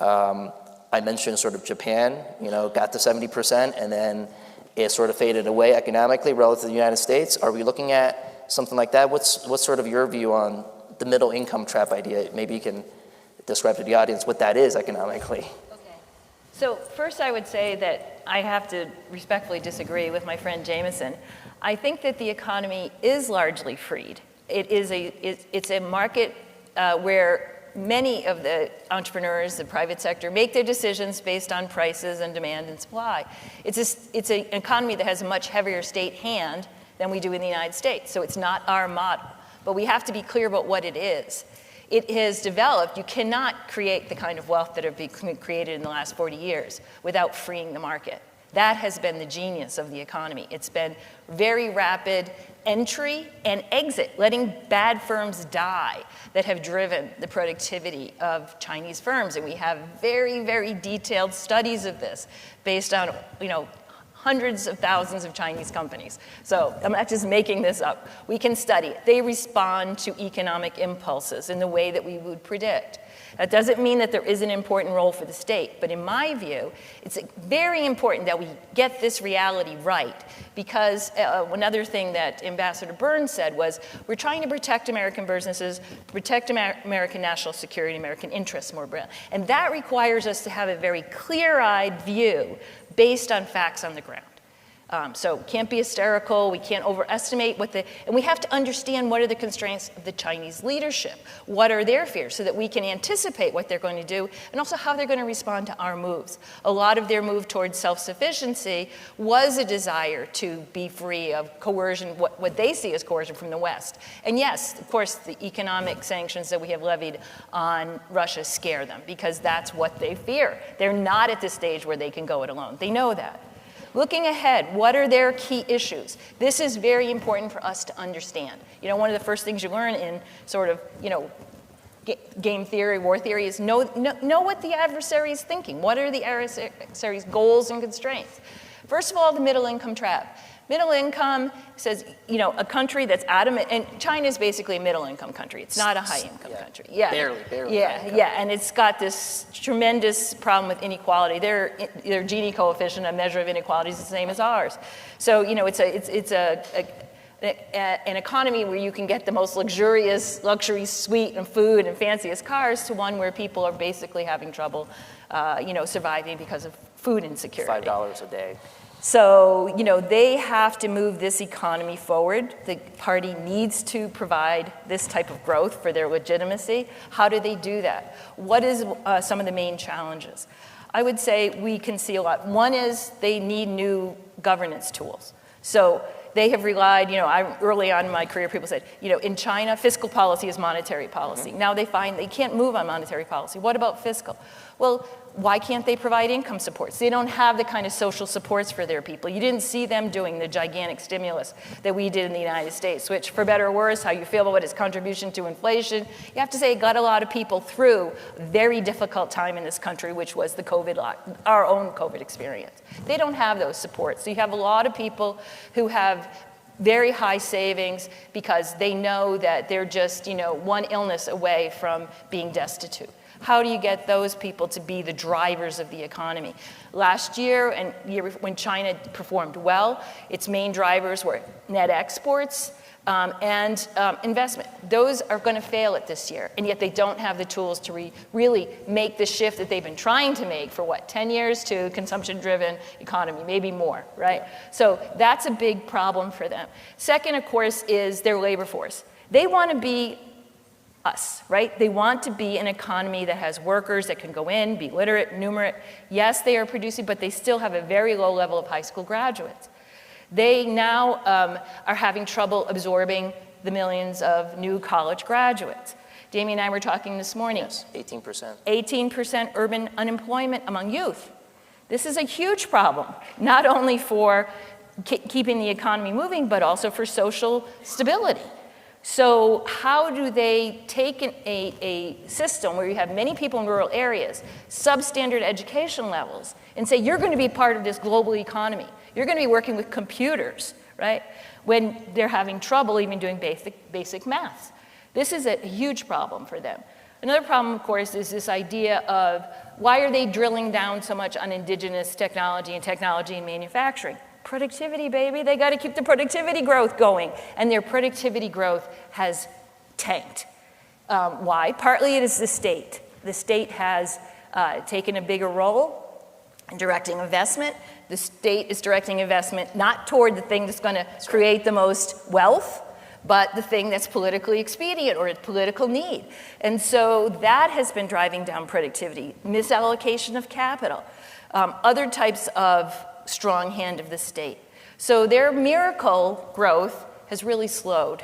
I mentioned sort of Japan, got to 70%, and then it sort of faded away economically relative to the United States. Are we looking at something like that? What's sort of your view on the middle income trap idea? Maybe you can describe to the audience what that is economically. Okay. So first I would say that I have to respectfully disagree with my friend Jamieson. I think that the economy is largely freed. It's a market where many of the entrepreneurs, the private sector, make their decisions based on prices and demand and supply. It's an economy that has a much heavier state hand than we do in the United States, so it's not our model. But we have to be clear about what it is. It has developed, you cannot create the kind of wealth that have been created in the last 40 years without freeing the market. That has been the genius of the economy. It's been very rapid entry and exit, letting bad firms die that have driven the productivity of Chinese firms. And we have very, very detailed studies of this based on, hundreds of thousands of Chinese companies. So I'm not just making this up. We can study it. They respond to economic impulses in the way that we would predict. That doesn't mean that there is an important role for the state, but in my view, it's very important that we get this reality right, because another thing that Ambassador Burns said was, we're trying to protect American businesses, protect American national security, American interests more broadly. And that requires us to have a very clear-eyed view based on facts on the ground. So can't be hysterical, we can't overestimate and we have to understand what are the constraints of the Chinese leadership, what are their fears, so that we can anticipate what they're going to do, and also how they're going to respond to our moves. A lot of their move towards self-sufficiency was a desire to be free of coercion, what they see as coercion from the West. And yes, of course, the economic sanctions that we have levied on Russia scare them, because that's what they fear. They're not at this stage where they can go it alone. They know that. Looking ahead, what are their key issues? This is very important for us to understand. One of the first things you learn in sort of, game theory, war theory is know what the adversary is thinking. What are the adversary's goals and constraints? First of all, the middle income trap. Middle income says, a country that's and China is basically a middle income country. It's not a high income country. Yeah. Barely. Yeah, and it's got this tremendous problem with inequality. Their Gini coefficient, a measure of inequality, is the same as ours. So, it's a an economy where you can get the most luxurious luxury suite and food and fanciest cars to one where people are basically having trouble, surviving because of food insecurity. $5 a day. So, they have to move this economy forward. The party needs to provide this type of growth for their legitimacy. How do they do that? What is some of the main challenges? I would say we can see a lot. One is they need new governance tools. So they have relied, early on in my career, people said, in China, fiscal policy is monetary policy. Mm-hmm. Now they find they can't move on monetary policy. What about fiscal? Well, why can't they provide income supports? They don't have the kind of social supports for their people. You didn't see them doing the gigantic stimulus that we did in the United States, which, for better or worse, how you feel about its contribution to inflation, you have to say it got a lot of people through a very difficult time in this country, which was the our own COVID experience. They don't have those supports. So you have a lot of people who have very high savings because they know that they're just, one illness away from being destitute. How do you get those people to be the drivers of the economy? Last year, and when China performed well, its main drivers were net exports and investment. Those are going to fail it this year, and yet they don't have the tools to really make the shift that they've been trying to make for 10 years to consumption-driven economy, maybe more, right? So that's a big problem for them. Second, of course, is their labor force. They want to be us, right? They want to be an economy that has workers that can go in, be literate, numerate. Yes, they are producing, but they still have a very low level of high school graduates. They now are having trouble absorbing the millions of new college graduates. Damien and I were talking this morning. Yes, 18%. 18% urban unemployment among youth. This is a huge problem, not only for keeping the economy moving, but also for social stability. So how do they take a system where you have many people in rural areas, substandard education levels, and say, you're going to be part of this global economy. You're going to be working with computers, right? When they're having trouble even doing basic maths. This is a huge problem for them. Another problem, of course, is this idea of why are they drilling down so much on indigenous technology and manufacturing? Productivity, baby. They got to keep the productivity growth going. And their productivity growth has tanked. Why? Partly it is the state. The state has taken a bigger role in directing investment. The state is directing investment not toward the thing that's going to create the most wealth, but the thing that's politically expedient or a political need. And so that has been driving down productivity, misallocation of capital, other types of strong hand of the state. So their miracle growth has really slowed.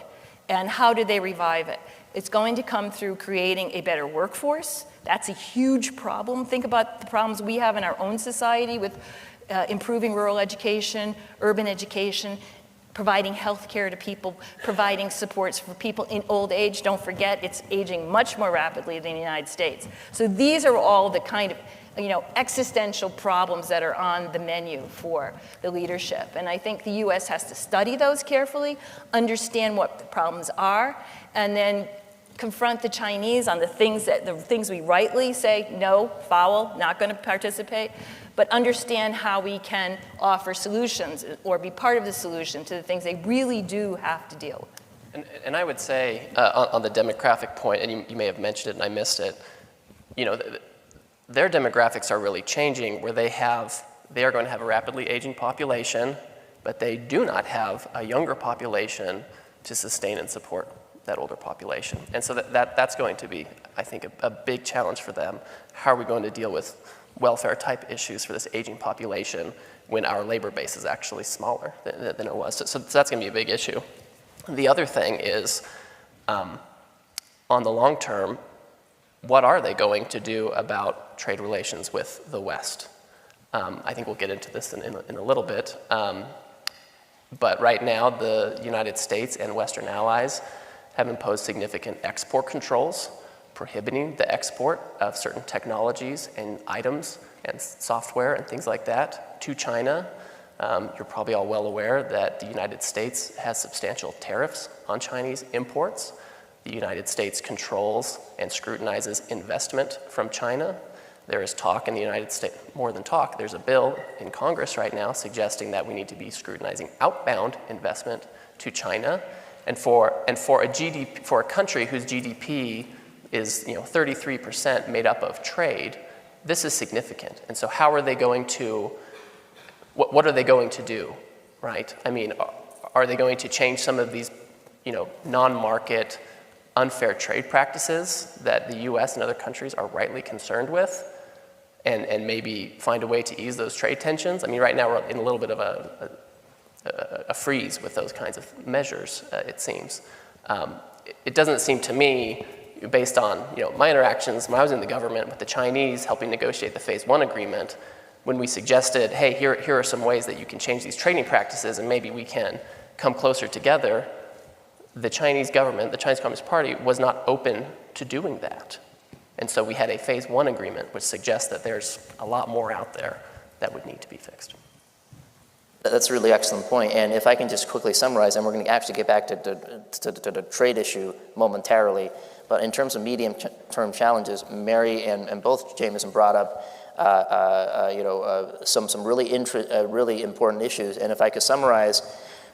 And how do they revive it? It's going to come through creating a better workforce. That's a huge problem. Think about the problems we have in our own society with improving rural education, urban education, providing health care to people, providing supports for people in old age. Don't forget, it's aging much more rapidly than the United States. So these are all the kind of existential problems that are on the menu for the leadership. And I think the U.S. has to study those carefully, understand what the problems are, and then confront the Chinese on the things we rightly say, no, foul, not going to participate, but understand how we can offer solutions or be part of the solution to the things they really do have to deal with. And I would say on the demographic point, and you may have mentioned it and I missed it, their demographics are really changing where they are going to have a rapidly aging population, but they do not have a younger population to sustain and support that older population. And so that's going to be, I think, a big challenge for them. How are we going to deal with welfare type issues for this aging population when our labor base is actually smaller than it was? So that's going to be a big issue. The other thing is, on the long term, what are they going to do about trade relations with the West? I think we'll get into this in a little bit. But right now, the United States and Western allies have imposed significant export controls, prohibiting the export of certain technologies and items and software and things like that to China. You're probably all well aware that the United States has substantial tariffs on Chinese imports. The United States controls and scrutinizes investment from China. There is talk in the United States, more than talk, there's a bill in Congress right now suggesting that we need to be scrutinizing outbound investment to China. And for a country whose GDP is 33% made up of trade, this is significant. And so how are they going to, what are they going to do, right? I mean, are they going to change some of these non-market unfair trade practices that the US and other countries are rightly concerned with, and maybe find a way to ease those trade tensions? I mean, right now we're in a little bit of a freeze with those kinds of measures, it seems. It doesn't seem to me, based on my interactions when I was in the government with the Chinese helping negotiate the Phase 1 agreement, when we suggested, hey, here are some ways that you can change these trading practices and maybe we can come closer together, the Chinese government, the Chinese Communist Party, was not open to doing that. And so we had a Phase 1 agreement which suggests that there's a lot more out there that would need to be fixed. That's a really excellent point. And if I can just quickly summarize, and we're going to actually get back to the trade issue momentarily, but in terms of medium-term challenges, Mary and both Jamieson brought up some really important issues. And if I could summarize,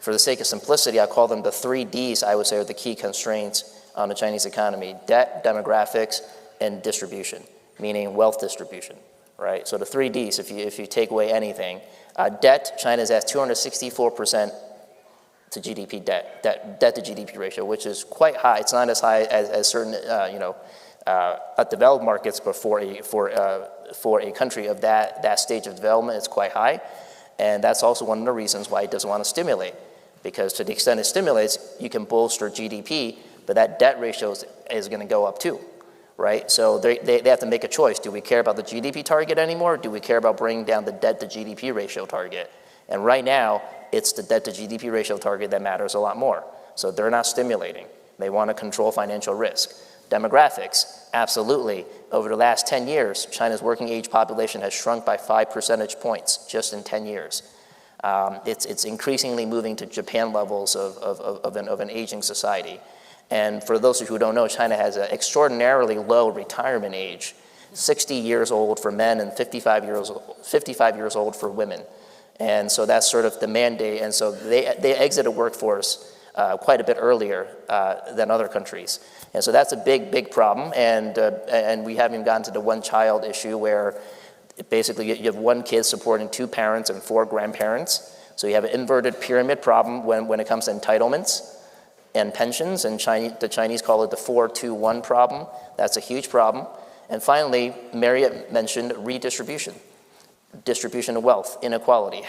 for the sake of simplicity, I'll call them the 3 Ds, I would say, are the key constraints on the Chinese economy: debt, demographics, and distribution, meaning wealth distribution, right? So the 3 Ds, if you take away anything, debt, China's at 264% to GDP debt to GDP ratio, which is quite high. It's not as high as certain developed markets, but for a country of that stage of development, it's quite high. And that's also one of the reasons why it doesn't want to stimulate, because to the extent it stimulates, you can bolster GDP, but that debt ratio is going to go up too, right? So they have to make a choice. Do we care about the GDP target anymore? Or do we care about bringing down the debt to GDP ratio target? And right now, it's the debt to GDP ratio target that matters a lot more. So they're not stimulating. They want to control financial risk. Demographics, absolutely. Over the last 10 years, China's working age population has shrunk by 5 percentage points just in 10 years. It's increasingly moving to Japan levels of an aging society. And for those of you who don't know, China has an extraordinarily low retirement age, 60 years old for men and 55 years old for women. And so that's sort of the mandate. And so they exited workforce quite a bit earlier than other countries. And so that's a big problem. And we haven't gotten to the one-child issue where basically you have 1 kid supporting 2 parents and 4 grandparents. So you have an inverted pyramid problem when it comes to entitlements and pensions, and the Chinese call it the 4-2-1 problem. That's a huge problem. And finally, Marriott mentioned redistribution, distribution of wealth, inequality.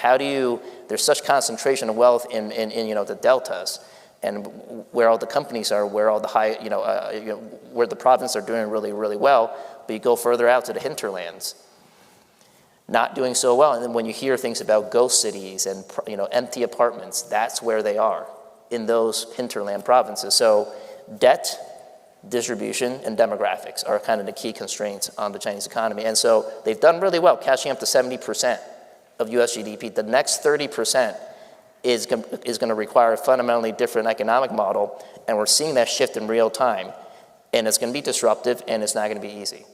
There's such concentration of wealth in the deltas, and where all the companies are, where all the where the provinces are doing really, really well, but you go further out to the hinterlands, not doing so well. And then when you hear things about ghost cities and empty apartments, that's where they are, in those hinterland provinces. So debt, distribution, and demographics are kind of the key constraints on the Chinese economy. And so they've done really well, catching up to 70% of US GDP. The next 30% is going to require a fundamentally different economic model, and we're seeing that shift in real time. And it's going to be disruptive, and it's not going to be easy.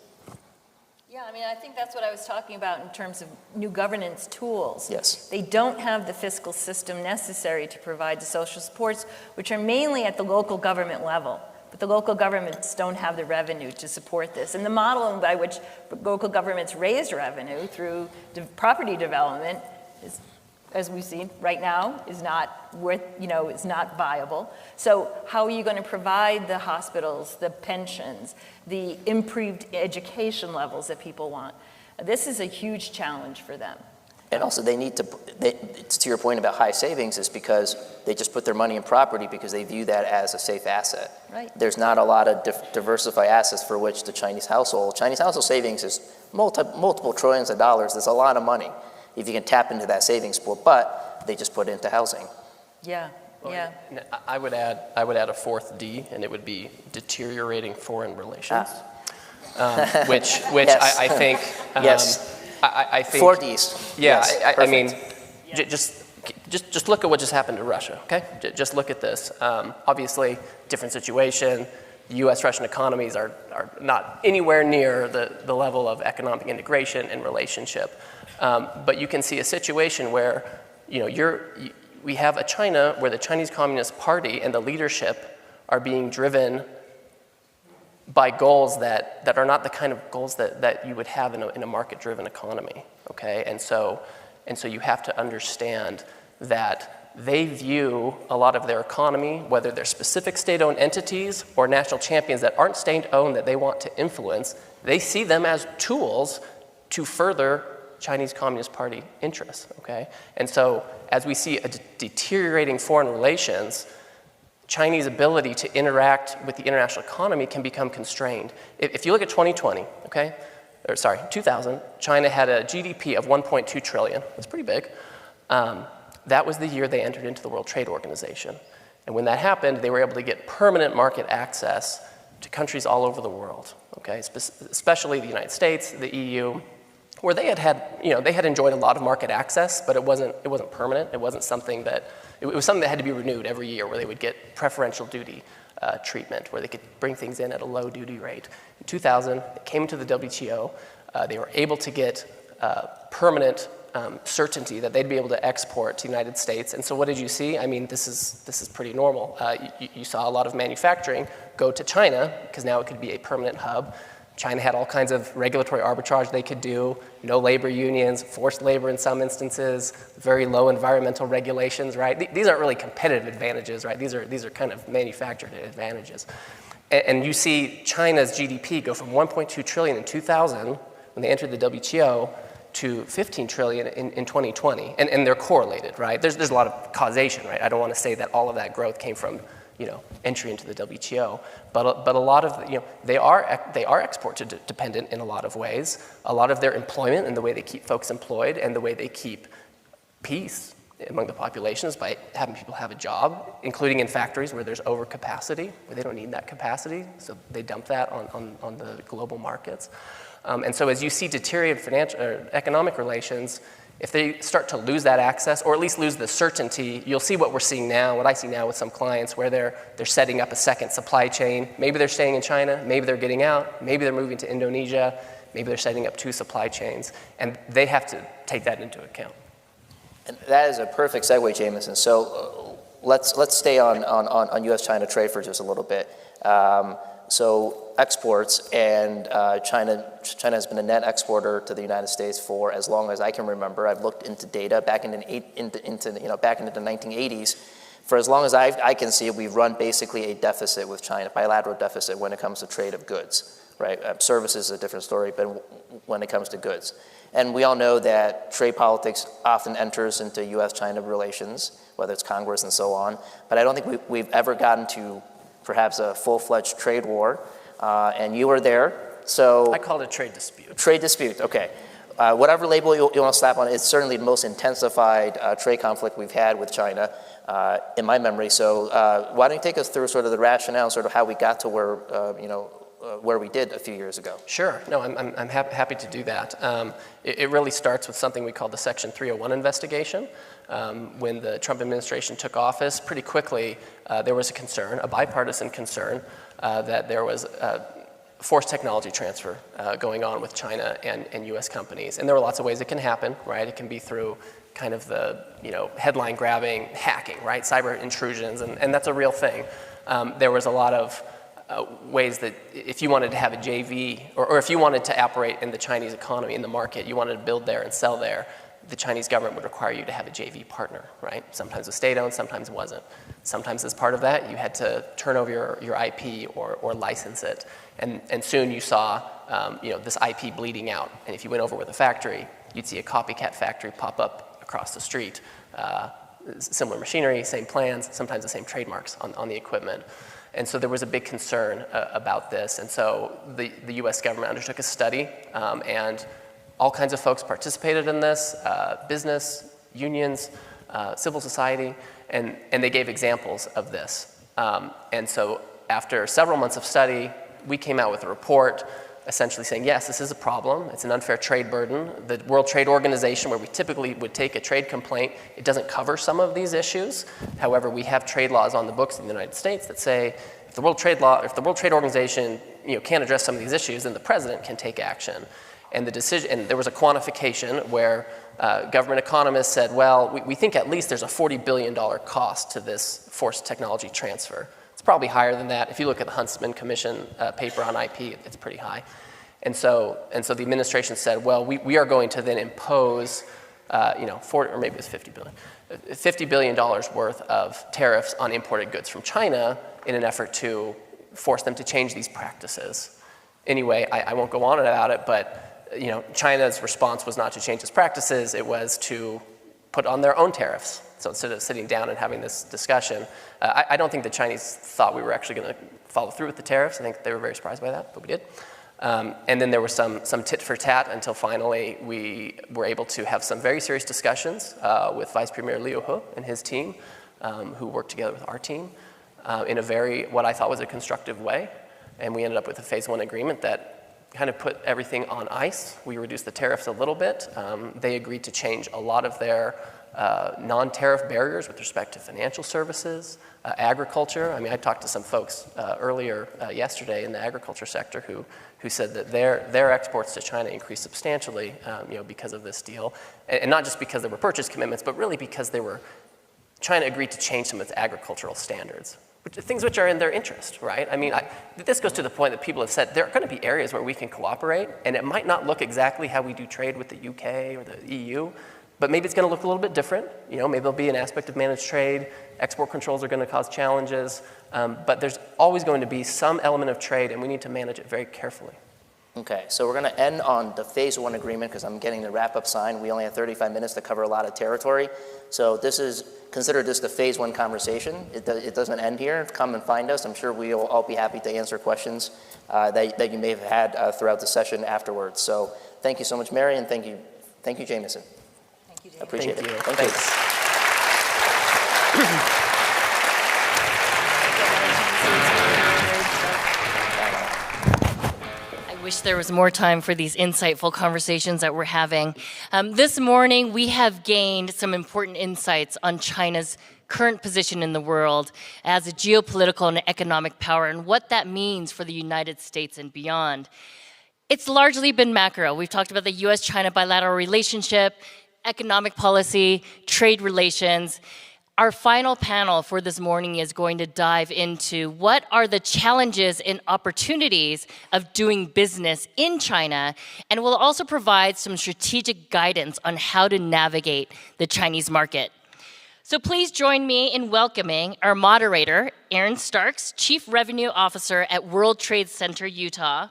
Yeah, I mean, I think that's what I was talking about in terms of new governance tools. Yes. They don't have the fiscal system necessary to provide the social supports, which are mainly at the local government level. But the local governments don't have the revenue to support this. And the model by which local governments raise revenue through property development is, as we've seen right now, is not viable. So how are you going to provide the hospitals, the pensions, the improved education levels that people want? This is a huge challenge for them. And also to your point about high savings, is because they just put their money in property because they view that as a safe asset. Right. There's not a lot of diversified assets for which the Chinese household savings is multiple trillions of dollars. There's a lot of money if you can tap into that savings pool, but they just put it into housing. Yeah, yeah. I would add a 4th D, and it would be deteriorating foreign relations, which yes. I think. Yes. I think 4 Ds. Yeah, yes, I mean, just look at what just happened to Russia. Okay, just look at this. Obviously, different situation. U.S.-Russian economies are not anywhere near the level of economic integration and relationship. But you can see a situation where we have a China where the Chinese Communist Party and the leadership are being driven by goals that are not the kind of goals that you would have in a market-driven economy, okay? And so you have to understand that they view a lot of their economy, whether they're specific state-owned entities or national champions that aren't state-owned that they want to influence, they see them as tools to further Chinese Communist Party interests, okay? And so as we see a deteriorating foreign relations, Chinese ability to interact with the international economy can become constrained. If you look at 2020, okay, 2000, China had a GDP of 1.2 trillion. That's pretty big. That was the year they entered into the World Trade Organization. And when that happened, they were able to get permanent market access to countries all over the world, okay, especially the United States, the EU, where they had enjoyed a lot of market access, but it wasn't permanent. It wasn't something that, it was something that had to be renewed every year, where they would get preferential duty treatment, where they could bring things in at a low duty rate. In 2000, they came to the WTO. They were able to get permanent certainty that they'd be able to export to the United States. And so what did you see? I mean, this is pretty normal. You saw a lot of manufacturing go to China, because now it could be a permanent hub. China had all kinds of regulatory arbitrage they could do, no labor unions, forced labor in some instances, very low environmental regulations, right? These aren't really competitive advantages, right? These are kind of manufactured advantages. And you see China's GDP go from 1.2 trillion in 2000, when they entered the WTO, to 15 trillion in 2020. And they're correlated, right? There's a lot of causation, right? I don't want to say that all of that growth came from entry into the WTO, but a lot of they are export dependent in a lot of ways. A lot of their employment and the way they keep folks employed and the way they keep peace among the population is by having people have a job, including in factories where there's overcapacity, where they don't need that capacity, so they dump that on the global markets. And so as you see deteriorated financial or economic relations, if they start to lose that access, or at least lose the certainty, you'll see what we're seeing now, what I see now with some clients, where they're setting up a second supply chain. Maybe they're staying in China, maybe they're getting out, maybe they're moving to Indonesia, maybe they're setting up 2 supply chains, and they have to take that into account. And that is a perfect segue, Jamieson. So let's stay on U.S.-China trade for just a little bit. So exports, and China has been a net exporter to the United States for as long as I can remember. I've looked into data back into the 1980s. For as long as I can see, we've run basically a deficit with China, bilateral deficit when it comes to trade of goods, right? Services is a different story, but when it comes to goods. And we all know that trade politics often enters into U.S.-China relations, whether it's Congress and so on. But I don't think we've ever gotten to perhaps a full-fledged trade war. And you were there, so... I call it a trade dispute. Trade dispute, okay. Whatever label you want to slap on it, it's certainly the most intensified trade conflict we've had with China in my memory. So why don't you take us through sort of the rationale, sort of how we got to where we did a few years ago? Sure. No, I'm happy to do that. It really starts with something we call the Section 301 investigation. When the Trump administration took office, pretty quickly there was a concern, a bipartisan concern, that there was forced technology transfer going on with China and U.S. companies. And there were lots of ways it can happen, right? It can be through kind of the headline grabbing, hacking, right? Cyber intrusions, and that's a real thing. There was a lot of ways that if you wanted to have a JV, or if you wanted to operate in the Chinese economy, in the market, you wanted to build there and sell there, the Chinese government would require you to have a JV partner, right? Sometimes it was state-owned, sometimes it wasn't. Sometimes as part of that, you had to turn over your IP or license it. And soon you saw this IP bleeding out. And if you went over with a factory, you'd see a copycat factory pop up across the street. Similar machinery, same plans, sometimes the same trademarks on the equipment. And so there was a big concern about this. And so the US government undertook a study, and all kinds of folks participated in this, business, unions, civil society, and they gave examples of this. And so after several months of study, we came out with a report essentially saying, yes, this is a problem. It's an unfair trade burden. The World Trade Organization, where we typically would take a trade complaint, it doesn't cover some of these issues. However, we have trade laws on the books in the United States that say if the World Trade Organization can't address some of these issues, then the president can take action. And there was a quantification where government economists said, well, we think at least there's a $40 billion cost to this forced technology transfer. It's probably higher than that. If you look at the Huntsman Commission paper on IP, it's pretty high. And so the administration said, well, we are going to then impose, 40, or maybe it's $50 billion worth of tariffs on imported goods from China in an effort to force them to change these practices. Anyway, I won't go on about it, but China's response was not to change its practices, it was to put on their own tariffs. So instead of sitting down and having this discussion, I don't think the Chinese thought we were actually going to follow through with the tariffs. I think they were very surprised by that, but we did. And then there was some tit for tat until finally we were able to have some very serious discussions with Vice Premier Liu He and his team, who worked together with our team in a what I thought was a constructive way. And we ended up with a phase 1 agreement that kind of put everything on ice. We reduced the tariffs a little bit. They agreed to change a lot of their non-tariff barriers with respect to financial services, agriculture. I mean, I talked to some folks earlier yesterday in the agriculture sector who said that their exports to China increased substantially, because of this deal, and not just because there were purchase commitments, but really because China agreed to change some of its agricultural standards, things which are in their interest, right? I mean, this goes to the point that people have said there are going to be areas where we can cooperate, and it might not look exactly how we do trade with the UK or the EU, but maybe it's going to look a little bit different. Maybe there'll be an aspect of managed trade. Export controls are going to cause challenges, but there's always going to be some element of trade, and we need to manage it very carefully. Okay, so we're going to end on the phase 1 agreement because I'm getting the wrap-up sign. We only have 35 minutes to cover a lot of territory. So consider this the phase 1 conversation. It doesn't end here. Come and find us. I'm sure we'll all be happy to answer questions that you may have had throughout the session afterwards. So thank you so much, Mary, and thank you, Jamieson. Thank you, Jamieson. Appreciate it. Thank you. I wish there was more time for these insightful conversations that we're having. This morning, we have gained some important insights on China's current position in the world as a geopolitical and economic power and what that means for the United States and beyond. It's largely been macro. We've talked about the US-China bilateral relationship, economic policy, trade relations. Our final panel for this morning is going to dive into what are the challenges and opportunities of doing business in China, and will also provide some strategic guidance on how to navigate the Chinese market. So please join me in welcoming our moderator, Aaron Starks, Chief Revenue Officer at World Trade Center, Utah,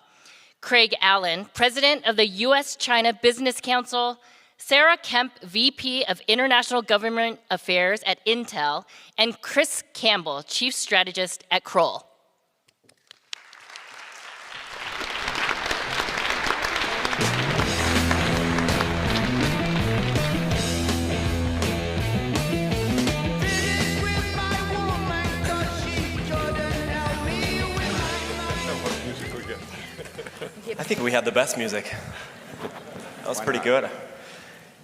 Craig Allen, President of the US-China Business Council, Sarah Kemp, VP of International Government Affairs at Intel, and Chris Campbell, Chief Strategist at Kroll. I think we had the best music. That was pretty good.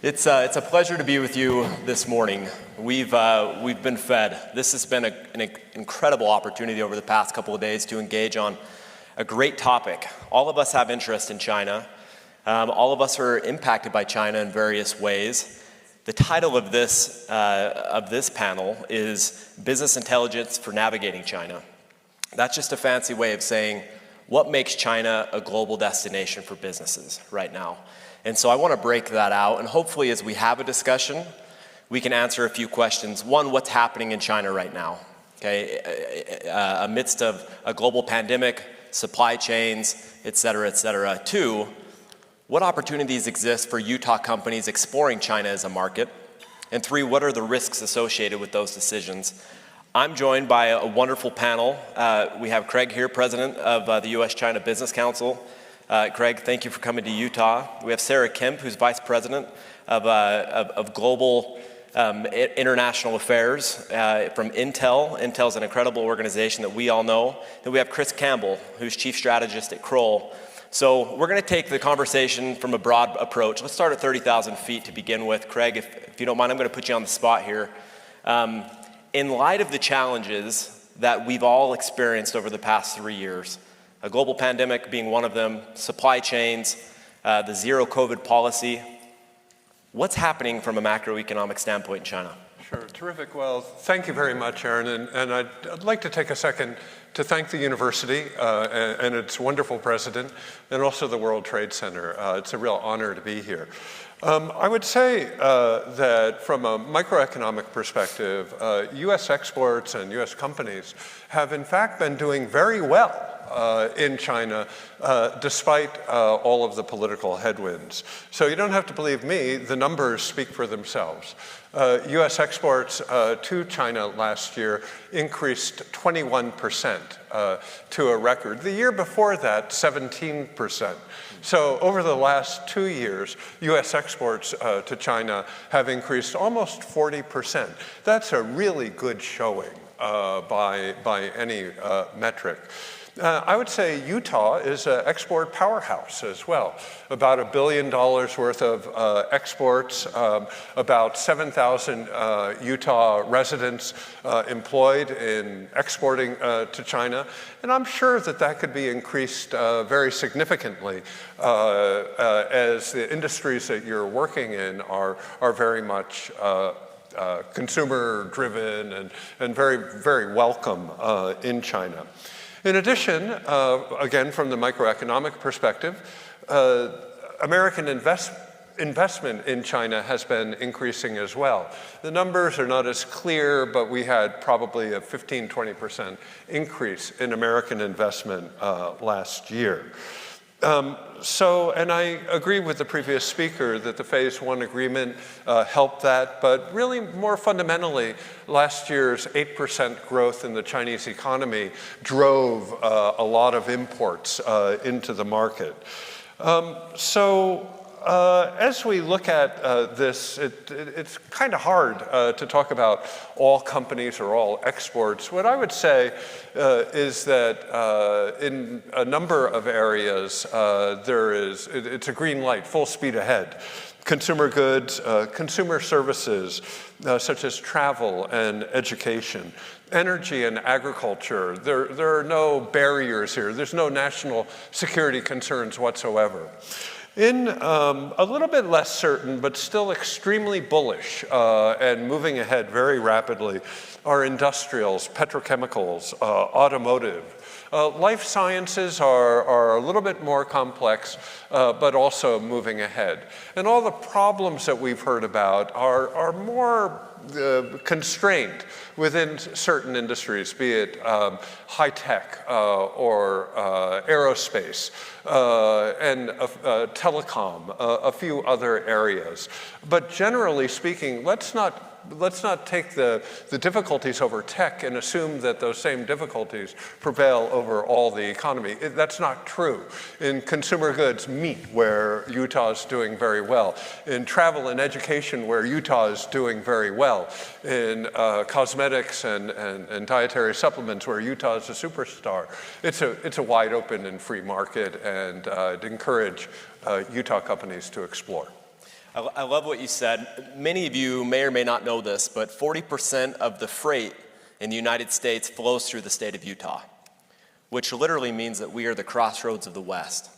It's a pleasure to be with you this morning. We've been fed. This has been an incredible opportunity over the past couple of days to engage on a great topic. All of us have interest in China. All of us are impacted by China in various ways. The title of this panel is Business Intelligence for Navigating China. That's just a fancy way of saying what makes China a global destination for businesses right now. And so I want to break that out, and hopefully as we have a discussion, we can answer a few questions. One, what's happening in China right now? Okay, amidst of a global pandemic, supply chains, et cetera, et cetera. Two, what opportunities exist for Utah companies exploring China as a market? And three, what are the risks associated with those decisions? I'm joined by a wonderful panel. We have Craig here, President of the US-China Business Council. Craig, thank you for coming to Utah. We have Sarah Kemp, who's Vice President of Global International Affairs from Intel. Intel's an incredible organization that we all know. Then we have Chris Campbell, who's Chief Strategist at Kroll. So we're going to take the conversation from a broad approach. Let's start at 30,000 feet to begin with. Craig, if you don't mind, I'm going to put you on the spot here. In light of the challenges that we've all experienced over the past 3 years, a global pandemic being one of them, supply chains, the zero COVID policy. What's happening from a macroeconomic standpoint in China? Sure, terrific. Well, thank you very much, Aaron. And I'd like to take a second to thank the university and its wonderful president, and also the World Trade Center. It's a real honor to be here. I would say that from a microeconomic perspective, U.S. exports and U.S. companies have in fact been doing very well in China, despite all of the political headwinds. So you don't have to believe me, the numbers speak for themselves. U.S. exports to China last year increased 21% to a record. The year before that, 17%. So over the last 2 years, U.S. exports to China have increased almost 40%. That's a really good showing by any metric. I would say Utah is an export powerhouse as well. About $1 billion worth of exports, about 7,000 Utah residents employed in exporting to China. And I'm sure that that could be increased very significantly as the industries that you're working in are very much consumer-driven and very, very welcome in China. In addition, again, from the microeconomic perspective, American investment in China has been increasing as well. The numbers are not as clear, but we had probably a 15-20% increase in American investment last year. And I agree with the previous speaker that the Phase 1 agreement helped that, but really more fundamentally, last year's 8% growth in the Chinese economy drove a lot of imports into the market. As we look at this, it's kind of hard to talk about all companies or all exports. What I would say is that in a number of areas, it's a green light, full speed ahead. Consumer goods, consumer services, such as travel and education, energy and agriculture. There are no barriers here. There's no national security concerns whatsoever. In a little bit less certain, but still extremely bullish and moving ahead very rapidly are industrials, petrochemicals, automotive. Life sciences are a little bit more complex, but also moving ahead. And all the problems that we've heard about are more constrained within certain industries, be it high tech or aerospace and telecom, a few other areas. But generally speaking, let's not take the difficulties over tech and assume that those same difficulties prevail over all the economy. That's not true. In consumer goods, meat, where Utah is doing very well. In travel and education, where Utah is doing very well. In cosmetics and dietary supplements, where Utah is a superstar. It's a wide open and free market, and I'd encourage Utah companies to explore. I love what you said. Many of you may or may not know this, but 40% of the freight in the United States flows through the state of Utah, which literally means that we are the crossroads of the West.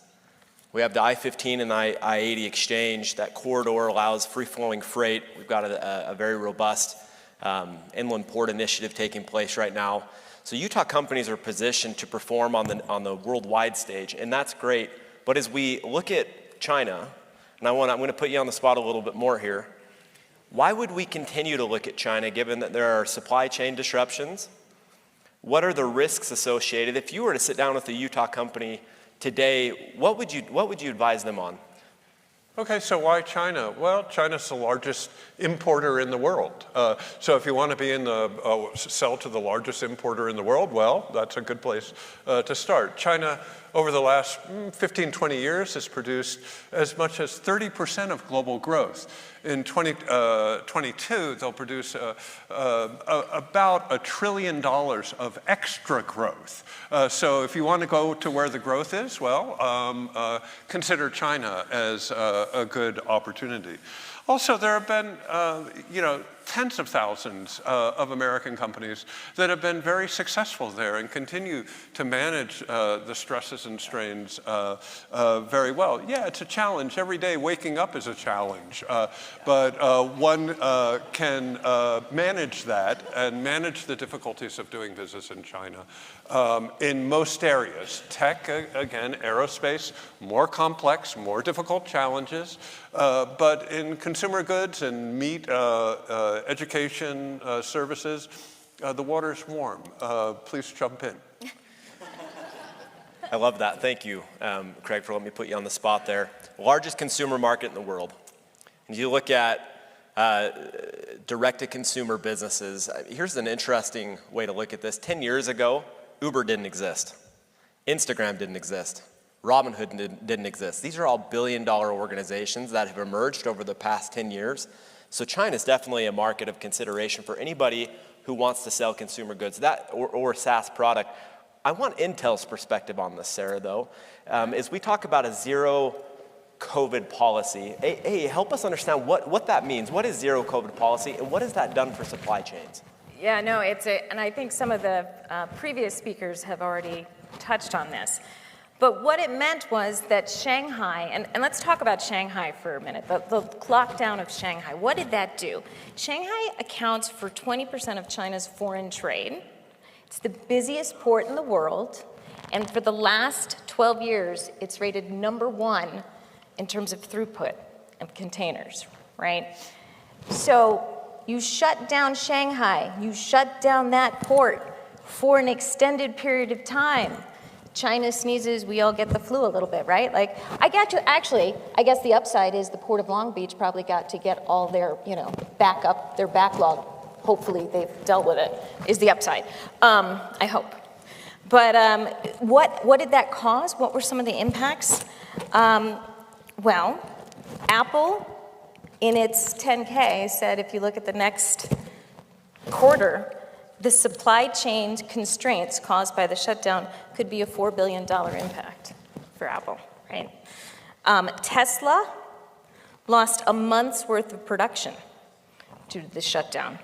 We have the I-15 and I-80 exchange. That corridor allows free-flowing freight. We've got a very robust inland port initiative taking place right now. So Utah companies are positioned to perform on the worldwide stage, and that's great. But as we look at China, and I'm going to put you on the spot a little bit more here. Why would we continue to look at China given that there are supply chain disruptions? What are the risks associated? If you were to sit down with a Utah company today, what would you advise them on? Okay, so why China? Well, China's the largest importer in the world. So if you want to be sell to the largest importer in the world, well, that's a good place to start. China, over the last 15, 20 years, has produced as much as 30% of global growth. In 2022, they'll produce about $1 trillion of extra growth. So if you want to go to where the growth is, well, consider China as a good opportunity. Also, there have been, tens of thousands of American companies that have been very successful there and continue to manage the stresses and strains very well. Yeah, it's a challenge. Every day waking up is a challenge, but one can manage that and manage the difficulties of doing business in China in most areas. Tech, again, aerospace, more complex, more difficult challenges, but in consumer goods and meat, education, services, the water's warm. Please jump in. I love that. Thank you, Craig, for letting me put you on the spot there. Largest consumer market in the world. And you look at direct-to-consumer businesses. Here's an interesting way to look at this. 10 years ago, Uber didn't exist. Instagram didn't exist. Robinhood didn't exist. These are all billion-dollar organizations that have emerged over the past 10 years. So China is definitely a market of consideration for anybody who wants to sell consumer goods or SaaS product. I want Intel's perspective on this, Sarah, though. As we talk about a zero COVID policy, hey, help us understand what that means. What is zero COVID policy, and what has that done for supply chains? Yeah, no, and I think some of the previous speakers have already touched on this. But what it meant was that Shanghai, and let's talk about Shanghai for a minute, the lockdown of Shanghai. What did that do? Shanghai accounts for 20% of China's foreign trade. It's the busiest port in the world, and for the last 12 years, it's rated #1 in terms of throughput of containers, right? So you shut down Shanghai, you shut down that port for an extended period of time. China sneezes, we all get the flu a little bit, right? Like, I guess the upside is the Port of Long Beach probably got to get all their, backup, their backlog. Hopefully they've dealt with it, is the upside. I hope. But what did that cause? What were some of the impacts? Well, Apple, in its 10K, said if you look at the next quarter, the supply chain constraints caused by the shutdown could be a $4 billion impact for Apple, right? Tesla lost a month's worth of production due to the shutdown.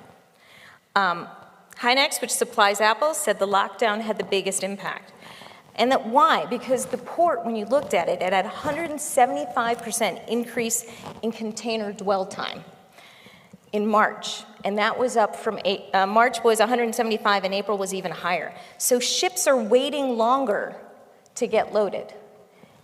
Hynix, which supplies Apple, said the lockdown had the biggest impact. And that why? Because the port, when you looked at it, it had 175% increase in container dwell time in March. And that was up from March was 175 and April was even higher. So ships are waiting longer to get loaded.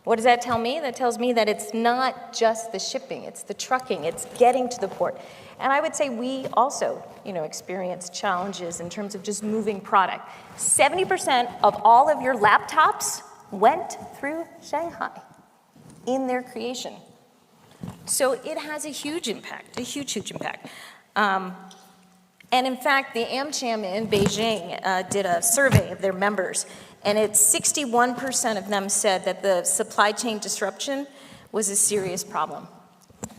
What does that tell me? That tells me that it's not just the shipping, it's the trucking, it's getting to the port. And I would say we also, experience challenges in terms of just moving product. 70% of all of your laptops went through Shanghai in their creation. So it has a huge impact, a huge, huge impact. And in fact, the AmCham in Beijing did a survey of their members, and 61% of them said that the supply chain disruption was a serious problem,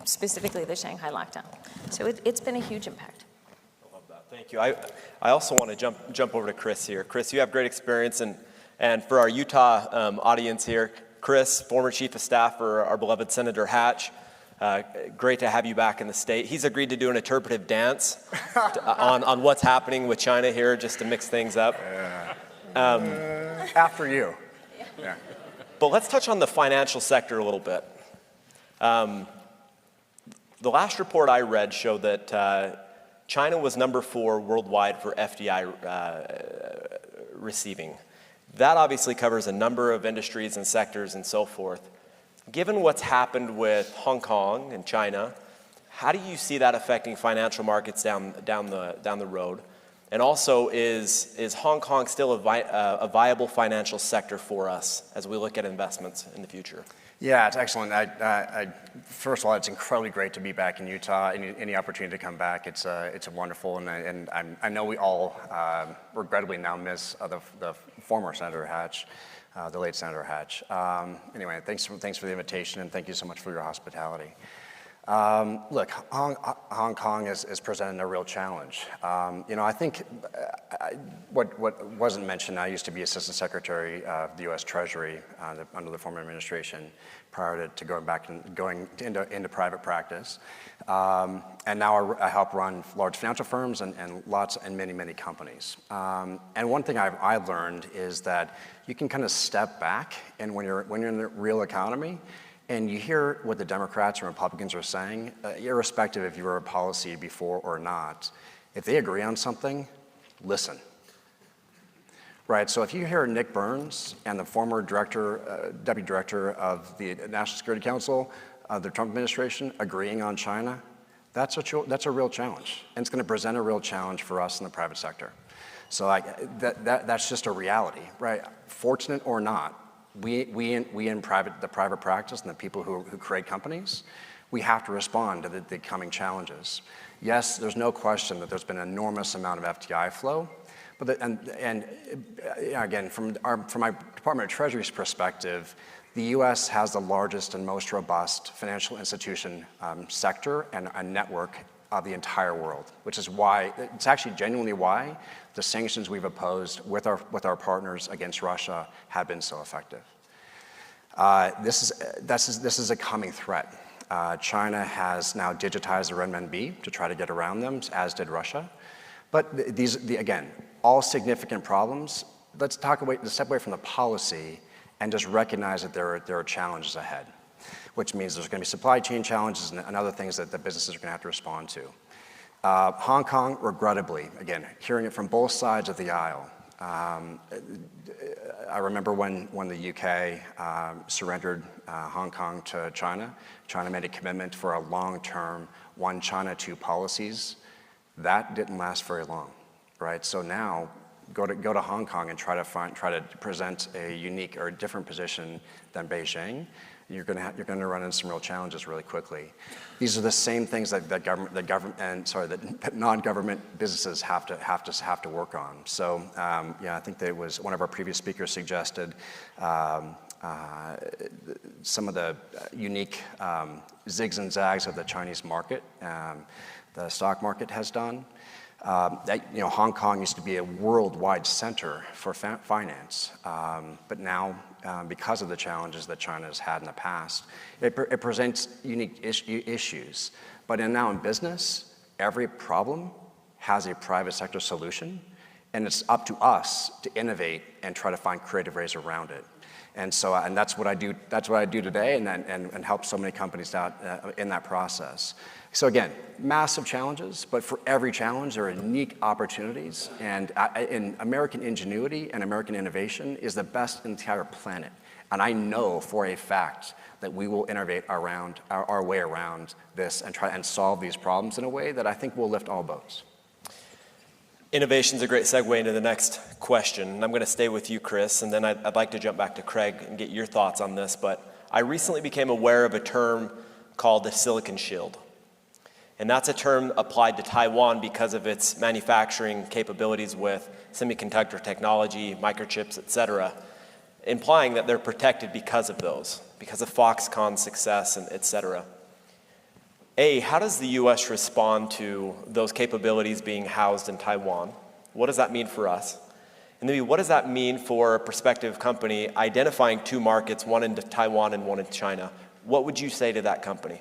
specifically the Shanghai lockdown. So it's been a huge impact. I love that. Thank you. I also want to jump over to Chris here. Chris, you have great experience, and for our Utah audience here, Chris, former chief of staff for our beloved Senator Hatch. Great to have you back in the state. He's agreed to do an interpretive dance on what's happening with China here, just to mix things up. After you. Yeah. But let's touch on the financial sector a little bit. The last report I read showed that China was #4 worldwide for FDI receiving. That obviously covers a number of industries and sectors and so forth. Given what's happened with Hong Kong and China, how do you see that affecting financial markets down the road? And also, is Hong Kong still a viable financial sector for us as we look at investments in the future? Yeah, it's excellent. First of all, it's incredibly great to be back in Utah. Any opportunity to come back, it's wonderful, and I know we all regrettably now miss the former Senator Hatch, the late Senator Hatch. Anyway, thanks for the invitation, and thank you so much for your hospitality. Look, Hong Kong is presenting a real challenge. I think what wasn't mentioned, I used to be Assistant Secretary of the U.S. Treasury under the former administration prior to going into private practice. And now I help run large financial firms and many companies. And one thing I've learned is that you can kind of step back, and when you're in the real economy, and you hear what the Democrats and Republicans are saying, irrespective if you were a policy before or not, if they agree on something, listen. Right, so if you hear Nick Burns and the former deputy director of the National Security Council of the Trump administration agreeing on China, that's a real challenge. And it's going to present a real challenge for us in the private sector. So that's just a reality, right? Fortunate or not, we in the private practice and the people who create companies, we have to respond to the coming challenges. Yes, there's no question that there's been an enormous amount of FDI flow, but again, from my Department of Treasury's perspective, the U.S. has the largest and most robust financial institution sector and a network of the entire world, which is why, it's actually genuinely why the sanctions we've opposed with our partners against Russia have been so effective. This is a coming threat. China has now digitized the renminbi to try to get around them, as did Russia. But again, all significant problems, let's step away from the policy and just recognize that there are challenges ahead, which means there's going to be supply chain challenges and other things that the businesses are going to have to respond to. Hong Kong, regrettably, again, hearing it from both sides of the aisle. I remember when the UK surrendered Hong Kong to China. China made a commitment for a long-term one China, two policies. That didn't last very long, right? So now, go to Hong Kong and try to present a unique or different position than Beijing. You're going to run into some real challenges really quickly. These are the same things that non-government businesses have to work on. So I think that was one of our previous speakers suggested some of the unique zigs and zags of the Chinese market. The stock market has done. Hong Kong used to be a worldwide center for finance, but now, because of the challenges that China has had in the past, it presents unique issues. But now in business, every problem has a private sector solution, and it's up to us to innovate and try to find creative ways around it. And so, and that's what I do. That's what I do today, and help so many companies out in that process. So again, massive challenges, but for every challenge, there are unique opportunities. And American ingenuity and American innovation is the best in the entire planet. And I know for a fact that we will innovate around our way around this and try and solve these problems in a way that I think will lift all boats. Innovation is a great segue into the next question. And I'm going to stay with you, Chris, and then I'd like to jump back to Craig and get your thoughts on this. But I recently became aware of a term called the Silicon Shield. And that's a term applied to Taiwan because of its manufacturing capabilities with semiconductor technology, microchips, et cetera, implying that they're protected because of those, because of Foxconn's success, and et cetera. How does the U.S. respond to those capabilities being housed in Taiwan? What does that mean for us? And maybe what does that mean for a prospective company identifying two markets, one in Taiwan and one in China? What would you say to that company?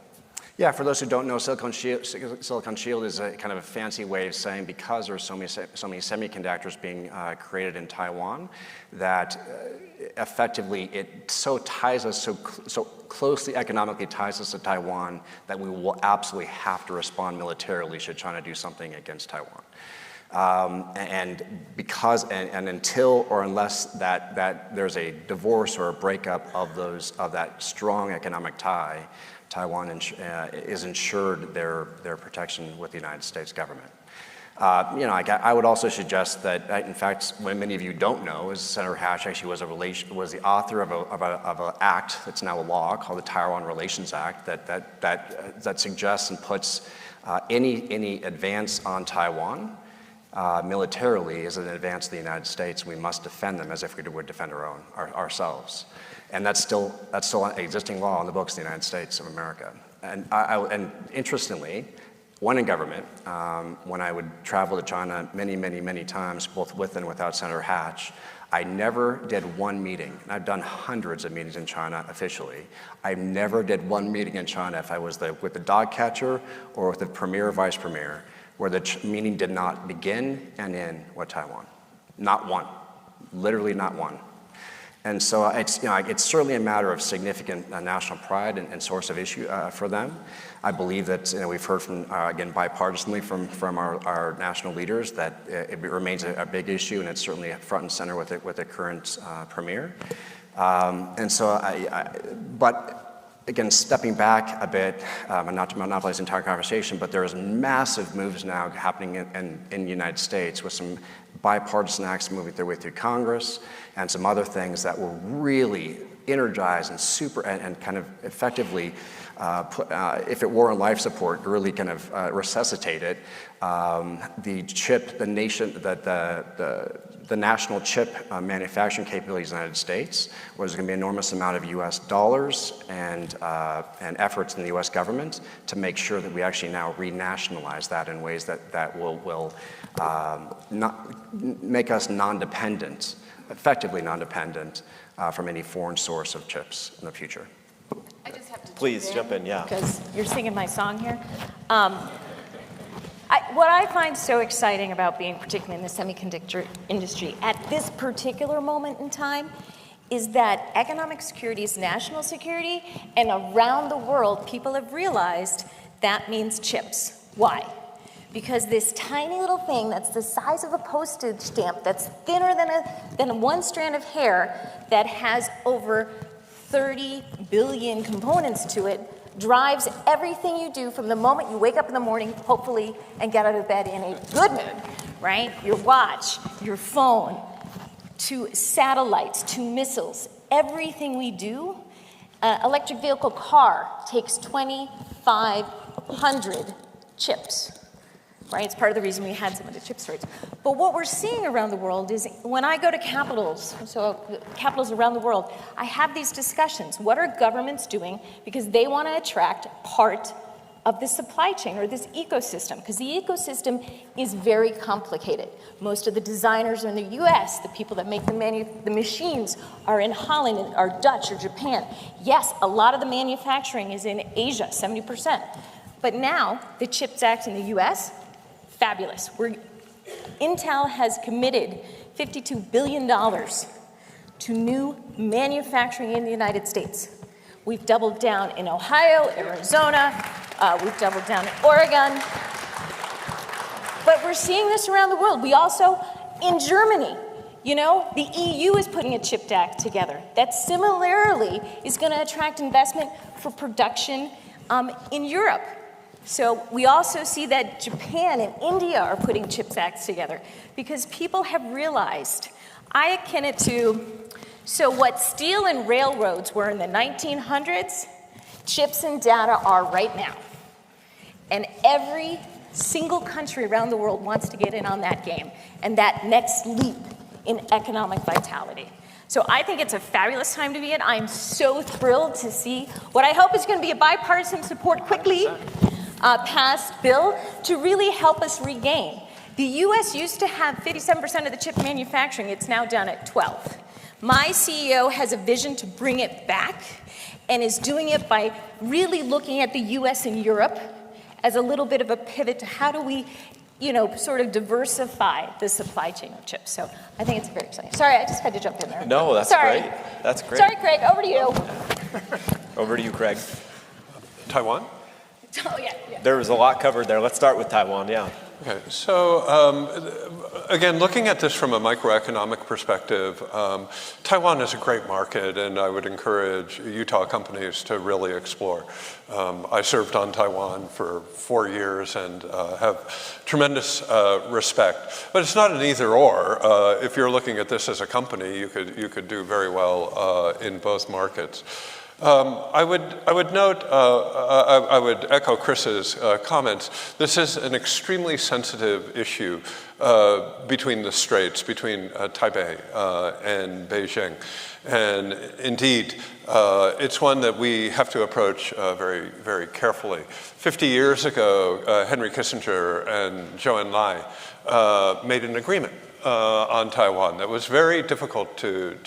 Yeah, for those who don't know, Silicon Shield is a kind of a fancy way of saying because there's so many semiconductors being created in Taiwan that effectively it so closely economically ties us to Taiwan that we will absolutely have to respond militarily should China do something against Taiwan. And until or unless that there's a divorce or a breakup of that strong economic tie, Taiwan is ensured their protection with the United States government. I would also suggest that, in fact, what many of you don't know is Senator Hatch actually was the author of an act that's now a law called the Taiwan Relations Act that suggests and puts any advance on Taiwan militarily as an advance to the United States. We must defend them as if we would defend ourselves. And that's still an existing law in the books of the United States of America. and interestingly, when in government, when I would travel to China many times, both with and without Senator Hatch, I never did one meeting, and I've done hundreds of meetings in China officially. I never did one meeting in China if I was with the dog catcher or with the premier or vice premier, where the meeting did not begin and end with Taiwan. Not one, literally not one. And so it's certainly a matter of significant national pride and source of issue for them. I believe that we've heard from, again, bipartisanly from our national leaders that it remains a big issue, and it's certainly front and center with the current premier. But again, stepping back a bit, and not to monopolize the entire conversation, but there's massive moves now happening in the United States with some bipartisan acts moving their way through Congress and some other things that will really energize and kind of effectively, if it were on life support, really kind of resuscitate it. The national chip manufacturing capabilities of the United States, where there's going to be an enormous amount of U.S. dollars and efforts in the U.S. government to make sure that we actually now renationalize that in ways that will not make us non-dependent, effectively non-dependent from any foreign source of chips in the future. I just have to Please jump in, yeah. Because you're singing my song here. What I find so exciting about being particularly in the semiconductor industry at this particular moment in time is that economic security is national security, and around the world, people have realized that means chips. Why? Because this tiny little thing that's the size of a postage stamp, that's thinner than one strand of hair, that has over 30 billion components to it, drives everything you do from the moment you wake up in the morning, hopefully, and get out of bed in a good mood, right? Your watch, your phone, to satellites, to missiles, everything we do. Electric vehicle car takes 2,500 chips, right? It's part of the reason we had some of the chip shortage. But what we're seeing around the world is when I go to capitals, so capitals around the world, I have these discussions. What are governments doing? Because they want to attract part of the supply chain or this ecosystem, because the ecosystem is very complicated. Most of the designers are in the US, the people that make the machines are in Holland, are Dutch or Japan. Yes, a lot of the manufacturing is in Asia, 70%. But now, the CHIPS Act in the US, fabulous. Intel has committed $52 billion to new manufacturing in the United States. We've doubled down in Ohio, Arizona, we've doubled down in Oregon. But we're seeing this around the world. We also, in Germany, the EU is putting a CHIPS Act together that similarly is going to attract investment for production in Europe. So we also see that Japan and India are putting CHIPS Acts together because people have realized, I akin it to, so what steel and railroads were in the 1900s, chips and data are right now. And every single country around the world wants to get in on that game and that next leap in economic vitality. So I think it's a fabulous time to be in. I'm so thrilled to see what I hope is going to be a bipartisan support quickly passed bill to really help us regain. The US used to have 57% of the chip manufacturing. It's now down at 12. My CEO has a vision to bring it back and is doing it by really looking at the US and Europe as a little bit of a pivot to how do we, sort of diversify the supply chain of chips. So I think it's very exciting. Sorry, I just had to jump in there. No, that's great. That's great. Sorry, Craig, over to you. Over to you, Craig. Taiwan? Oh, yeah. There was a lot covered there. Let's start with Taiwan, yeah. Okay, so again, looking at this from a microeconomic perspective, Taiwan is a great market, and I would encourage Utah companies to really explore. I served on Taiwan for 4 years and have tremendous respect. But it's not an either or. If you're looking at this as a company, you could do very well in both markets. I would note, I would echo Chris's comments. This is an extremely sensitive issue between the straits, between Taipei and Beijing. And indeed, it's one that we have to approach very, very carefully. 50 years ago, Henry Kissinger and Zhou Enlai made an agreement on Taiwan that was very difficult to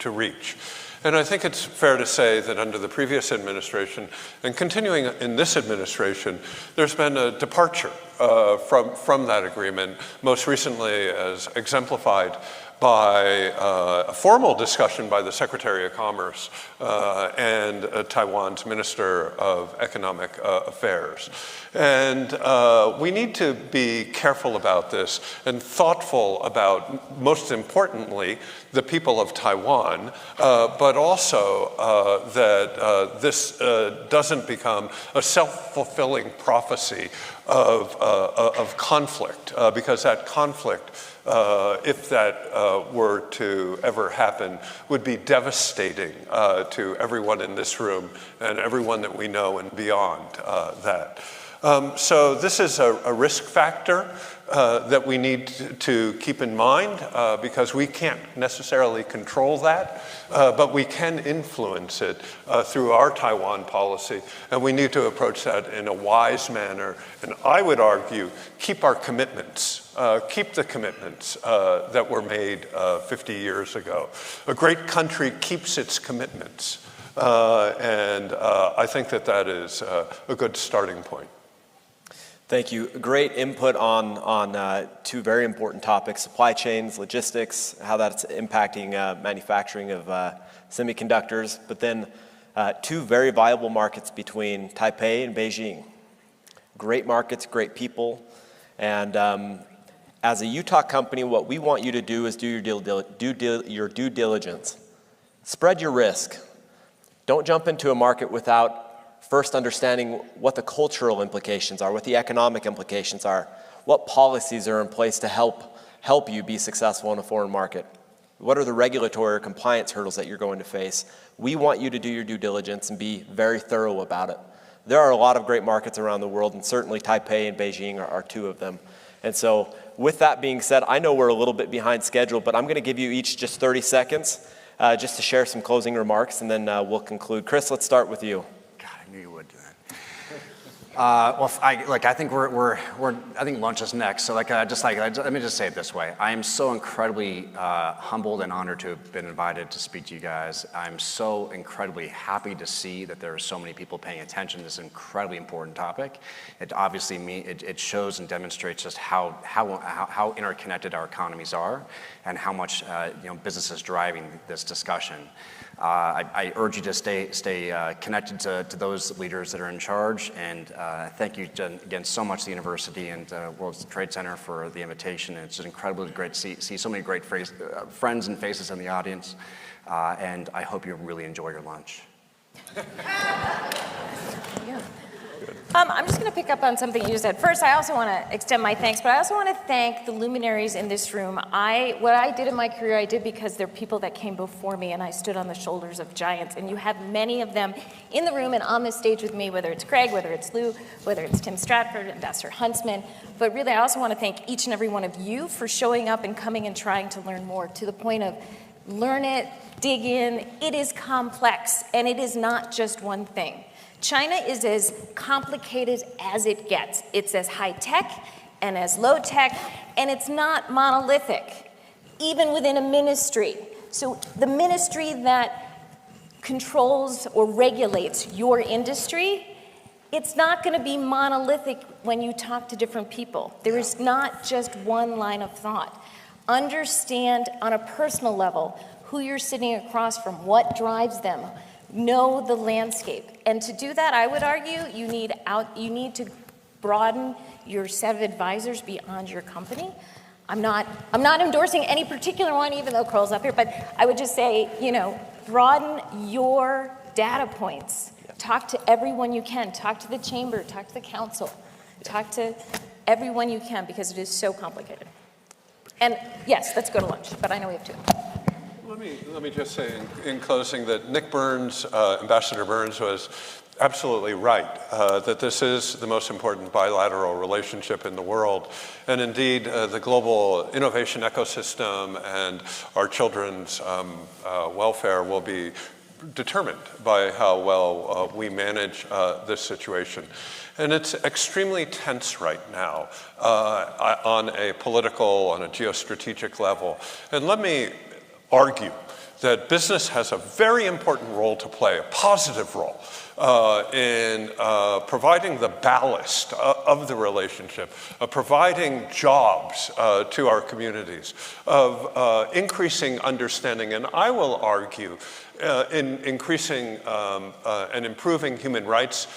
reach. And I think it's fair to say that under the previous administration, and continuing in this administration, there's been a departure from that agreement, most recently as exemplified by a formal discussion by the Secretary of Commerce and Taiwan's Minister of Economic Affairs. And we need to be careful about this and thoughtful about, most importantly, the people of Taiwan, but also that this doesn't become a self-fulfilling prophecy of conflict, because that conflict, if that were to ever happen, would be devastating to everyone in this room and everyone that we know and beyond that. So this is a risk factor that we need to keep in mind because we can't necessarily control that, but we can influence it through our Taiwan policy, and we need to approach that in a wise manner. And I would argue, keep our commitments, keep the commitments that were made 50 years ago. A great country keeps its commitments, and I think that is a good starting point. Thank you. Great input on two very important topics: supply chains, logistics, how that's impacting manufacturing of semiconductors, but then two very viable markets between Taipei and Beijing. Great markets, great people, and as a Utah company, what we want you to do is do your due diligence. Spread your risk. Don't jump into a market without first understanding what the cultural implications are, what the economic implications are, what policies are in place to help you be successful in a foreign market. What are the regulatory or compliance hurdles that you're going to face? We want you to do your due diligence and be very thorough about it. There are a lot of great markets around the world, and certainly Taipei and Beijing are two of them. And so with that being said, I know we're a little bit behind schedule, but I'm going to give you each just 30 seconds just to share some closing remarks, and then we'll conclude. Chris, let's start with you. I knew you would do that. I think I think lunch is next. So let me just say it this way: I am so incredibly humbled and honored to have been invited to speak to you guys. I'm so incredibly happy to see that there are so many people paying attention to this incredibly important topic. It obviously it shows and demonstrates just how interconnected our economies are, and how much business is driving this discussion. I urge you to stay connected to those leaders that are in charge, and thank you again so much to the university and World Trade Center for the invitation. It's just incredibly great to see so many great friends and faces in the audience, and I hope you really enjoy your lunch. I'm just going to pick up on something you said. First, I also want to extend my thanks, but I also want to thank the luminaries in this room. What I did in my career, I did because they're people that came before me, and I stood on the shoulders of giants. And you have many of them in the room and on this stage with me, whether it's Craig, whether it's Lou, whether it's Tim Stratford, Ambassador Huntsman. But really, I also want to thank each and every one of you for showing up and coming and trying to learn more, to the point of learn it, dig in. It is complex, and it is not just one thing. China is as complicated as it gets. It's as high-tech and as low-tech, and it's not monolithic, even within a ministry. So the ministry that controls or regulates your industry, it's not going to be monolithic when you talk to different people. There is not just one line of thought. Understand on a personal level who you're sitting across from, what drives them. Know the landscape. And to do that, I would argue, you need to broaden your set of advisors beyond your company. I'm not endorsing any particular one, even though Carl's up here, but I would just say, broaden your data points. Talk to everyone you can. Talk to the chamber, talk to the council, talk to everyone you can, because it is so complicated. And yes, let's go to lunch, but I know we have to. Let me just say in closing that Nick Burns, Ambassador Burns, was absolutely right, that this is the most important bilateral relationship in the world. And indeed, the global innovation ecosystem and our children's welfare will be determined by how well we manage this situation. And it's extremely tense right now on a political, on a geostrategic level. And let me argue that business has a very important role to play, a positive role, in providing the ballast of the relationship, of providing jobs to our communities, of increasing understanding, and I will argue in increasing and improving human rights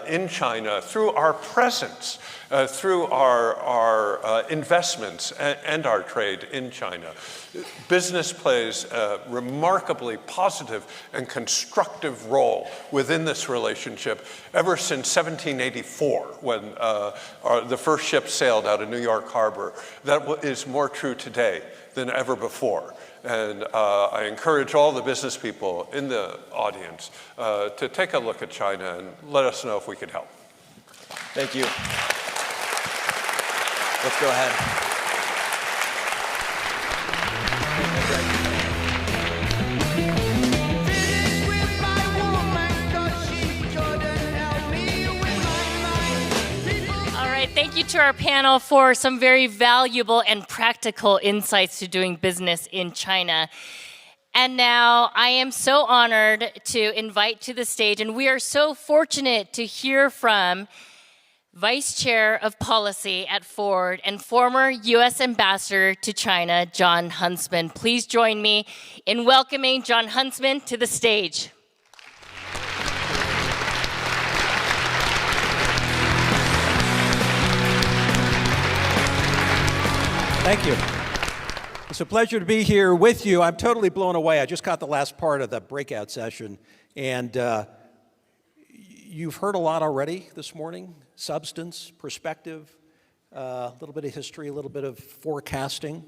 in China through our presence, through our investments and our trade in China. Business plays a remarkably positive and constructive role within this relationship ever since 1784, when the first ship sailed out of New York Harbor. That is more true today than ever before. And I encourage all the business people in the audience to take a look at China and let us know if we can help. Thank you. Let's go ahead. Thank you to our panel for some very valuable and practical insights to doing business in China. And now I am so honored to invite to the stage, and we are so fortunate to hear from Vice Chair of Policy at Ford and former U.S. Ambassador to China, Jon Huntsman. Please join me in welcoming Jon Huntsman to the stage. Thank you. It's a pleasure to be here with you. I'm totally blown away. I just caught the last part of the breakout session, and you've heard a lot already this morning. Substance, perspective, a little bit of history, a little bit of forecasting,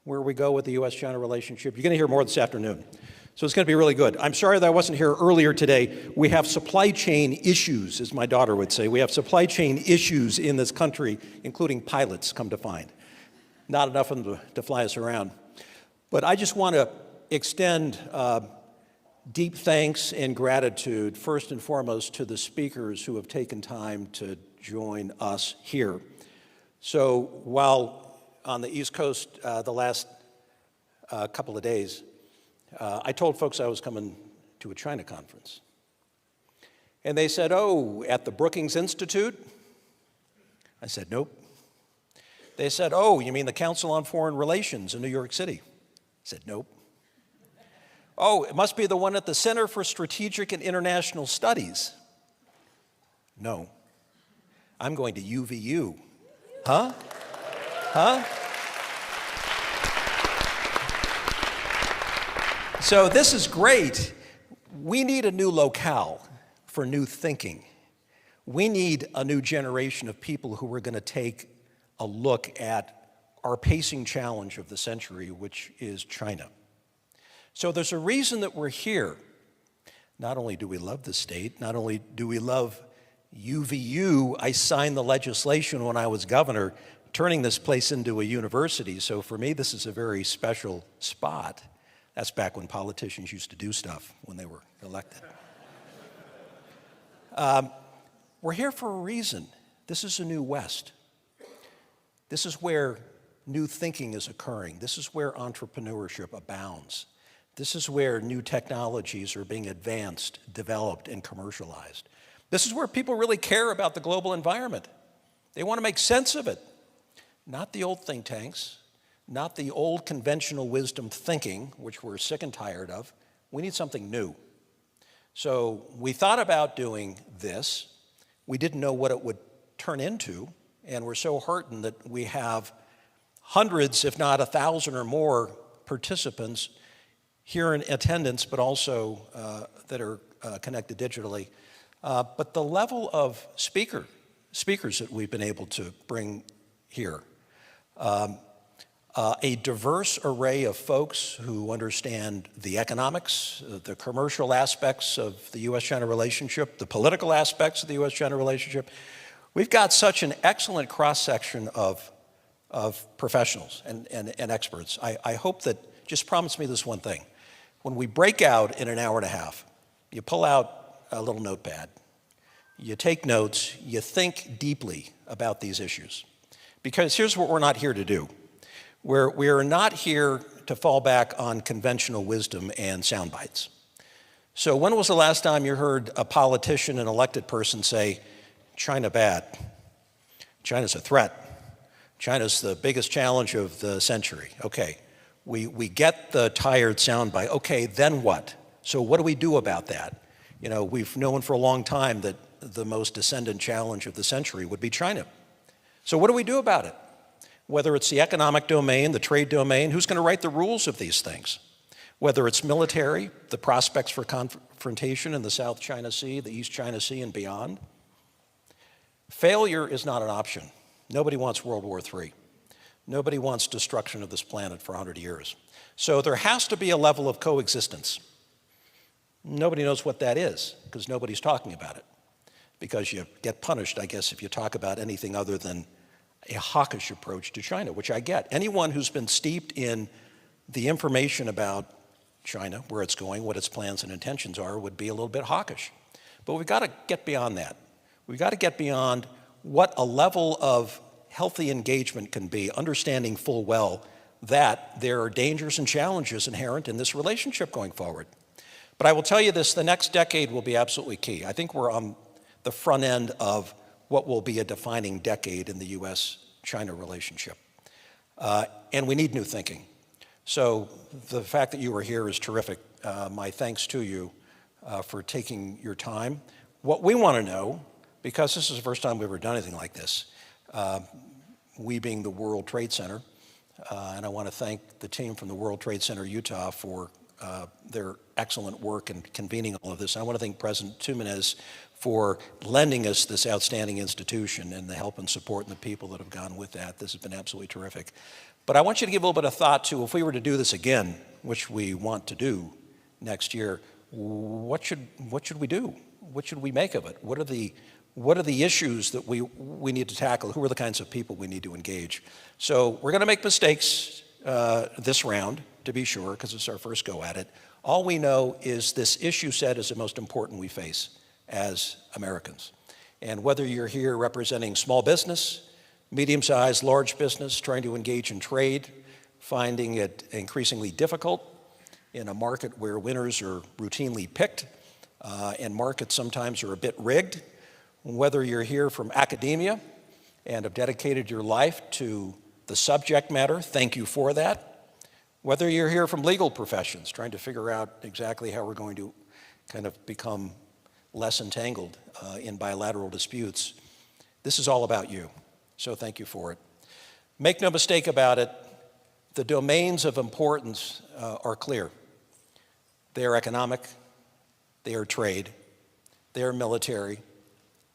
where we go with the U.S.-China relationship. You're going to hear more this afternoon. So it's going to be really good. I'm sorry that I wasn't here earlier today. We have supply chain issues, as my daughter would say. We have supply chain issues in this country, including pilots, come to find. Not enough of them to fly us around. But I just want to extend deep thanks and gratitude, first and foremost, to the speakers who have taken time to join us here. So while on the East Coast the last couple of days, I told folks I was coming to a China conference. And they said, oh, at the Brookings Institute? I said, nope. They said, oh, you mean the Council on Foreign Relations in New York City? I said, nope. Oh, it must be the one at the Center for Strategic and International Studies. No. I'm going to UVU. Huh? Huh? So this is great. We need a new locale for new thinking. We need a new generation of people who are going to take a look at our pacing challenge of the century, which is China. So there's a reason that we're here. Not only do we love the state, not only do we love UVU, I signed the legislation when I was governor, turning this place into a university. So for me, this is a very special spot. That's back when politicians used to do stuff when they were elected. We're here for a reason. This is a new West. This is where new thinking is occurring. This is where entrepreneurship abounds. This is where new technologies are being advanced, developed, and commercialized. This is where people really care about the global environment. They want to make sense of it. Not the old think tanks, not the old conventional wisdom thinking, which we're sick and tired of. We need something new. So we thought about doing this. We didn't know what it would turn into. And we're so heartened that we have hundreds, if not 1,000 or more participants here in attendance, but also that are connected digitally. But the level of speakers that we've been able to bring here, a diverse array of folks who understand the economics, the commercial aspects of the U.S.-China relationship, the political aspects of the U.S.-China relationship. We've got such an excellent cross-section of professionals and experts. I hope that, just promise me this one thing. When we break out in an hour and a half, you pull out a little notepad, you take notes, you think deeply about these issues. Because here's what we're not here to do. We are not here to fall back on conventional wisdom and sound bites. So when was the last time you heard a politician, an elected person say, China bad, China's a threat, China's the biggest challenge of the century? Okay, we get the tired sound bite. Okay, then what? So what do we do about that? You know, we've known for a long time that the most ascendant challenge of the century would be China. So what do we do about it? Whether it's the economic domain, the trade domain, who's going to write the rules of these things? Whether it's military, the prospects for confrontation in the South China Sea, the East China Sea, and beyond. Failure is not an option. Nobody wants World War III. Nobody wants destruction of this planet for 100 years. So there has to be a level of coexistence. Nobody knows what that is because nobody's talking about it. Because you get punished, I guess, if you talk about anything other than a hawkish approach to China, which I get. Anyone who's been steeped in the information about China, where it's going, what its plans and intentions are, would be a little bit hawkish. But we've got to get beyond that. We've got to get beyond what a level of healthy engagement can be, understanding full well that there are dangers and challenges inherent in this relationship going forward. But I will tell you this, the next decade will be absolutely key. I think we're on the front end of what will be a defining decade in the U.S.-China relationship. And we need new thinking. So the fact that you are here is terrific. My thanks to you for taking your time. What we want to know, because this is the first time we've ever done anything like this, we being the World Trade Center, and I want to thank the team from the World Trade Center Utah for their excellent work in convening all of this. I want to thank President Tumeniz for lending us this outstanding institution and the help and support and the people that have gone with that. This has been absolutely terrific. But I want you to give a little bit of thought to, if we were to do this again, which we want to do next year, what should we do? What should we make of it? What are the issues that we need to tackle? Who are the kinds of people we need to engage? So we're going to make mistakes this round, to be sure, because it's our first go at it. All we know is this issue set is the most important we face as Americans. And whether you're here representing small business, medium-sized, large business, trying to engage in trade, finding it increasingly difficult in a market where winners are routinely picked and markets sometimes are a bit rigged, whether you're here from academia and have dedicated your life to the subject matter, thank you for that. Whether you're here from legal professions, trying to figure out exactly how we're going to kind of become less entangled in bilateral disputes, this is all about you. So thank you for it. Make no mistake about it, the domains of importance are clear. They are economic, they are trade, they are military,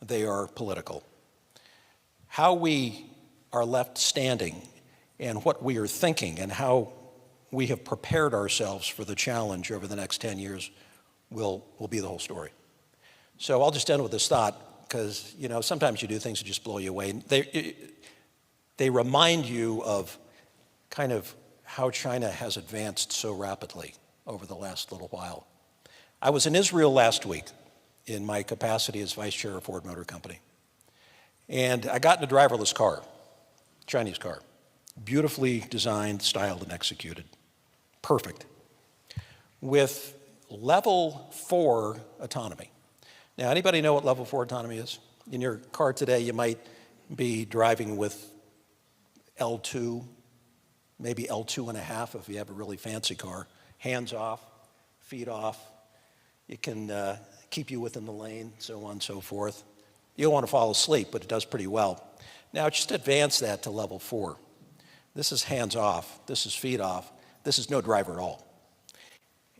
they are political. How we are left standing and what we are thinking and how we have prepared ourselves for the challenge over the next 10 years will be the whole story. So I'll just end with this thought, because sometimes you do things that just blow you away. They remind you of kind of how China has advanced so rapidly over the last little while. I was in Israel last week in my capacity as vice chair of Ford Motor Company. And I got in a driverless car, Chinese car, beautifully designed, styled, and executed. Perfect. With level 4 autonomy. Now, anybody know what level 4 autonomy is? In your car today, you might be driving with L2, maybe L2.5 if you have a really fancy car. Hands off, feet off. It can keep you within the lane, so on and so forth. You don't want to fall asleep, but it does pretty well. Now, just advance that to level 4. This is hands off. This is feet off. This is no driver at all.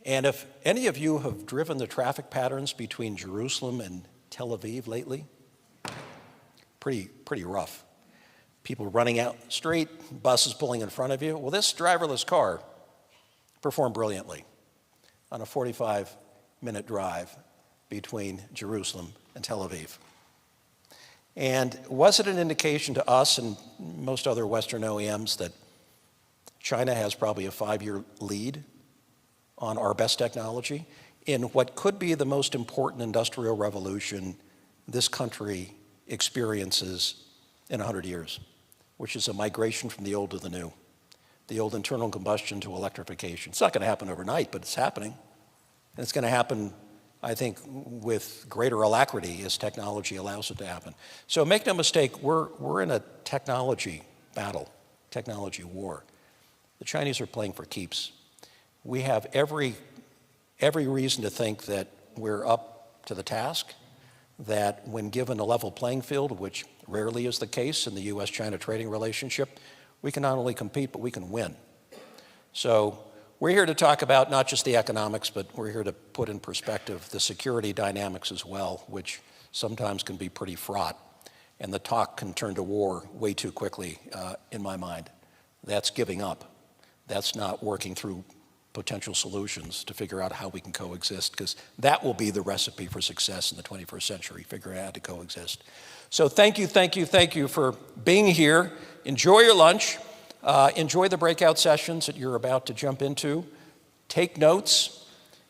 And if any of you have driven the traffic patterns between Jerusalem and Tel Aviv lately, pretty rough. people running out the street, buses pulling in front of you. Well, this driverless car performed brilliantly on a 45-minute drive between Jerusalem and Tel Aviv. And was it an indication to us and most other Western OEMs that China has probably a 5-year lead on our best technology in what could be the most important industrial revolution this country experiences in 100 years, which is a migration from the old to the new, the old internal combustion to electrification. It's not going to happen overnight, but it's happening. And it's going to happen, I think, with greater alacrity as technology allows it to happen. So make no mistake, we're in a technology battle, technology war. The Chinese are playing for keeps. We have every reason to think that we're up to the task, that when given a level playing field, which rarely is the case in the US-China trading relationship, we can not only compete, but we can win. So we're here to talk about not just the economics, but we're here to put in perspective the security dynamics as well, which sometimes can be pretty fraught. And the talk can turn to war way too quickly, in my mind. That's giving up. That's not working through potential solutions to figure out how we can coexist, because that will be the recipe for success in the 21st century, figuring out how to coexist. So thank you for being here. Enjoy your lunch. Enjoy the breakout sessions that you're about to jump into. Take notes.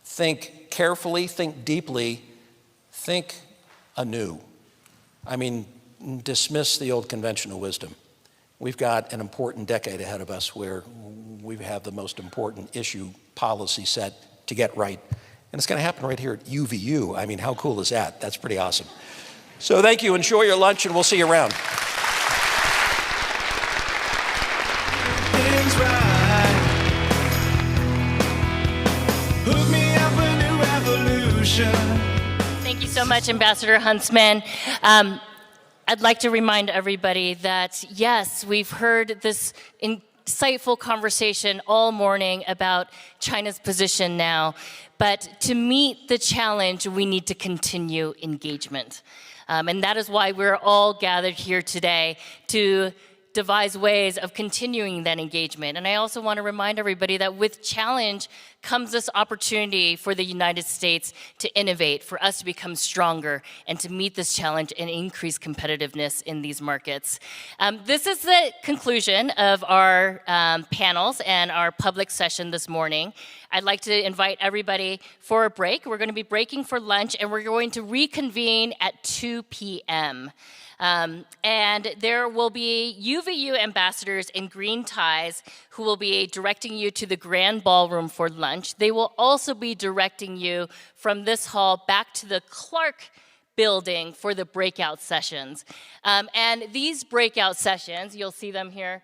Think carefully. Think deeply. Think anew. I mean, dismiss the old conventional wisdom. We've got an important decade ahead of us where we have the most important issue policy set to get right. And it's going to happen right here at UVU. I mean, how cool is that? That's pretty awesome. So thank you. Enjoy your lunch, and we'll see you around. Thank you so much, Ambassador Huntsman. I'd like to remind everybody that, yes, we've heard this insightful conversation all morning about China's position now, but to meet the challenge, we need to continue engagement. And that is why we're all gathered here today to devise ways of continuing that engagement. And I also want to remind everybody that with challenge comes this opportunity for the United States to innovate, for us to become stronger, and to meet this challenge and increase competitiveness in these markets. This is the conclusion of our panels and our public session this morning. I'd like to invite everybody for a break. We're going to be breaking for lunch, and we're going to reconvene at 2 p.m. And there will be UVU ambassadors in green ties who will be directing you to the grand ballroom for lunch. They will also be directing you from this hall back to the Clark building for the breakout sessions. And these breakout sessions, you'll see them here,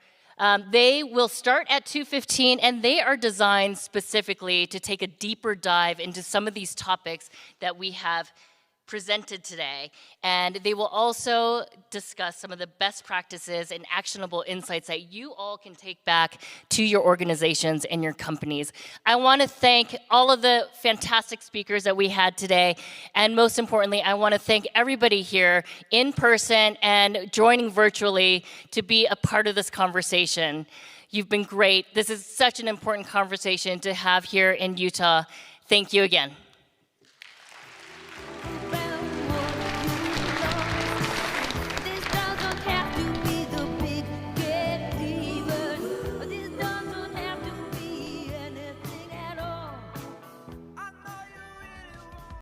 they will start at 2:15, and they are designed specifically to take a deeper dive into some of these topics that we have presented today, and they will also discuss some of the best practices and actionable insights that you all can take back to your organizations and your companies. I want to thank all of the fantastic speakers that we had today, and most importantly, I want to thank everybody here in person and joining virtually to be a part of this conversation. You've been great. This is such an important conversation to have here in Utah. Thank you again.